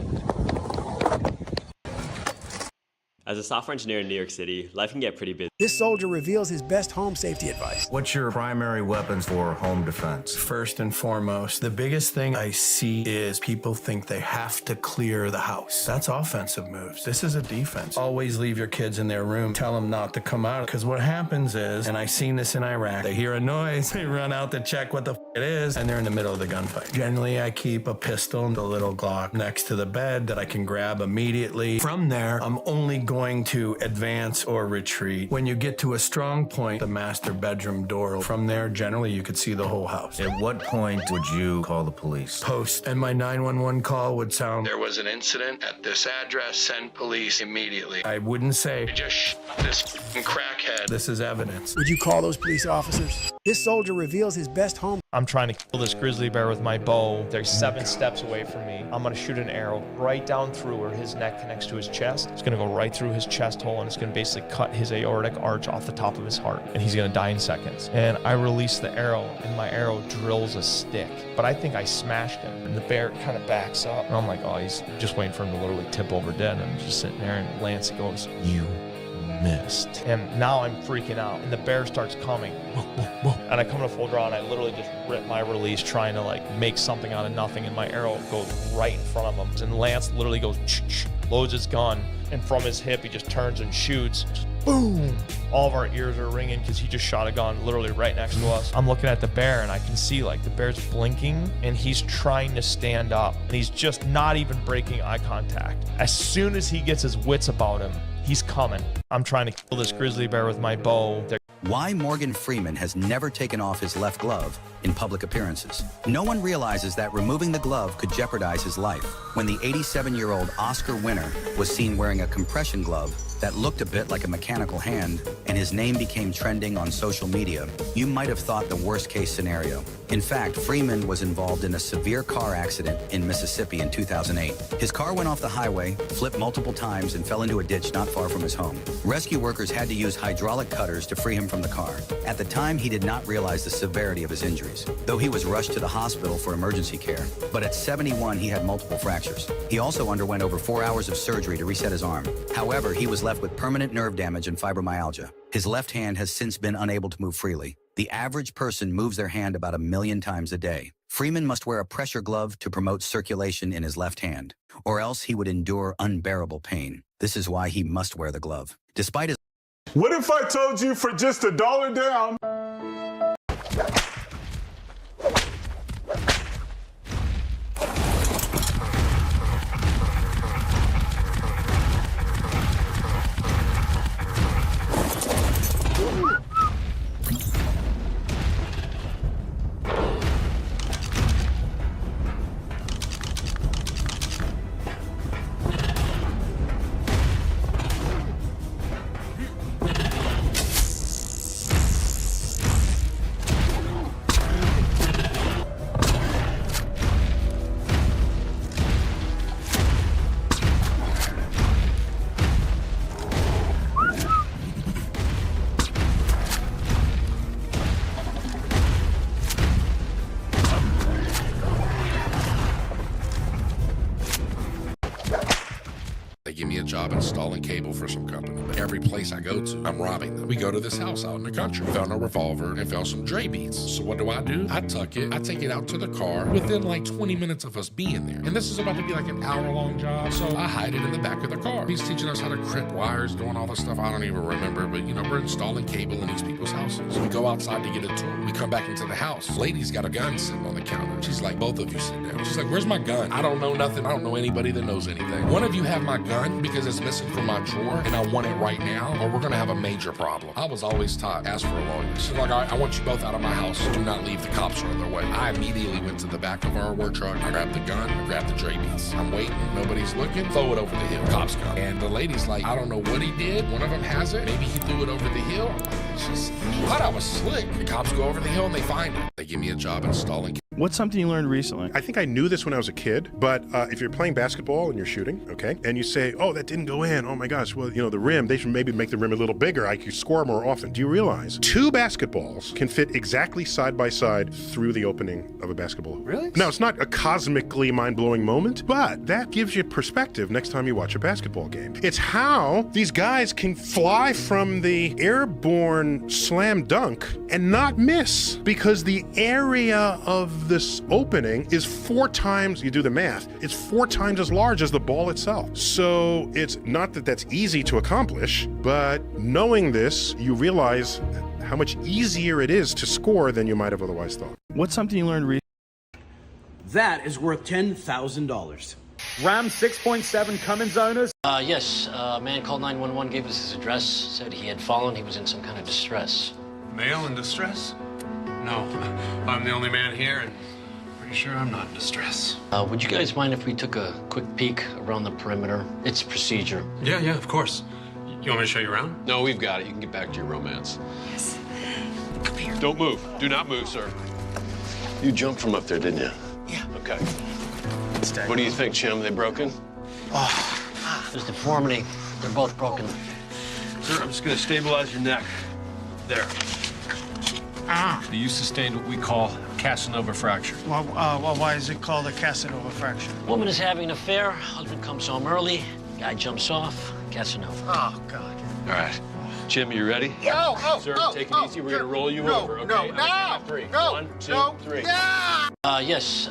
As a software engineer in New York City, life can get pretty busy. This soldier reveals his best home safety advice. What's your primary weapons for home defense? First and foremost, the biggest thing I see is people think they have to clear the house. That's offensive moves. This is a defense. Always leave your kids in their room. Tell them not to come out. Because what happens is, and I've seen this in Iraq, they hear a noise, they run out to check what the it is, and they're in the middle of the gunfight. Generally, I keep a pistol, a little Glock next to the bed that I can grab immediately. From there, I'm only going to advance or retreat. When you get to a strong point, the master bedroom door. From there, generally, you could see the whole house. At what point would you call the police? Post, and my 911 call would sound, "There was an incident at this address, send police immediately." I wouldn't say, "Just shot this crackhead." This is evidence. Would you call those police officers? This soldier reveals his best home. I'm trying to kill this grizzly bear with my bow. They're 7 steps away from me. I'm gonna shoot an arrow right down through where his neck connects to his chest. It's gonna go right through his chest hole, and it's gonna basically cut his aortic arch off the top of his heart, and he's gonna die in seconds. And I release the arrow, and my arrow drills a stick. But I think I smashed him, and the bear kind of backs up. And I'm like, oh, he's just waiting for him to literally tip over dead. And I'm just sitting there, and Lance goes, "You missed." And now I'm freaking out, and the bear starts coming. And I come to full draw, and I literally just rip my release, trying to like make something out of nothing, and my arrow goes right in front of him. And Lance literally goes, loads his gun, and from his hip he just turns and shoots. Just boom! All of our ears are ringing because he just shot a gun literally right next to us. I'm looking at the bear and I can see like the bear's blinking and he's trying to stand up and he's just not even breaking eye contact. As soon as he gets his wits about him, he's coming. I'm trying to kill this grizzly bear with my bow. Why Morgan Freeman has never taken off his left glove in public appearances. No one realizes that removing the glove could jeopardize his life. When the 87-year-old Oscar winner was seen wearing a compression glove that looked a bit like a mechanical hand, and his name became trending on social media, you might have thought the worst-case scenario. In fact, Freeman was involved in a severe car accident in Mississippi in 2008. His car went off the highway, flipped multiple times, and fell into a ditch not far from his home. Rescue workers had to use hydraulic cutters to free him from the car. At the time, he did not realize the severity of his injuries, though he was rushed to the hospital for emergency care. But at 71, he had multiple fractures. He also underwent over 4 hours of surgery to reset his arm. However, he was left with permanent nerve damage and fibromyalgia. His left hand has since been unable to move freely. The average person moves their hand about 1 million times a day. Freeman must wear a pressure glove to promote circulation in his left hand, or else he would endure unbearable pain. This is why he must wear the glove. Despite his... What if I told you for just $1 down? They give me a job installing cable for some company, but every place I go to, I'm robbing them. We go to this house out in the country, found a revolver and found some Dre beats. So what do? I tuck it, I take it out to the car within like 20 minutes of us being there. And this is about to be like an hour-long job, so I hide it in the back of the car. He's teaching us how to crimp wires, doing all this stuff I don't even remember, but you know, we're installing cable in these people's houses. We go outside to get a tool. We come back into the house. Lady's got a gun sitting on the counter. She's like, both of you sit down. She's like, where's my gun? I don't know nothing. I don't know anybody that knows anything. One of you have my gun because it's missing from my drawer and I want it right now, or we're gonna have a major problem. I was always taught, ask for a lawyer. She's like, all right, I want you both out of my house. Do not leave. The cops are on their way. I immediately went to the back of our work truck. I grabbed the gun, I grabbed the Dre beats. I'm waiting, nobody's looking. Throw it over the hill. Cops come. And the lady's like, I don't know what he did. One of them has it. Maybe he threw it over the hill. I'm like, she thought I was slick. The cops go over the hill and they find it. They give me a job installing. What's something you learned recently? I think I knew this when I was a kid, but if you're playing basketball and you're shooting, okay, and you say, oh, that didn't go in, oh my gosh, well, you know, the rim, they should maybe make the rim a little bigger, I could score more often. Do you realize 2 basketballs can fit exactly side by side through the opening of a basketball? Really? Now, it's not a cosmically mind-blowing moment, but that gives you perspective next time you watch a basketball game. It's how these guys can fly from the airborne slam dunk and not miss, because the area of this opening is 4 times, you do the math, it's 4 times as large as the ball itself. So it's not that that's easy to accomplish, but knowing this, you realize how much easier it is to score than you might have otherwise thought. What's something you learned recently? That is worth $10,000. Ram 6.7 Cummins owners? Yes, a man called 911, gave us his address, said he had fallen, he was in some kind of distress. Male in distress? No, I'm the only man here, and pretty sure I'm not in distress. Would you guys mind if we took a quick peek around the perimeter? It's procedure. Yeah, of course. You want me to show you around? No, we've got it. You can get back to your romance. Yes. Come here. Don't move. Do not move, sir. You jumped from up there, didn't you? Yeah. Okay. What do you think, Chim? They broken? Oh, there's deformity. They're both broken. Sir, I'm just going to stabilize your neck. There. You sustained what we call a Casanova fracture. Well, why is it called a Casanova fracture? Woman is having an affair. Husband comes home early. Guy jumps off. Casanova. Oh, God. All right. Jim, you ready? Sir, take it easy. We're going to roll you over, okay? No, On 3. 1, 2, 3. Yes,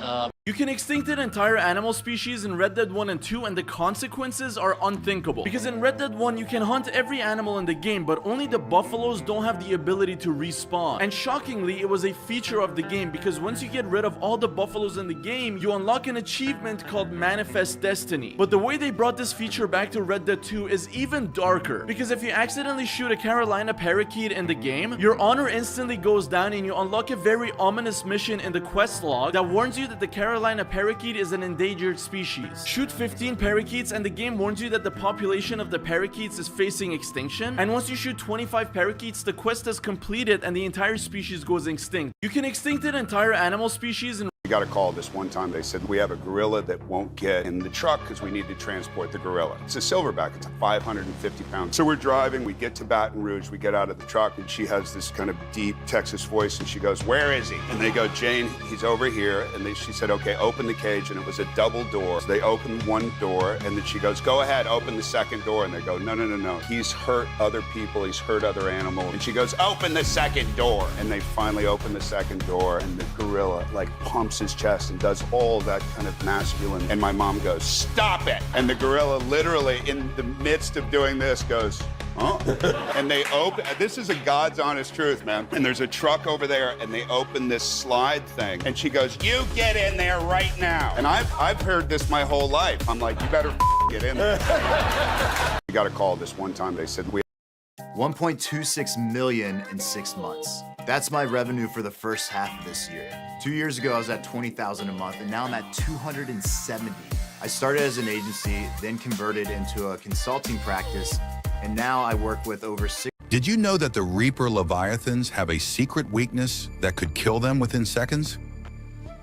You can extinct an entire animal species in Red Dead 1 and 2, and the consequences are unthinkable. Because in Red Dead 1, you can hunt every animal in the game, but only the buffaloes don't have the ability to respawn. And shockingly, it was a feature of the game, because once you get rid of all the buffaloes in the game, you unlock an achievement called Manifest Destiny. But the way they brought this feature back to Red Dead 2 is even darker, because if you accidentally shoot a Carolina parakeet in the game, your honor instantly goes down and you unlock a very ominous mission in the quest log that warns you that the Carolina parakeet is an endangered species. Shoot 15 parakeets and the game warns you that the population of the parakeets is facing extinction, and once you shoot 25 parakeets, the quest is completed and the entire species goes extinct. You can extinct an entire animal species in We got a call this one time. They said, we have a gorilla that won't get in the truck because we need to transport the gorilla. It's a silverback. It's 550 pounds. So we're driving. We get to Baton Rouge. We get out of the truck, and she has this kind of deep Texas voice, and she goes, where is he? And they go, Jane, he's over here. And she said, okay, open the cage. And it was a double door. So they opened one door, and then she goes, go ahead, open the second door. And they go, no, no, no, no. He's hurt other people. He's hurt other animals. And she goes, open the second door. And they finally open the second door, and the gorilla, like, pumps his chest and does all that kind of masculine. And my mom goes, stop it. And the gorilla literally in the midst of doing this goes, huh? And they open, this is a God's honest truth, man. And there's a truck over there and they open this slide thing. And she goes, you get in there right now. And I've heard this my whole life. I'm like, you better get in there. We got a call this one time. They said, we 1.26 million in 6 months. That's my revenue for the first half of this year. 2 years ago, I was at 20,000 a month, and now I'm at 270. I started as an agency, then converted into a consulting practice, and now I work with over 6. Did you know that the Reaper Leviathans have a secret weakness that could kill them within seconds?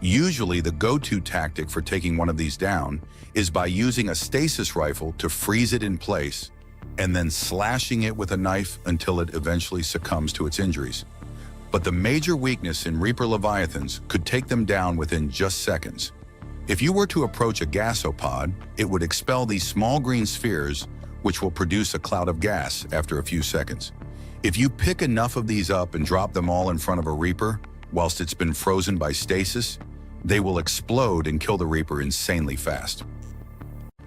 Usually, the go-to tactic for taking one of these down is by using a stasis rifle to freeze it in place and then slashing it with a knife until it eventually succumbs to its injuries. But the major weakness in Reaper Leviathans could take them down within just seconds. If you were to approach a gasopod, it would expel these small green spheres, which will produce a cloud of gas after a few seconds. If you pick enough of these up and drop them all in front of a Reaper, whilst it's been frozen by stasis, they will explode and kill the Reaper insanely fast.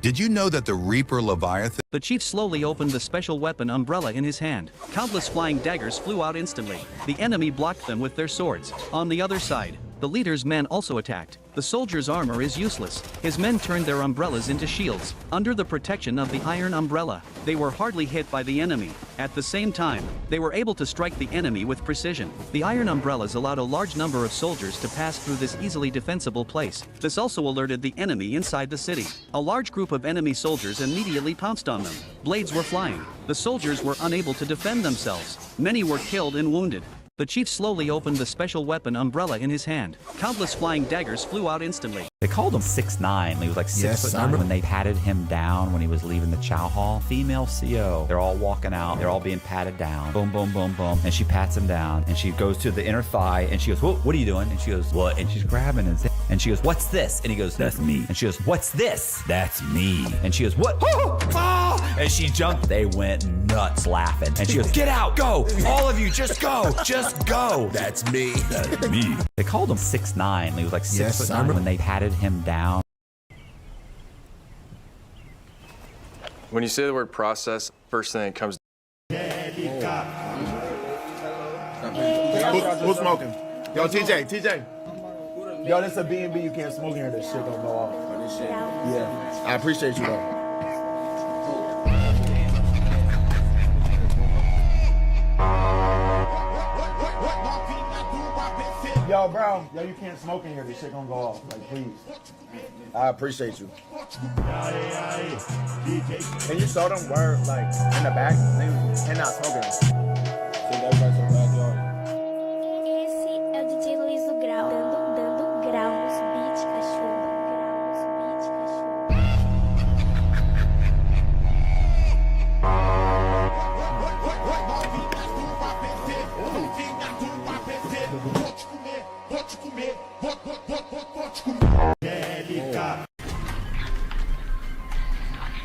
Did you know that the Reaper Leviathan... The chief slowly opened the special weapon umbrella in his hand. Countless flying daggers flew out instantly. The enemy blocked them with their swords. On the other side, the leader's men also attacked. The soldier's armor is useless. His men turned their umbrellas into shields. Under the protection of the iron umbrella, they were hardly hit by the enemy. At the same time, they were able to strike the enemy with precision. The iron umbrellas allowed a large number of soldiers to pass through this easily defensible place. This also alerted the enemy inside the city. A large group of enemy soldiers immediately pounced on them. Blades were flying. The soldiers were unable to defend themselves. Many were killed and wounded. The chief slowly opened the special weapon umbrella in his hand. Countless flying daggers flew out instantly. They called him 6'9". He was like 6'9" when they patted him down when he was leaving the chow hall. Female CO. They're all walking out. They're all being patted down. Boom, boom, boom, boom. And she pats him down. And she goes to the inner thigh. And she goes, what are you doing? And she goes, what? And she's grabbing his. And she goes, what's this? And he goes, that's me. And she goes, what's this? That's me. And she goes, what? Oh! And she jumped. They went nuts laughing. And she goes, get out. Go. All of you, just go. Just go. That's me. That's me. They called him 6'9". He was like 6'9" when they patted him down. When you say the word process, first thing that comes. Who's smoking? Yo, TJ. Yo, this a B&B. You can't smoke in here. This shit gonna go off. Yeah. I appreciate you, though. Yo, bro. Yo, you can't smoke in here. This shit gonna go off. Like, please. I appreciate you. Can you show them where, like, in the back? They cannot smoke in here. Esse é o DJ Luiz do Grau, dando grau nos beats, cachorro.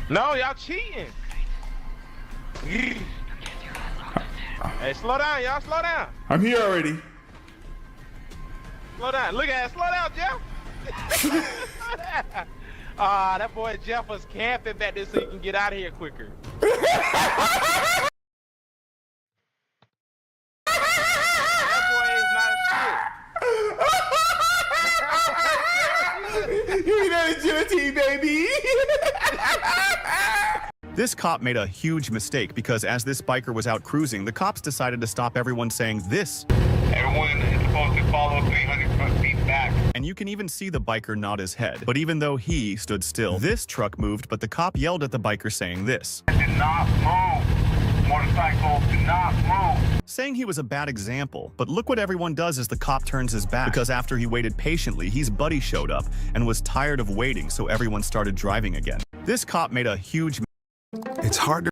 No, y'all cheating. Hey, slow down, y'all. Slow down. I'm here already. Slow down. Look at it. Slow down, Jeff. That boy Jeff was camping back there so you can get out of here quicker. You know agility, baby. This cop made a huge mistake because as this biker was out cruising, the cops decided to stop everyone saying this. Everyone is supposed to follow 300 feet back. And you can even see the biker nod his head. But even though he stood still, this truck moved, but the cop yelled at the biker saying this. Did not move. Motorcycle, did not move. Saying he was a bad example, but look what everyone does as the cop turns his back. Because after he waited patiently, his buddy showed up and was tired of waiting, so everyone started driving again. This cop made a huge It's hard to...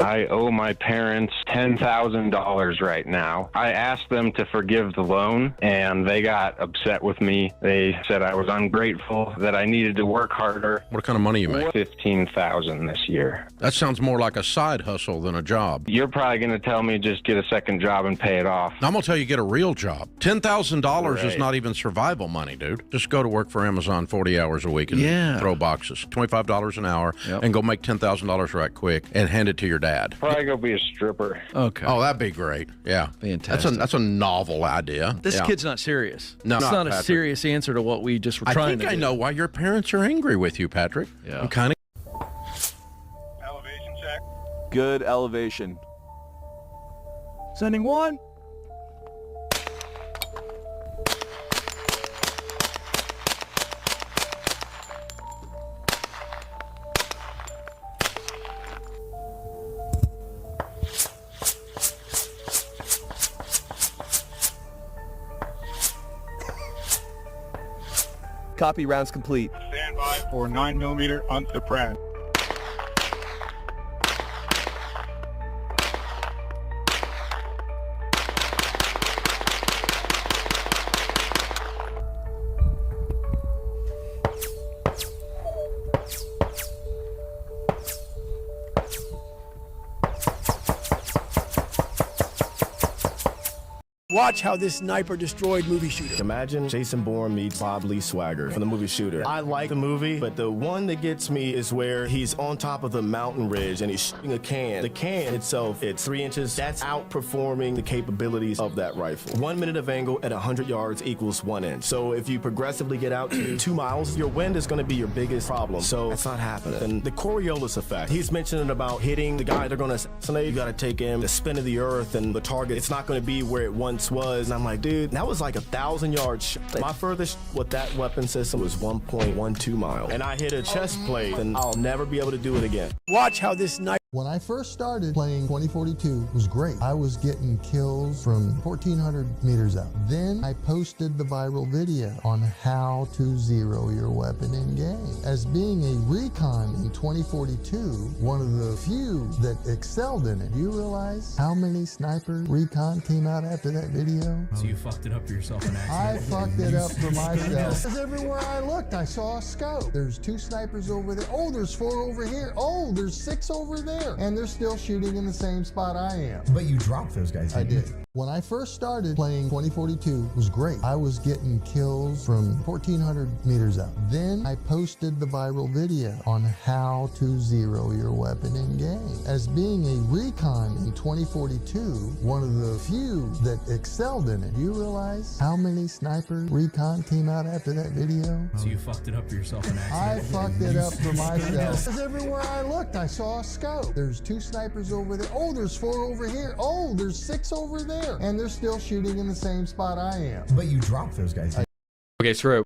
I owe my parents $10,000 right now. I asked them to forgive the loan, and they got upset with me. They said I was ungrateful, that I needed to work harder. What kind of money you make? $15,000 this year. That sounds more like a side hustle than a job. You're probably going to tell me just get a second job and pay it off. I'm going to tell you get a real job. $10,000 is Right. not even survival money, dude. Just go to work for Amazon 40 hours a week and throw boxes. $25 an hour and go make $10,000 right quick and hand it to your dad. Probably go be a stripper. Okay. Oh, that'd be great. Yeah. Fantastic. That's a novel idea. This Yeah. kid's not serious. No, it's not not a Patrick. serious answer to what we just were trying to do. I think I know why your parents are angry with you, Patrick. Yeah. I'm kind of... Good elevation. Sending one. Copy, rounds complete. Stand by for 9mm unsuppressed. Watch how this sniper destroyed movie Shooter. Imagine Jason Bourne meets Bob Lee Swagger from the movie Shooter. I like the movie, but the one that gets me is where he's on top of the mountain ridge and he's shooting a can. The can itself, it's 3 inches. That's outperforming the capabilities of that rifle. 1 minute of angle at 100 yards equals 1 inch. So if you progressively get out to 2 miles, your wind is going to be your biggest problem. So that's not happening. And the Coriolis effect, he's mentioning about hitting the guy they're going to assassinate. You got to take him, the spin of the earth and the target. It's not going to be where it once was. And I'm like, dude, that was like 1,000 yards shot. My furthest with that weapon system was 1.12 miles. And I hit a chest plate and I'll never be able to do it again. Watch how this sniper... When I first started playing 2042, it was great. I was getting kills from 1,400 meters out. Then I posted the viral video on how to zero your weapon in game. As being a recon in 2042, one of the few that excelled in it, do you realize how many sniper recon came out after that video? So you fucked it up for yourself in accident. I fucked it up for myself. Because everywhere I looked, I saw a scope. There's 2 snipers over there. Oh, there's 4 over here. Oh, there's 6 over there. And they're still shooting in the same spot I am. But you dropped those guys, I didn't did. When I first started playing 2042, it was great. I was getting kills from 1,400 meters out. Then I posted the viral video on how to zero your weapon in game. As being a recon in 2042, one of the few that excelled in it, do you realize how many sniper recon came out after that video? So you fucked it up for yourself in accident. I fucked it up for myself. Because everywhere I looked, I saw a scope. There's 2 snipers over there. Oh, there's 4 over here. Oh, there's 6 over there. And they're still shooting in the same spot I am. But you dropped those guys. Okay, so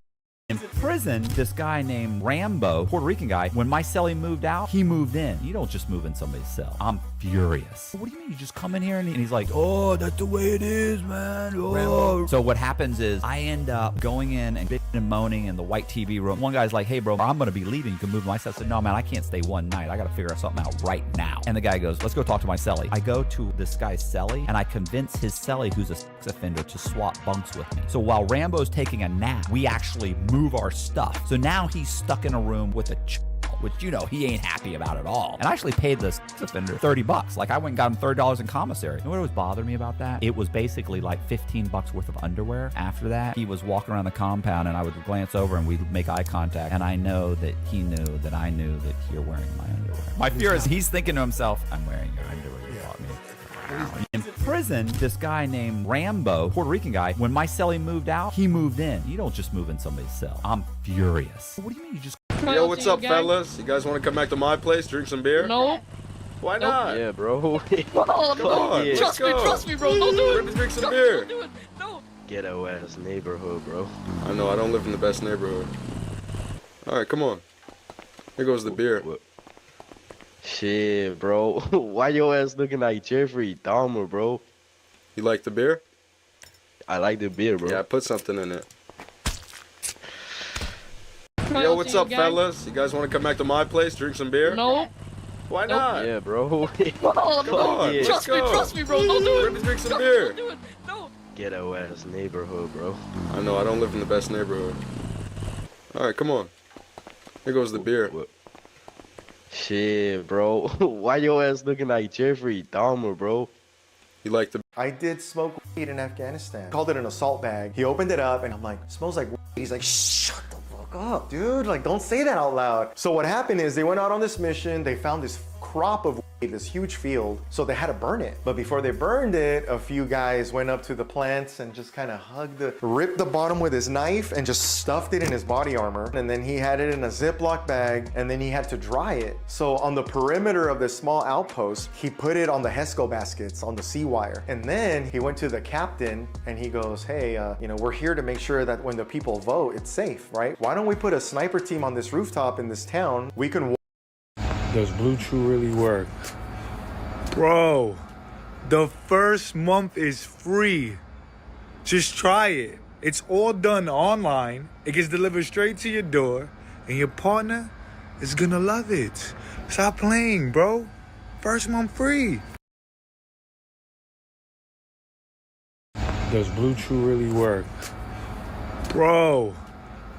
in prison, this guy named Rambo, Puerto Rican guy, when my cellie moved out, he moved in. You don't just move in somebody's cell. I'm furious. What do you mean? You just come in here and he's like, oh, that's the way it is, man. Oh. So what happens is I end up going in and bitching and moaning in the white TV room. One guy's like, hey, bro, I'm going to be leaving. You can move to my cell. I said, no, man, I can't stay one night. I got to figure something out right now. And the guy goes, let's go talk to my cellie. I go to this guy's cellie and I convince his cellie, who's a sex offender, to swap bunks with me. So while Rambo's taking a nap, we actually move our stuff. So now he's stuck in a room with a which, you know, he ain't happy about at all. And I actually paid this offender $30. Like, I went and got him $30 in commissary. You know what was bothering me about that? It was basically like $15 worth of underwear. After that, he was walking around the compound, and I would glance over, and we'd make eye contact, and I know that he knew that I knew that you're wearing my underwear. My fear is he's thinking to himself, I'm wearing your underwear. You bought me. In prison, this guy named Rambo, Puerto Rican guy, when my cellie moved out, he moved in. You don't just move in somebody's cell. I'm furious. What do you mean you just... Yo, what's up, fellas? You guys want to come back to my place, drink some beer? No. Why not? Yeah, bro. Come on, Yeah. trust me, bro. Don't do it. We're gonna drink some beer. Don't do it. No. Ghetto ass neighborhood, bro. I know, I don't live in the best neighborhood. All right, come on. Here goes the beer. Shit, bro. Why your ass looking like Jeffrey Dahmer, bro? You like the beer? I like the beer, bro. Yeah, I put something in it. Yo, what's up, fellas? You guys want to come back to my place, drink some beer? No. Why not? Yeah, bro. Come on, Yeah. trust me, bro. Don't do it. We're gonna drink some beer. Don't do it. No. Ghetto ass neighborhood, bro. I know, I don't live in the best neighborhood. All right, come on. Here goes the beer. Shit, bro. Why your ass looking like Jeffrey Dahmer, bro? You like the... I did smoke weed in Afghanistan. Called it an assault bag. He opened it up and I'm like, smells like weed. He's like, shut the fuck up, dude. Like, don't say that out loud. So what happened is they went out on this mission. They found this crop of weed, this huge field. So they had to burn it. But before they burned it, a few guys went up to the plants and just kind of ripped the bottom with his knife and just stuffed it in his body armor. And then he had it in a Ziploc bag and then he had to dry it. So on the perimeter of this small outpost, he put it on the HESCO baskets on the sea wire. And then he went to the captain and he goes, hey, you know, we're here to make sure that when the people vote, it's safe, right? Why don't we put a sniper team on this rooftop in this town? We can... Does Blue Chew really work? Bro, the first month is free. Just try it. It's all done online. It gets delivered straight to your door, and your partner is gonna love it. Stop playing, bro. First month free. Does Blue Chew really work? Bro,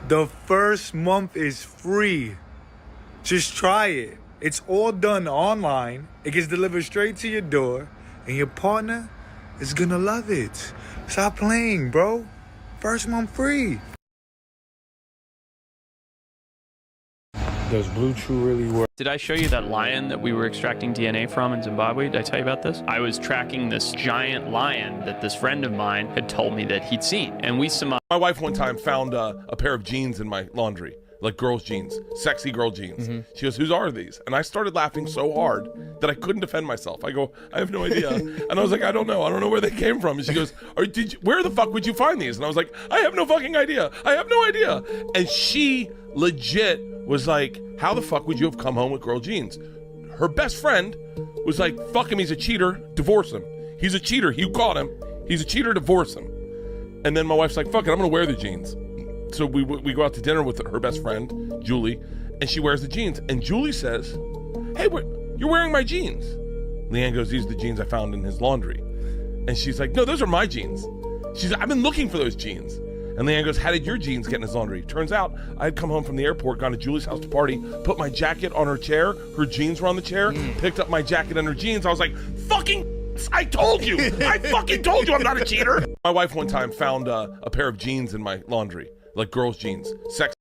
the first month is free. Just try it. It's all done online. It gets delivered straight to your door, and your partner is gonna love it. Stop playing, bro. First month free. Does Blue Chew really work? Did I show you that lion that we were extracting DNA from in Zimbabwe? Did I tell you about this? I was tracking this giant lion that this friend of mine had told me that he'd seen, and we My wife one time found a pair of jeans in my laundry. Like girls' jeans, sexy girl jeans. She goes, whose are these? And I started laughing so hard that I couldn't defend myself. I go, I have no idea. And I was like, I don't know where they came from. And she goes, where the fuck would you find these? And I was like, I have no fucking idea. I have no idea. And she legit was like, how the fuck would you have come home with girl jeans? Her best friend was like, fuck him, he's a cheater, divorce him. He's a cheater, you caught him. He's a cheater, divorce him. And then my wife's like, fuck it, I'm gonna wear the jeans. So we go out to dinner with her best friend, Julie, and she wears the jeans. And Julie says, hey, you're wearing my jeans. Leanne goes, these are the jeans I found in his laundry. And she's like, no, those are my jeans. She's like, I've been looking for those jeans. And Leanne goes, how did your jeans get in his laundry? Turns out I had come home from the airport, gone to Julie's house to party, put my jacket on her chair, her jeans were on the chair, picked up my jacket and her jeans. I was like, fucking, I told you. I fucking told you I'm not a cheater. My wife one time found a pair of jeans in my laundry. Like girls' jeans. Sex.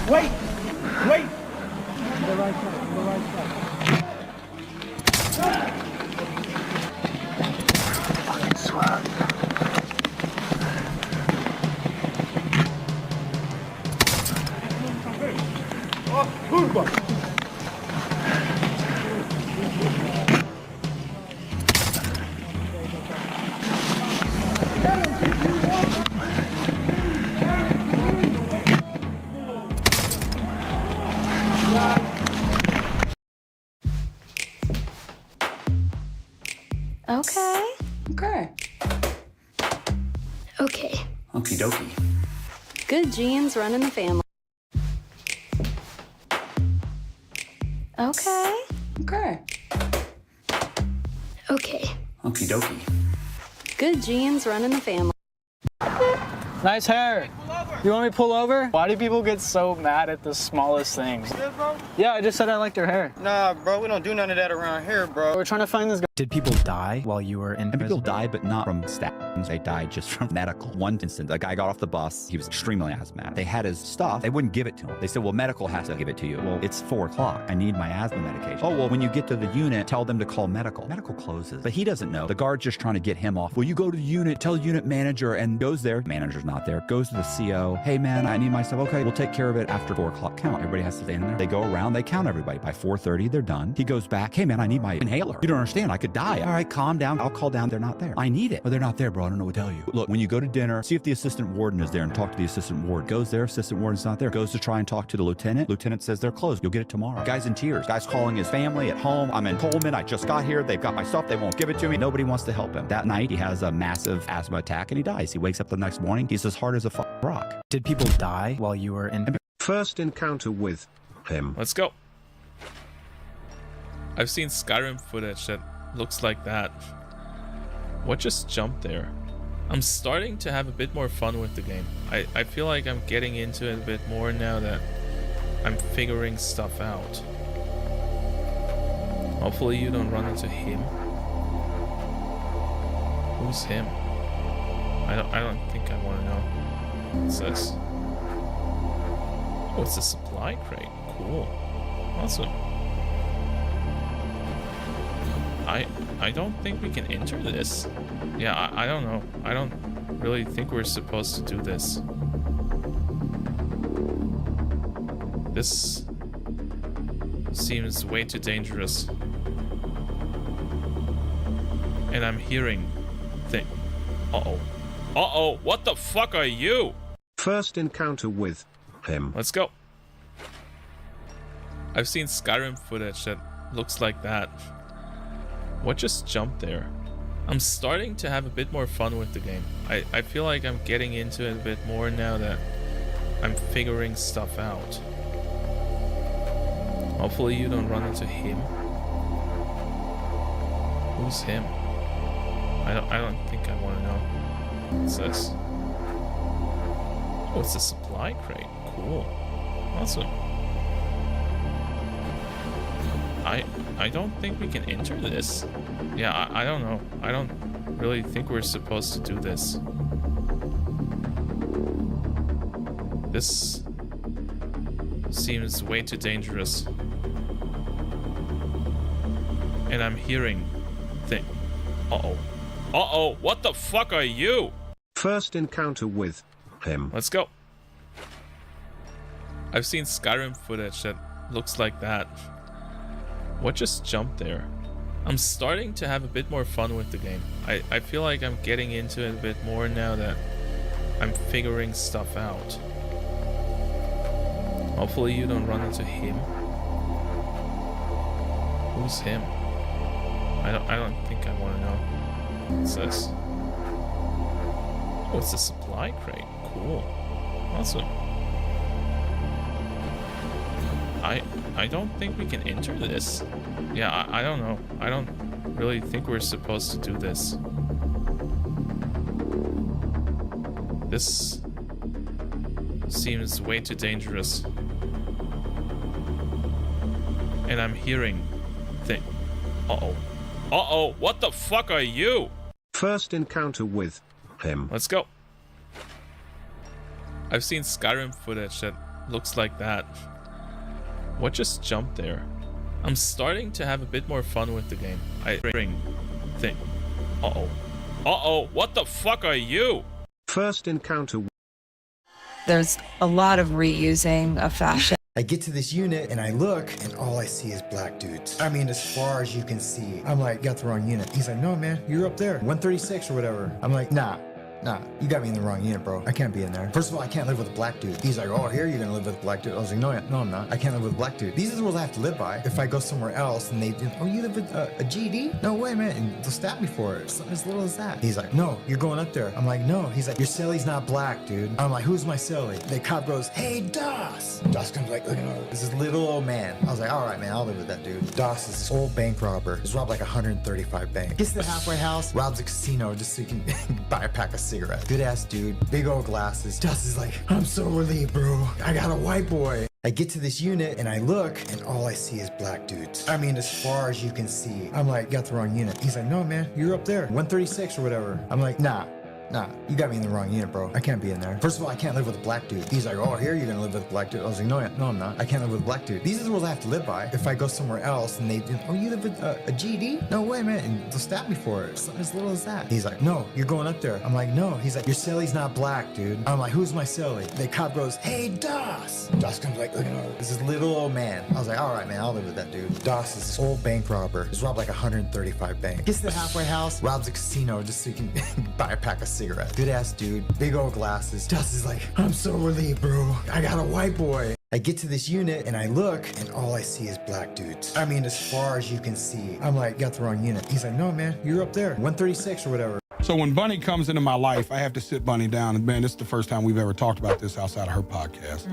Wait! The right side. Fucking swag. Okay. Okay. Okay. Okie dokie. Good genes running the family. Okay. Okay. Okay. Okie dokie. Good genes running the family. Nice hair. You want me to pull over? Why do people get so mad at the smallest things? Good, bro? Yeah, I just said I liked your hair. Nah, bro, we don't do none of that around here, bro. We're trying to find this guy. Did people die while you were in prison? People died, but not from statins. They died just from medical. One instance, a guy got off the bus. He was extremely asthmatic. They had his stuff. They wouldn't give it to him. They said, well, medical has to give it to you. Well, it's 4 o'clock. I need my asthma medication. Oh, well, when you get to the unit, tell them to call medical. Medical closes. But he doesn't know. The guard's just trying to get him off. Well, you go to the unit, tell the unit manager, and goes there. Manager's not there. Goes to the CO. Hey, man, I need my stuff. Okay, we'll take care of it after 4 o'clock count. Everybody has to stay in there. They go around. They count everybody. By 4:30, they're done. He goes back. Hey, man, I need my inhaler. You don't understand. I could die. All right, calm down. I'll call down. They're not there. I need it. Oh, they're not there, bro. I don't know what to tell you. Look, when you go to dinner, see if the assistant warden is there and talk to the assistant warden. Goes there. Assistant warden's not there. Goes to try and talk to the lieutenant. Lieutenant says they're closed. You'll get it tomorrow. Guy's in tears. Guy's calling his family at home. I'm in Coleman. I just got here. They've got my stuff. They won't give it to me. Nobody wants to help him. That night, he has a massive asthma attack and he dies. He wakes up the next morning. He's as hard as a rock. Did people die while you were in? First encounter with him. Let's go. I've seen Skyrim footage that looks like that. What just jumped there? I'm starting to have a bit more fun with the game. I feel like I'm getting into it a bit more now that I'm figuring stuff out. Hopefully you don't run into him. Who's him? I don't think I want to know. What's this? Oh, it's a supply crate. Cool. Awesome. I don't think we can enter this. Yeah, I don't know. I don't really think we're supposed to do this. This seems way too dangerous. And I'm hearing thing. Uh-oh. Uh-oh, what the fuck are you? First encounter with him. Let's go. I've seen Skyrim footage that looks like that. What just jumped there? I'm starting to have a bit more fun with the game. I feel like I'm getting into it a bit more now that I'm figuring stuff out. Hopefully you don't run into him. Who's him? I don't think I want to know. What's this? Oh, it's a supply crate. Cool. Awesome. I don't think we can enter this. Yeah, I don't know. I don't really think we're supposed to do this. This seems way too dangerous. And I'm hearing thing. Uh-oh. Uh-oh, what the fuck are you? First encounter with him. Let's go. I've seen Skyrim footage that looks like that. What just jumped there? I'm starting to have a bit more fun with the game. I feel like I'm getting into it a bit more now that I'm figuring stuff out. Hopefully you don't run into him. Who's him? I don't think I want to know. What's this? Oh, it's a supply crate. Cool. Awesome. I don't think we can enter this. Yeah, I don't know. I don't really think we're supposed to do this. This seems way too dangerous. And I'm hearing thing. Uh-oh. Uh-oh, what the fuck are you? First encounter with him. Let's go. I've seen Skyrim footage that looks like that. What just jumped there? I'm starting to have a bit more fun with the game. Thing. Uh-oh. Uh-oh, what the fuck are you? First encounter. There's a lot of reusing of fashion. I get to this unit and I look and all I see is black dudes. I mean, as far as you can see. I'm like, got the wrong unit. He's like, no, man, you're up there. 136 or whatever. I'm like, nah, Nah, you got me in the wrong unit, bro. I can't be in there. First of all, I can't live with a black dude. He's like, oh, here you're gonna live with a black dude. I was like, no, I'm not. I can't live with a black dude. These are the rules I have to live by. If I go somewhere else and they, oh, you live with a GD? No way, man. And they'll stab me for it. Something as little as that. He's like, no, you're going up there. I'm like, no. He's like, your celly's not black, dude. I'm like, who's my celly? The cop goes, hey, Doss. Doss comes like, looking over. This is little old man. I was like, all right, man, I'll live with that dude. Doss is this old bank robber. He's robbed like 135 banks. Gets to the halfway house, robs a casino just so he can buy a pack of cigarettes. Good ass dude, big old glasses. Doss is like, I'm so relieved, bro. I got a white boy. I get to this unit and I look and all I see is black dudes. I mean, as far as you can see. I'm like, got the wrong unit. He's like, no, man, you're up there, 136 or whatever. I'm like, nah, you got me in the wrong unit, bro. I can't be in there. First of all, I can't live with a black dude. He's like, oh, here you're gonna live with a black dude. I was like, no, I'm not. I can't live with a black dude. These are the rules I have to live by. If I go somewhere else and they, oh, you live with a GD? No way, man. And they'll stab me for it. Something as little as that. He's like, no, you're going up there. I'm like, no. He's like, your celly's not black, dude. I'm like, who's my celly? The cop goes, hey, Doss. Doss comes like, looking over. This is little old man. I was like, all right, man, I'll live with that dude. Doss is this old bank robber. He's robbed like 135 banks. Gets to the halfway house, robs a casino just so he can buy a pack of cigarettes. Good ass dude, big old glasses. Doss is like, I'm so relieved, bro. I got a white boy. I get to this unit and I look and all I see is black dudes. I mean, as far as you can see. I'm like, got the wrong unit. He's like, no, man, you're up there, 136 or whatever. So when Bunny comes into my life, I have to sit Bunny down. And man, this is the first time we've ever talked about this outside of her podcast.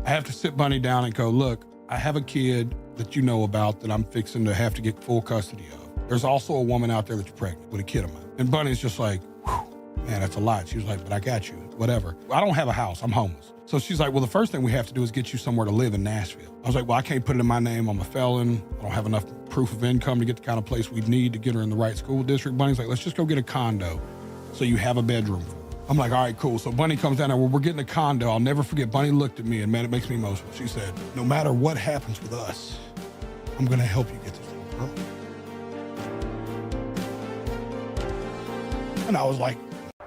I have to sit Bunny down and go, look, I have a kid that you know about that I'm fixing to have to get full custody of. There's also a woman out there that's pregnant with a kid of mine. And Bunny's just like, man, that's a lot. She was like, but I got you, whatever. I don't have a house, I'm homeless. So she's like, well, the first thing we have to do is get you somewhere to live in Nashville. I was like, well, I can't put it in my name, I'm a felon. I don't have enough proof of income to get the kind of place we'd need to get her in the right school district. Bunny's like, let's just go get a condo so you have a bedroom. I'm like, all right, cool. So Bunny comes down there, well, we're getting a condo. I'll never forget, Bunny looked at me and man, it makes me emotional. She said, no matter what happens with us, I'm gonna help you get this little girl. And I was like,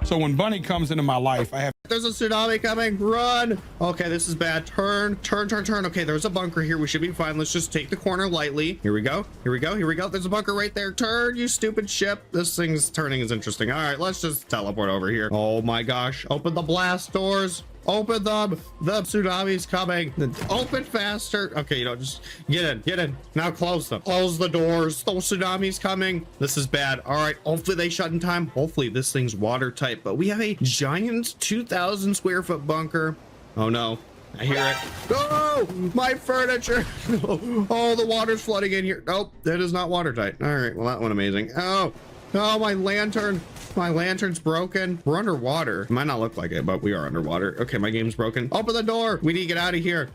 so when Bunny comes into my life, I have... There's a tsunami coming, run! Okay, this is bad, turn. Okay, there's a bunker here, we should be fine. Let's just take the corner lightly. Here we go. There's a bunker right there. Turn, you stupid ship. This thing's turning is interesting. All right, let's just teleport over here. Oh my gosh, open the blast doors. Open them. The tsunami's coming. Open faster. Okay, just get in. Now close them. Close the doors. The tsunami's coming. This is bad. All right, hopefully they shut in time. Hopefully this thing's watertight, but we have a giant 2,000 square foot bunker. Oh no. I hear it. Oh, my furniture. Oh, the water's flooding in here. Nope, that is not watertight. All right, well, that went amazing. Oh, my lantern. My lantern's broken. We're underwater. It might not look like it, but we are underwater. Okay, my game's broken. Open the door. We need to get out of here.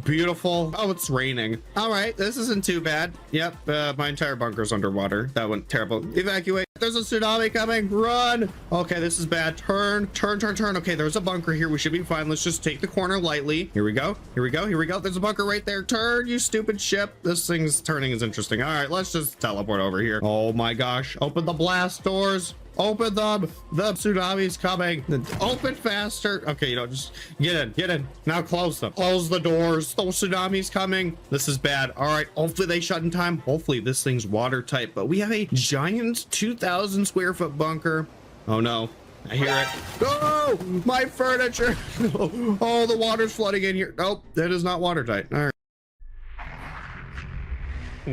Beautiful. Oh, it's raining. All right, this isn't too bad. Yep, my entire bunker's underwater. That went terrible. Evacuate. There's a tsunami coming. Run. Okay, this is bad. Turn. Okay, there's a bunker here. We should be fine. Let's just take the corner lightly. Here we go. There's a bunker right there. Turn, you stupid ship. This thing's turning is interesting. All right, let's just teleport over here. Oh my gosh. Open the blast doors. Open them. The tsunami's coming. Open faster. Okay, just get in. Now close them. Close the doors. The tsunami's coming. This is bad. All right, hopefully they shut in time. Hopefully this thing's watertight, but we have a giant 2,000 square foot bunker. Oh no. I hear it. Oh, my furniture. Oh, the water's flooding in here. Nope, that is not watertight. All right.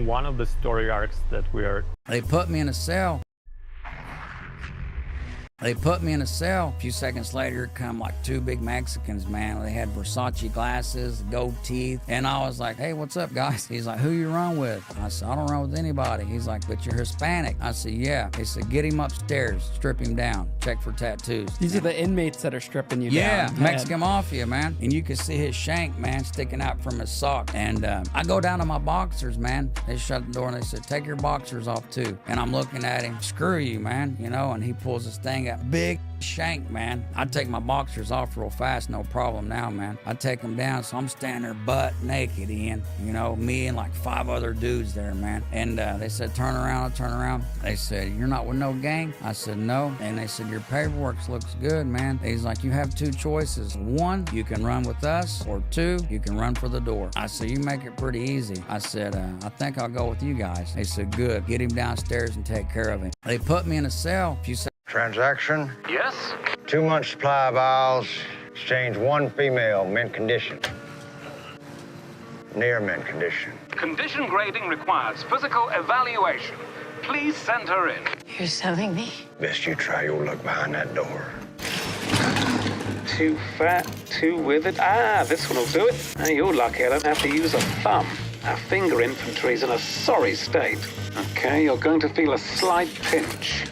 One of the story arcs that they put me in a cell. A few seconds later, come like two big Mexicans, man. They had Versace glasses, gold teeth. And I was like, hey, what's up, guys? He's like, who you run with? I said, I don't run with anybody. He's like, but you're Hispanic. I said, yeah. He said, get him upstairs, strip him down, check for tattoos. These are the inmates that are stripping you down. Yeah, Mexican Mafia, man. And you can see his shank, man, sticking out from his sock. And I go down to my boxers, man. They shut the door and they said, take your boxers off too. And I'm looking at him, screw you, man, and he pulls this thing out. Big shank, man. I take my boxers off real fast, no problem now, man. I take them down, so I'm standing there butt naked, Ian. Me and like 5 other dudes there, man. And they said, turn around. I turn around. They said, you're not with no gang? I said, no. And they said, your paperwork looks good, man. He's like, you have 2 choices. 1, you can run with us, or 2, you can run for the door. I said, you make it pretty easy. I said, I think I'll go with you guys. They said, good. Get him downstairs and take care of him. They put me in a cell. Transaction? Yes? 2 months supply of owls. Exchange 1 female, mint condition. Near mint condition. Condition grading requires physical evaluation. Please send her in. You're selling me? Best you try your luck behind that door. Too fat, too withered. Ah, this one will do it. Now you're lucky I don't have to use a thumb. Our finger infantry's in a sorry state. Okay, you're going to feel a slight pinch.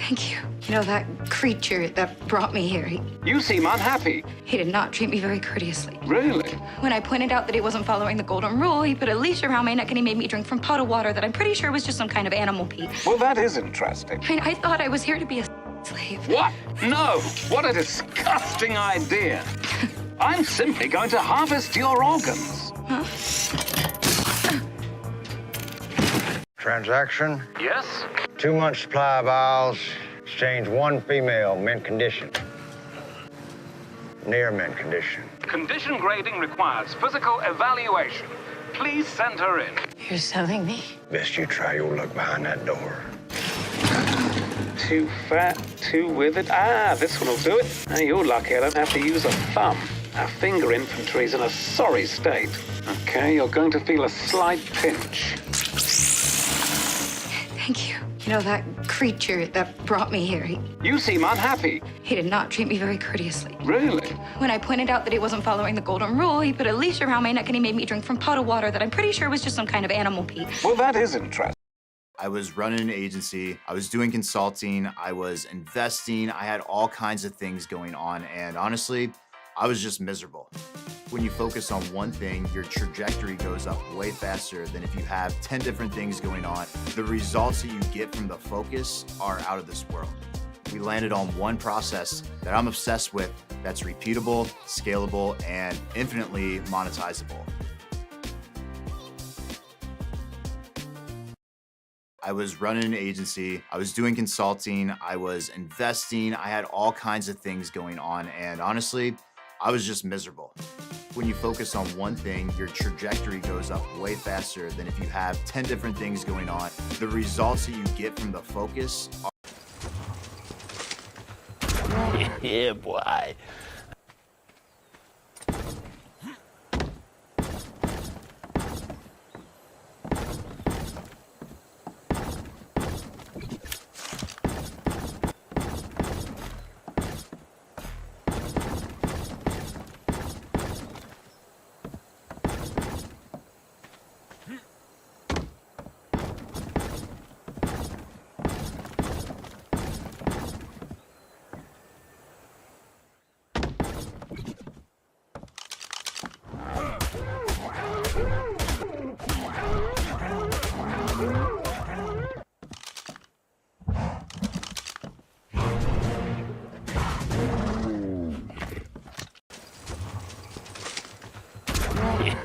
Thank you. You know, that creature that brought me here, You seem unhappy. he did not treat me very courteously. Really? When I pointed out that he wasn't following the golden rule, he put a leash around my neck and he made me drink from pot of water that I'm pretty sure was just some kind of animal pee. Well, that is interesting. I mean, I thought I was here to be a slave. What? No! What a disgusting idea. I'm simply going to harvest your organs. Huh? Transaction? Yes? 2 months supply of owls. Exchange 1 female, mint condition. Near mint condition. Condition grading requires physical evaluation. Please send her in. You're selling me? Best you try your luck behind that door. Too fat, too withered. Ah, this one will do it. Now you're lucky I don't have to use a thumb. Our finger infantry's in a sorry state. Okay, you're going to feel a slight pinch. Thank you. You know, that creature that brought me here, You seem unhappy. he did not treat me very courteously. Really? When I pointed out that he wasn't following the golden rule, he put a leash around my neck and he made me drink from pot of water that I'm pretty sure was just some kind of animal pee. Well, that is interesting. I was running an agency, I was doing consulting, I was investing, I had all kinds of things going on, and honestly, I was just miserable. When you focus on one thing, your trajectory goes up way faster than if you have 10 different things going on. The results that you get from the focus are out of this world. We landed on one process that I'm obsessed with that's repeatable, scalable, and infinitely monetizable. I was running an agency, I was doing consulting, I was investing, I had all kinds of things going on, and honestly, I was just miserable. When you focus on one thing, your trajectory goes up way faster than if you have 10 different things going on. The results that you get from the focus are... Yeah, boy.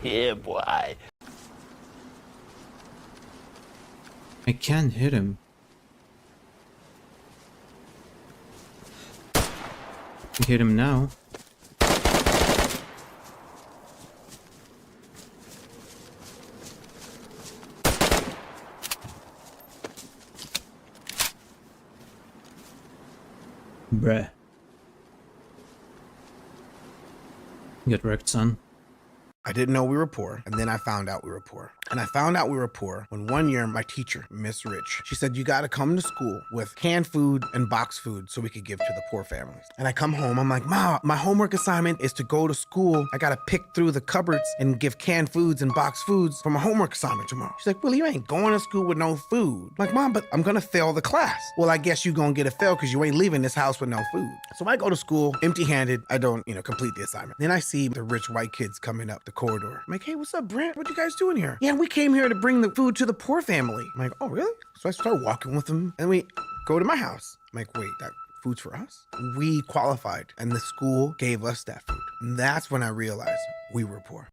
Yeah, boy. I can't hit him. I hit him now. Bruh. Get wrecked, son. I didn't know we were poor, and then I found out we were poor. And I found out we were poor when one year my teacher, Miss Rich, she said, you gotta come to school with canned food and box food so we could give to the poor families. And I come home, I'm like, Ma, my homework assignment is to go to school. I gotta pick through the cupboards and give canned foods and box foods for my homework assignment tomorrow. She's like, well, you ain't going to school with no food. I'm like, Mom, but I'm gonna fail the class. Well, I guess you gonna get a fail because you ain't leaving this house with no food. So I go to school empty-handed. I don't, complete the assignment. Then I see the rich white kids coming up the corridor. I'm like, hey, what's up, Brent? What you guys doing here? Yeah, we came here to bring the food to the poor family. I'm like, oh, really? So I start walking with them, and we go to my house. I'm like, wait, that food's for us? We qualified, and the school gave us that food. And that's when I realized we were poor.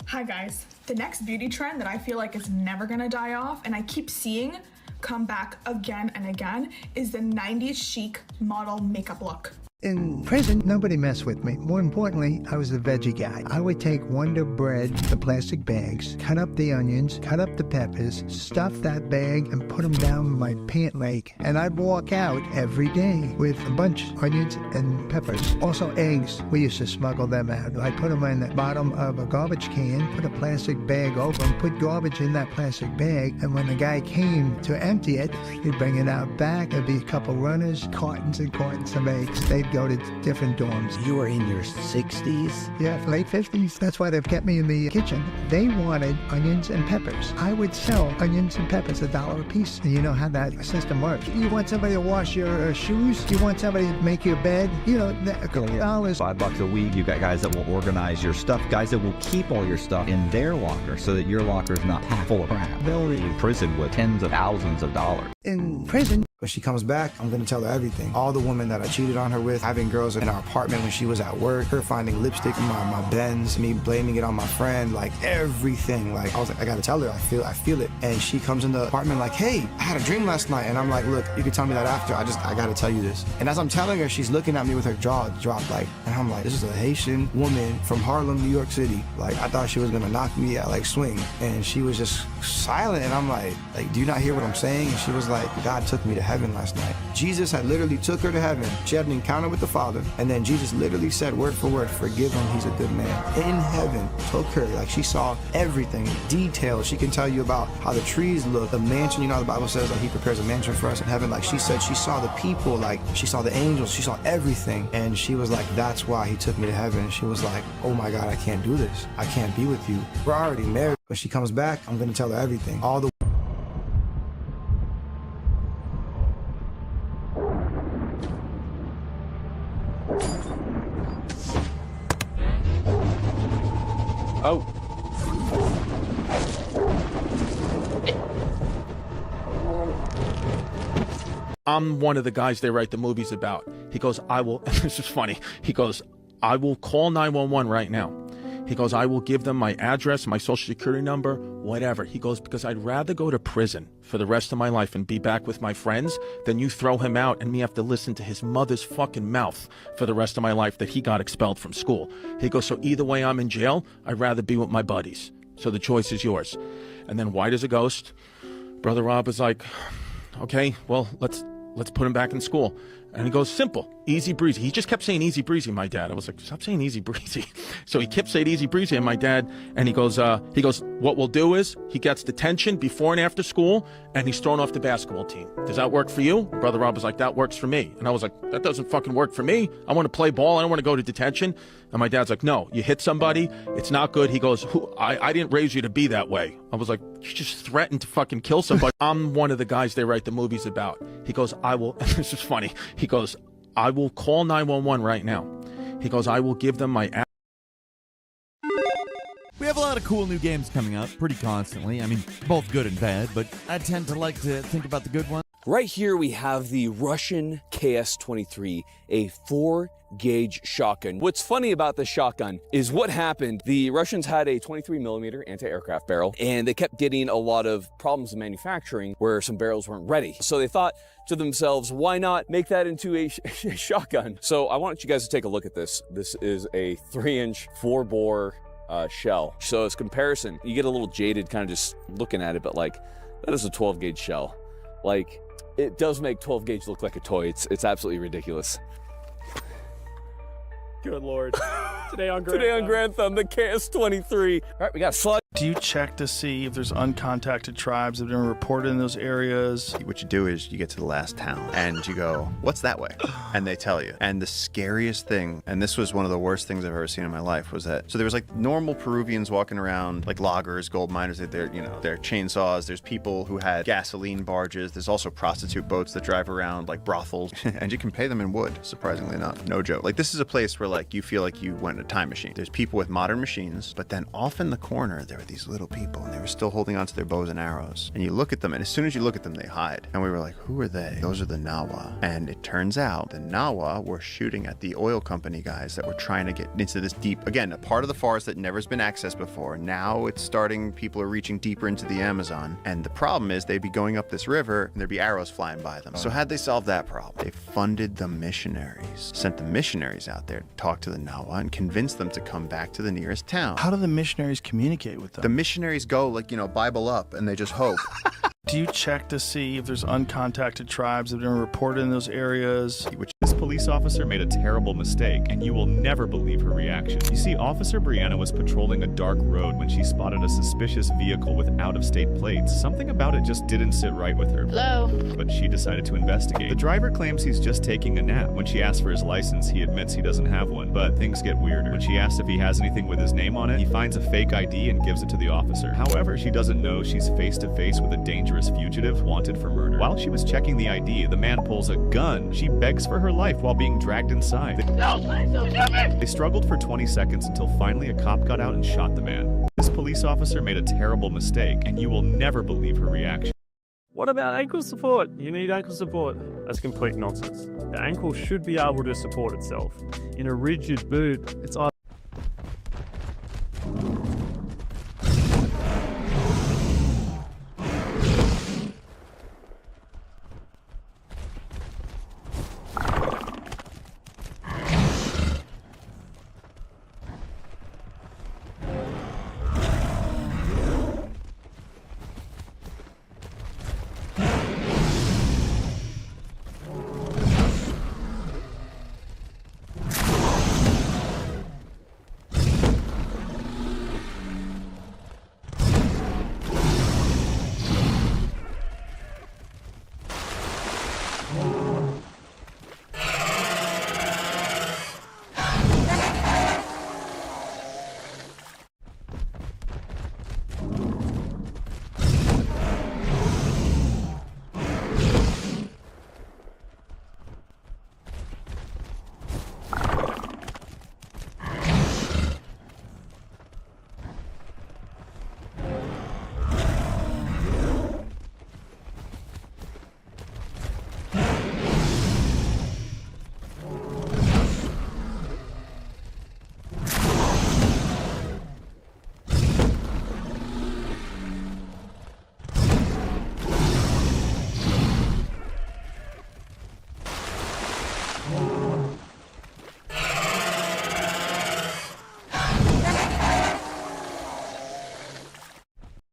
Hi guys, the next beauty trend that I feel like is never gonna die off, and I keep seeing come back again and again, is the 90s chic model makeup look. In prison, nobody messed with me. More importantly, I was a veggie guy. I would take Wonder Bread, the plastic bags, cut up the onions, cut up the peppers, stuff that bag, and put them down my pant leg. And I'd walk out every day with a bunch of onions and peppers. Also eggs. We used to smuggle them out. I put them in the bottom of a garbage can, put a plastic bag over them, put garbage in that plastic bag, and when the guy came to empty it, he'd bring it out back. There'd be a couple runners, cartons and cartons of eggs. They'd go to different dorms. You were in your 60s? Yeah, late 50s. That's why they've kept me in the kitchen. They wanted onions and peppers. I would sell onions and peppers $1 a piece. And you know how that system works. You want somebody to wash your shoes? You want somebody to make your bed? You know, $2. $5 a week. You got guys that will organize your stuff, guys that will keep all your stuff in their locker so that your locker is not packed full of crap. They'll be in prison with tens of thousands of dollars. In prison. When she comes back, I'm gonna tell her everything. All the women that I cheated on her with, having girls in our apartment when she was at work, her finding lipstick in my Benz, me blaming it on my friend, like everything. Like I was like, I gotta tell her, I feel it. And she comes in the apartment like, hey, I had a dream last night. And I'm like, look, you can tell me that after. I gotta tell you this. And as I'm telling her, she's looking at me with her jaw dropped, like, and I'm like, this is a Haitian woman from Harlem, New York City. Like I thought she was gonna knock me out, like swing. And she was just silent. And I'm like, do you not hear what I'm saying? And she was like, God took me to heaven last night. Jesus had literally took her to heaven. She had an encounter with the Father, and then Jesus literally said word for word, forgive him, he's a good man. In heaven, took her, like she saw everything, details. She can tell you about how the trees look, the mansion, you know, the Bible says like he prepares a mansion for us in heaven. Like she said, she saw the people, like she saw the angels, she saw everything. And she was like, that's why he took me to heaven. And she was like, oh my God, I can't do this. I can't be with you. We're already married. When she comes back, I'm gonna tell her everything. All the Oh. I'm one of the guys they write the movies about. He goes, I will, this is funny. He goes, I will call 911 right now. He goes, I will give them my address, my social security number, whatever. He goes, because I'd rather go to prison for the rest of my life and be back with my friends than you throw him out and me have to listen to his mother's fucking mouth for the rest of my life that he got expelled from school. He goes, so either way I'm in jail, I'd rather be with my buddies. So the choice is yours. And then white as a ghost, Brother Rob is like, okay, well, let's put him back in school. And he goes, simple, easy breezy. He just kept saying easy breezy, my dad. I was like, stop saying easy breezy. So he kept saying easy breezy, and my dad, and he goes, what we'll do is he gets detention before and after school, and he's thrown off the basketball team. Does that work for you? Brother Rob was like, that works for me. And I was like, that doesn't fucking work for me. I want to play ball. I don't want to go to detention. And my dad's like, no, you hit somebody. It's not good. He goes, I didn't raise you to be that way. I was like, you just threatened to fucking kill somebody. I'm one of the guys they write the movies about. He goes, I will, this is funny. He goes, I will call 911 right now. He goes, I will give them my We have a lot of cool new games coming out pretty constantly. I mean, both good and bad, but I tend to like to think about the good ones. Right here we have the Russian KS-23, a 4-gauge shotgun. What's funny about this shotgun is what happened. The Russians had a 23mm anti-aircraft barrel, and they kept getting a lot of problems in manufacturing where some barrels weren't ready. So they thought to themselves, why not make that into a shotgun? So I want you guys to take a look at this. This is a 3-inch 4-bore shell. So as comparison, you get a little jaded kind of just looking at it, but like that is a 12-gauge shell. Like it does make 12 gauge look like a toy. It's absolutely ridiculous. Good Lord. Today on Grand Thumb, the KS-23. All right, we got a slug. Do you check to see if there's uncontacted tribes that have been reported in those areas? What you do is you get to the last town and you go, what's that way? And they tell you. And the scariest thing, and this was one of the worst things I've ever seen in my life, was that, so there was like normal Peruvians walking around, like loggers, gold miners, they're chainsaws. There's people who had gasoline barges. There's also prostitute boats that drive around, like brothels. And you can pay them in wood, surprisingly enough. No joke. Like this is a place where like you feel like you went in a time machine. There's people with modern machines, but then off in the corner, there were these little people, and they were still holding onto their bows and arrows. And you look at them, and as soon as you look at them, they hide. And we were like, who are they? Those are the Nawa. And it turns out the Nawa were shooting at the oil company guys that were trying to get into this deep, again, a part of the forest that never has been accessed before. Now it's starting, people are reaching deeper into the Amazon. And the problem is they'd be going up this river, and there'd be arrows flying by them. So how'd they solve that problem? They funded the missionaries, sent the missionaries out there to talk to the Nawa and convince them to come back to the nearest town. How do the missionaries communicate with them? The missionaries go like, Bible up, and they just hope. Do you check to see if there's uncontacted tribes that have been reported in those areas? This police officer made a terrible mistake, and you will never believe her reaction. You see, Officer Brianna was patrolling a dark road when she spotted a suspicious vehicle with out-of-state plates. Something about it just didn't sit right with her. Hello? But she decided to investigate. The driver claims he's just taking a nap. When she asks for his license, he admits he doesn't have one. But things get weirder. When she asks if he has anything with his name on it, he finds a fake ID and gives it to the officer. However, she doesn't know she's face-to-face with a dangerous fugitive wanted for murder. While she was checking the ID, the man pulls a gun. She begs for her life while being dragged inside. They struggled for 20 seconds until finally a cop got out and shot the man. This police officer made a terrible mistake, and you will never believe her reaction. What about ankle support? You need ankle support. That's complete nonsense. The ankle should be able to support itself. In a rigid boot, it's either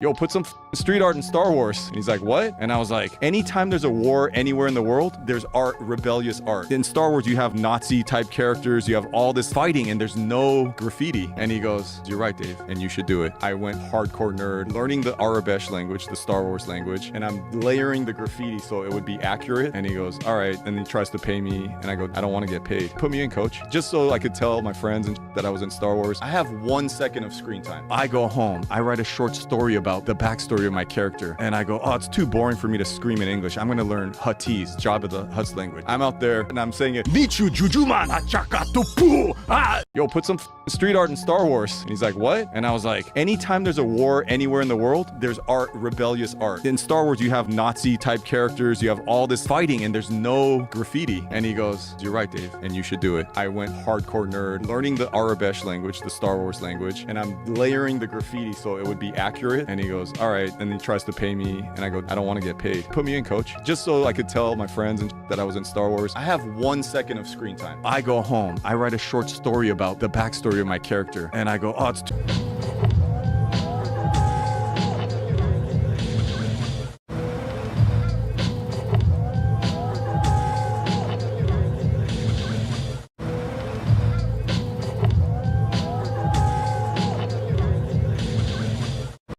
yo, put some street art in Star Wars. And he's like, what? And I was like, anytime there's a war anywhere in the world, there's art, rebellious art. In Star Wars, you have Nazi type characters, you have all this fighting, and there's no graffiti. And he goes, you're right, Dave, and you should do it. I went hardcore nerd, learning the Arabesh language, the Star Wars language, and I'm layering the graffiti so it would be accurate. And he goes, all right. And he tries to pay me, and I go, I don't want to get paid. Put me in, coach, just so I could tell my friends and that I was in Star Wars. I have 1 second of screen time. I go home, I write a short story about the backstory of my character, and I go, oh, it's too boring for me to scream in English. I'm gonna learn Huttese, Jabba the Hutt's language. I'm out there and I'm saying it, Nichu Jujuman Achakatupu. Yo, put some street art in Star Wars. And he's like, what? And I was like, anytime there's a war anywhere in the world, there's art, rebellious art. In Star Wars, you have Nazi type characters, you have all this fighting, and there's no graffiti. And he goes, you're right, Dave, and you should do it. I went hardcore nerd, learning the Arabesh language, the Star Wars language, and I'm layering the graffiti so it would be accurate. And he goes, all right. And he tries to pay me, and I go, I don't want to get paid. Put me in, coach, just so I could tell my friends and that I was in Star Wars. I have 1 second of screen time. I go home, I write a short story about the backstory of my character, and I go, oh, it's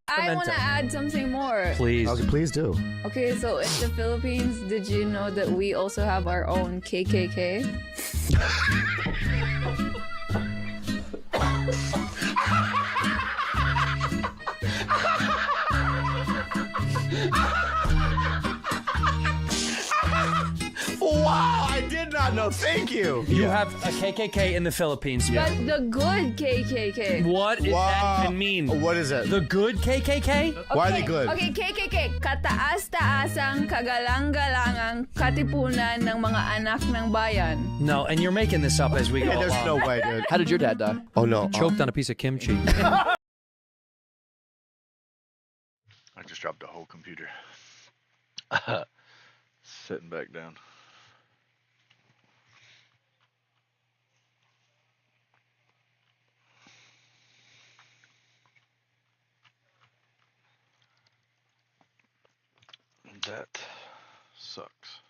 I want to add something more. Please. Okay, please do. Okay, so in the Philippines, did you know that we also have our own KKK? wow, I did not no, thank you. You have a KKK in the Philippines. But the good KKK. What does that even mean? What is it? The good KKK? Why are they good? Okay, KKK. Kataas-taasang kagalang-galangang katipunan ng mga anak ng bayan. No, and you're making this up as we go Hey, there's along. no way, dude. How did your dad die? Oh, no. Choked on a piece of kimchi. I just dropped the whole computer. Sitting back down. That sucks.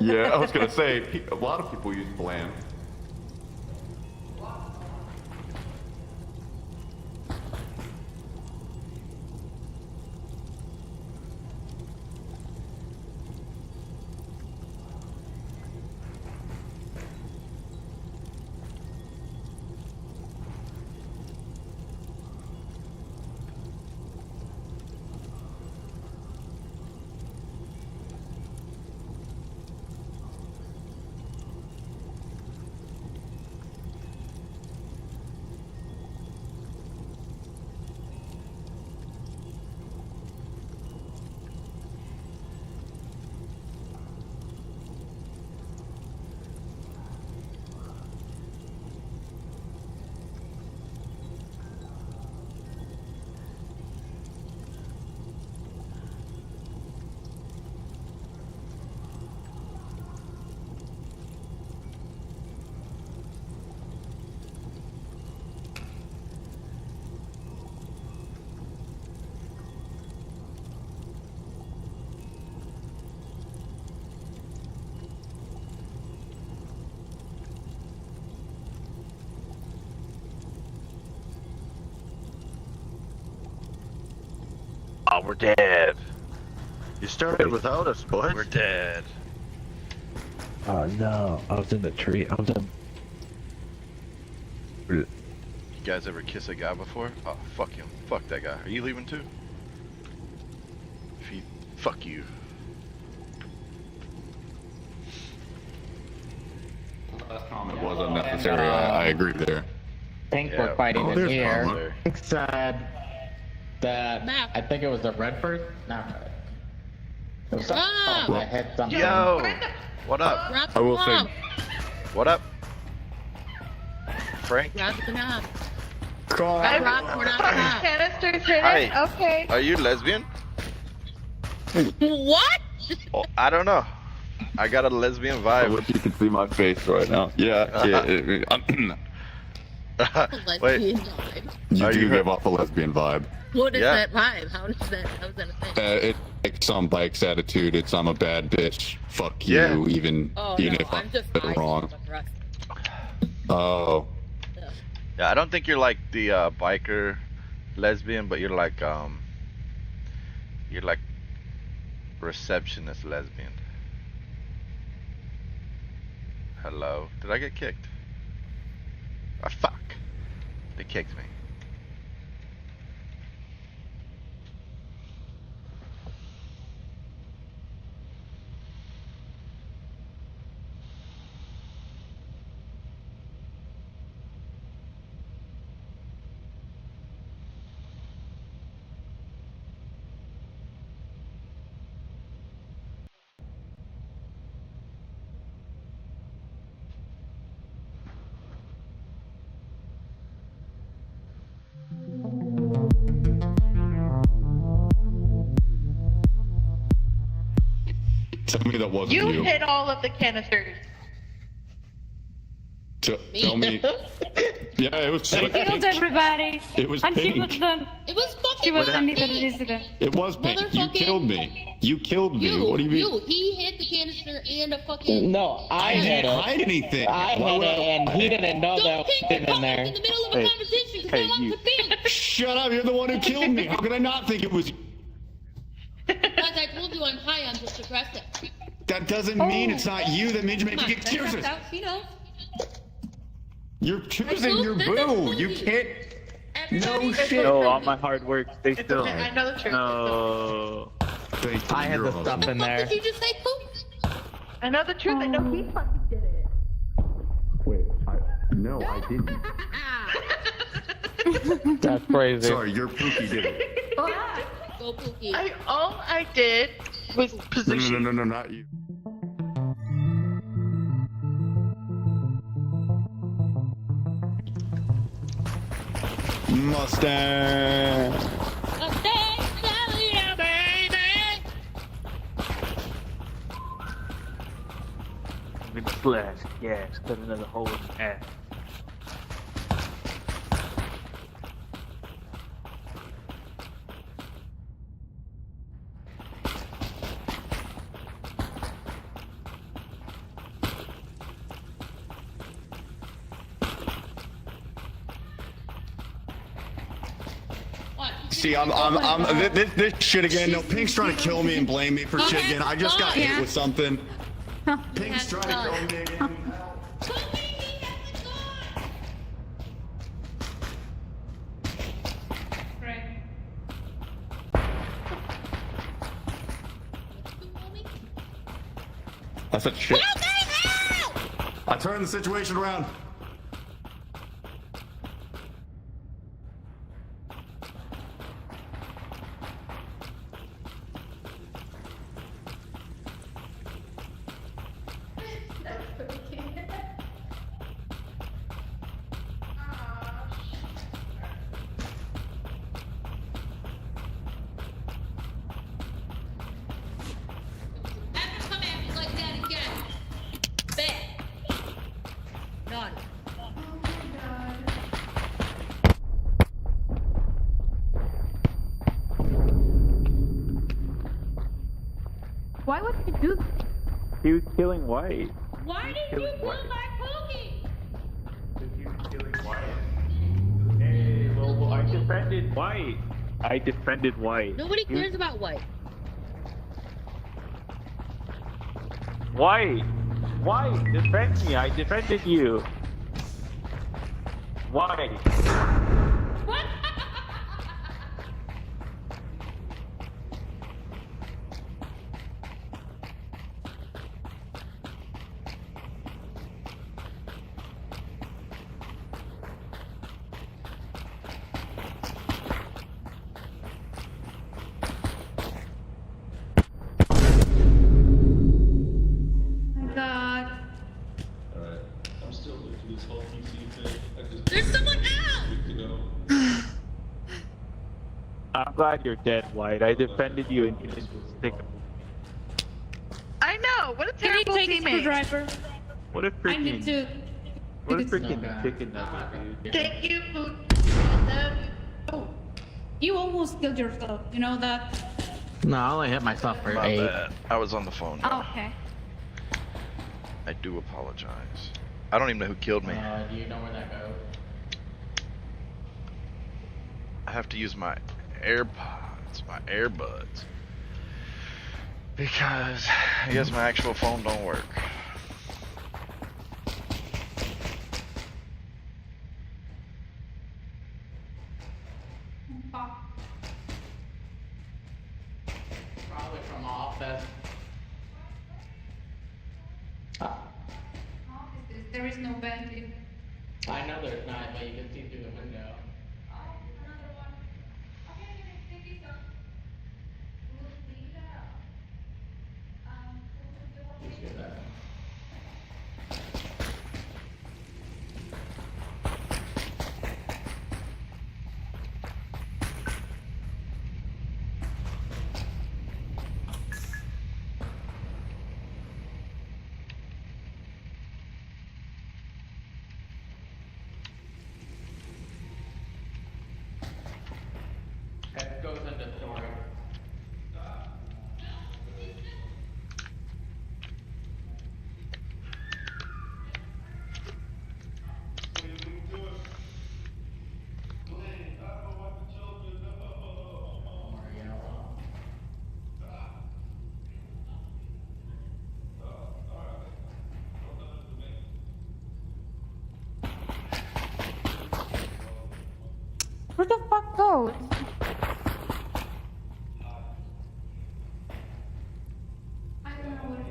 Yeah, I was gonna say, a lot of people use bland. Oh, we're dead. You started without us, boys. We're dead. Oh no, I was in the tree. I was in. You guys ever kiss a guy before? Oh, fuck him. Fuck that guy. Are you leaving too? If he, fuck you. Last comment was unnecessary. I agree there. Think we're fighting in here. Nick said that I think it was the Redford. No. It was something that hit something. Yo! What up? I will say. What up? Frank? Canisters hit Hi. it? Okay. Are you lesbian? What? Oh, I don't know. I got a lesbian vibe. I wish you could see my face right now. Yeah. Wait. You do give off a lesbian vibe. What is Yeah. that vibe? How is that a thing? It's like some bike's attitude. It's I'm a bad bitch. Fuck you. Yeah. Even if I'm wrong. Oh. Yeah, I don't think you're like the biker lesbian, but you're like receptionist lesbian. Hello? Did I get kicked? Ah, fuck. They kicked me. Tell me that wasn't You you. hit all of the canisters. Tell me. Yeah, it was. She killed everybody. It was and pink. She was the. It was fucking She was the pink. leader resident. It was pink. You killed me. You killed me. What do you mean? He hit the canister and a fucking. No, I didn't hit it. hide anything. I hit it, and he didn't know that was in there. In the middle of a conversation because I want to think. Shut up! You're the one who killed me. How could I not think it was you? As I told you, I'm high. I'm just aggressive. That doesn't mean it's not you. That means you make me get tears. You know. You're choosing your boo. You can't. No shit. No, all my hard work. Stay still. I know the truth. No. I had the stuff in there. Did you just say poop? I know the truth. I know he fucking did it. Wait. No, I didn't. That's crazy. Sorry, your Pookie did it. Go Pookie. All I did was position. No, not you. Mustang. I'm gonna slash gas, cut another hole in the ass. See, this shit again. No, Pink's trying to kill me and blame me for shit again. I just got hit with something. Pink's trying to kill me again. I said shit. I turned the situation around. Why would he do this? He was killing White. Why did you kill my Pookie? He was killing White. Hey, well, I defended White. I defended White. Nobody cares about White. White! White, defend me. I defended you. White. What? God. Alright. I'm still looking through this whole PC thing. There's someone out! I'm glad you're dead, White. I defended you and you didn't stick. I know. What a terrible Can you take a teammate. screwdriver? What a I need freaking. to. What a freaking chicken nugget, dude. Thank you. Oh, you almost killed yourself. You know that? No, I only hit myself for My 8. bad. I was on the phone. Oh, okay. I do apologize. I don't even know who killed me. Do you know where that goes? I have to use my AirPods, my earbuds, because I guess my actual phone don't work. Probably from office. There is no vent in. I know there's not, but you can see through the window. It goes into storage. Where the fuck goes? I don't know where.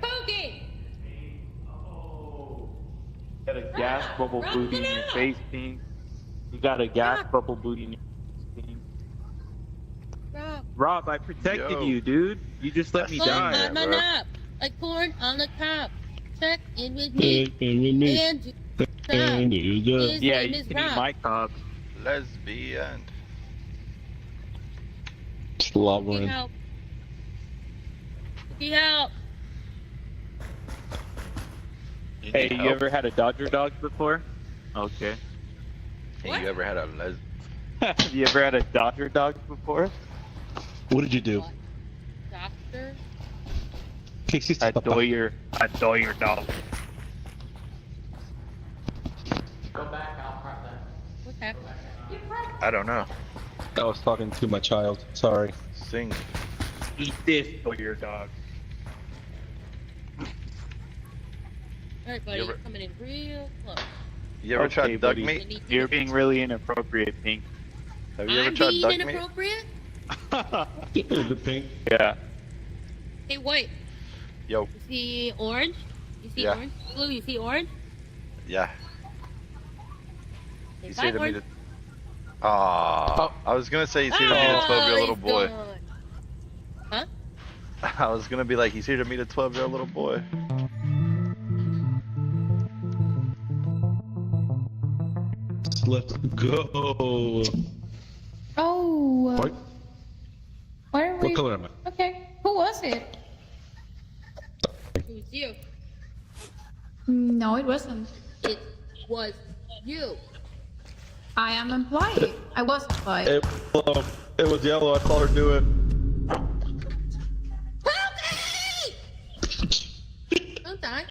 Poking! You got a gas bubble booty in your face, Pink. You got a gas bubble booty in your face, Pink. Rob, I protected you, dude. You just let me die. On my nap, like corn on the cob. Check in with me. And his Yeah, name you is can Rob. eat my cob. Lesbian. He help. He help. Hey, you ever had a Dodger dog before? Okay. Hey, you ever had a Have you ever had a Dodger dog before? What did you do? Doctor? Adore your dog. Go back out front then. What happened? I don't know. I was talking to my child. Sorry. Sing. Eat this for your dog. Alright, buddy, You ever- you're coming in real close. You ever tried duck buddy. meat? You're being really inappropriate, Pink. Have you ever I'm tried being duck meat? inappropriate? The pink. Yeah. Hey, White, Yo. you see orange? You see Yeah. orange? Blue, you see orange? Yeah. He's here to meet a... Aww. I was gonna say he's here to meet a 12-year-old little boy. Huh? I was gonna be like, he's here to meet a 12-year-old little boy. Let's go. Oh. What? Why are we? What color am I? Okay. Who was it? It was you. No, it wasn't. It was you. I am employed. I was employed. It was yellow. I saw her do it.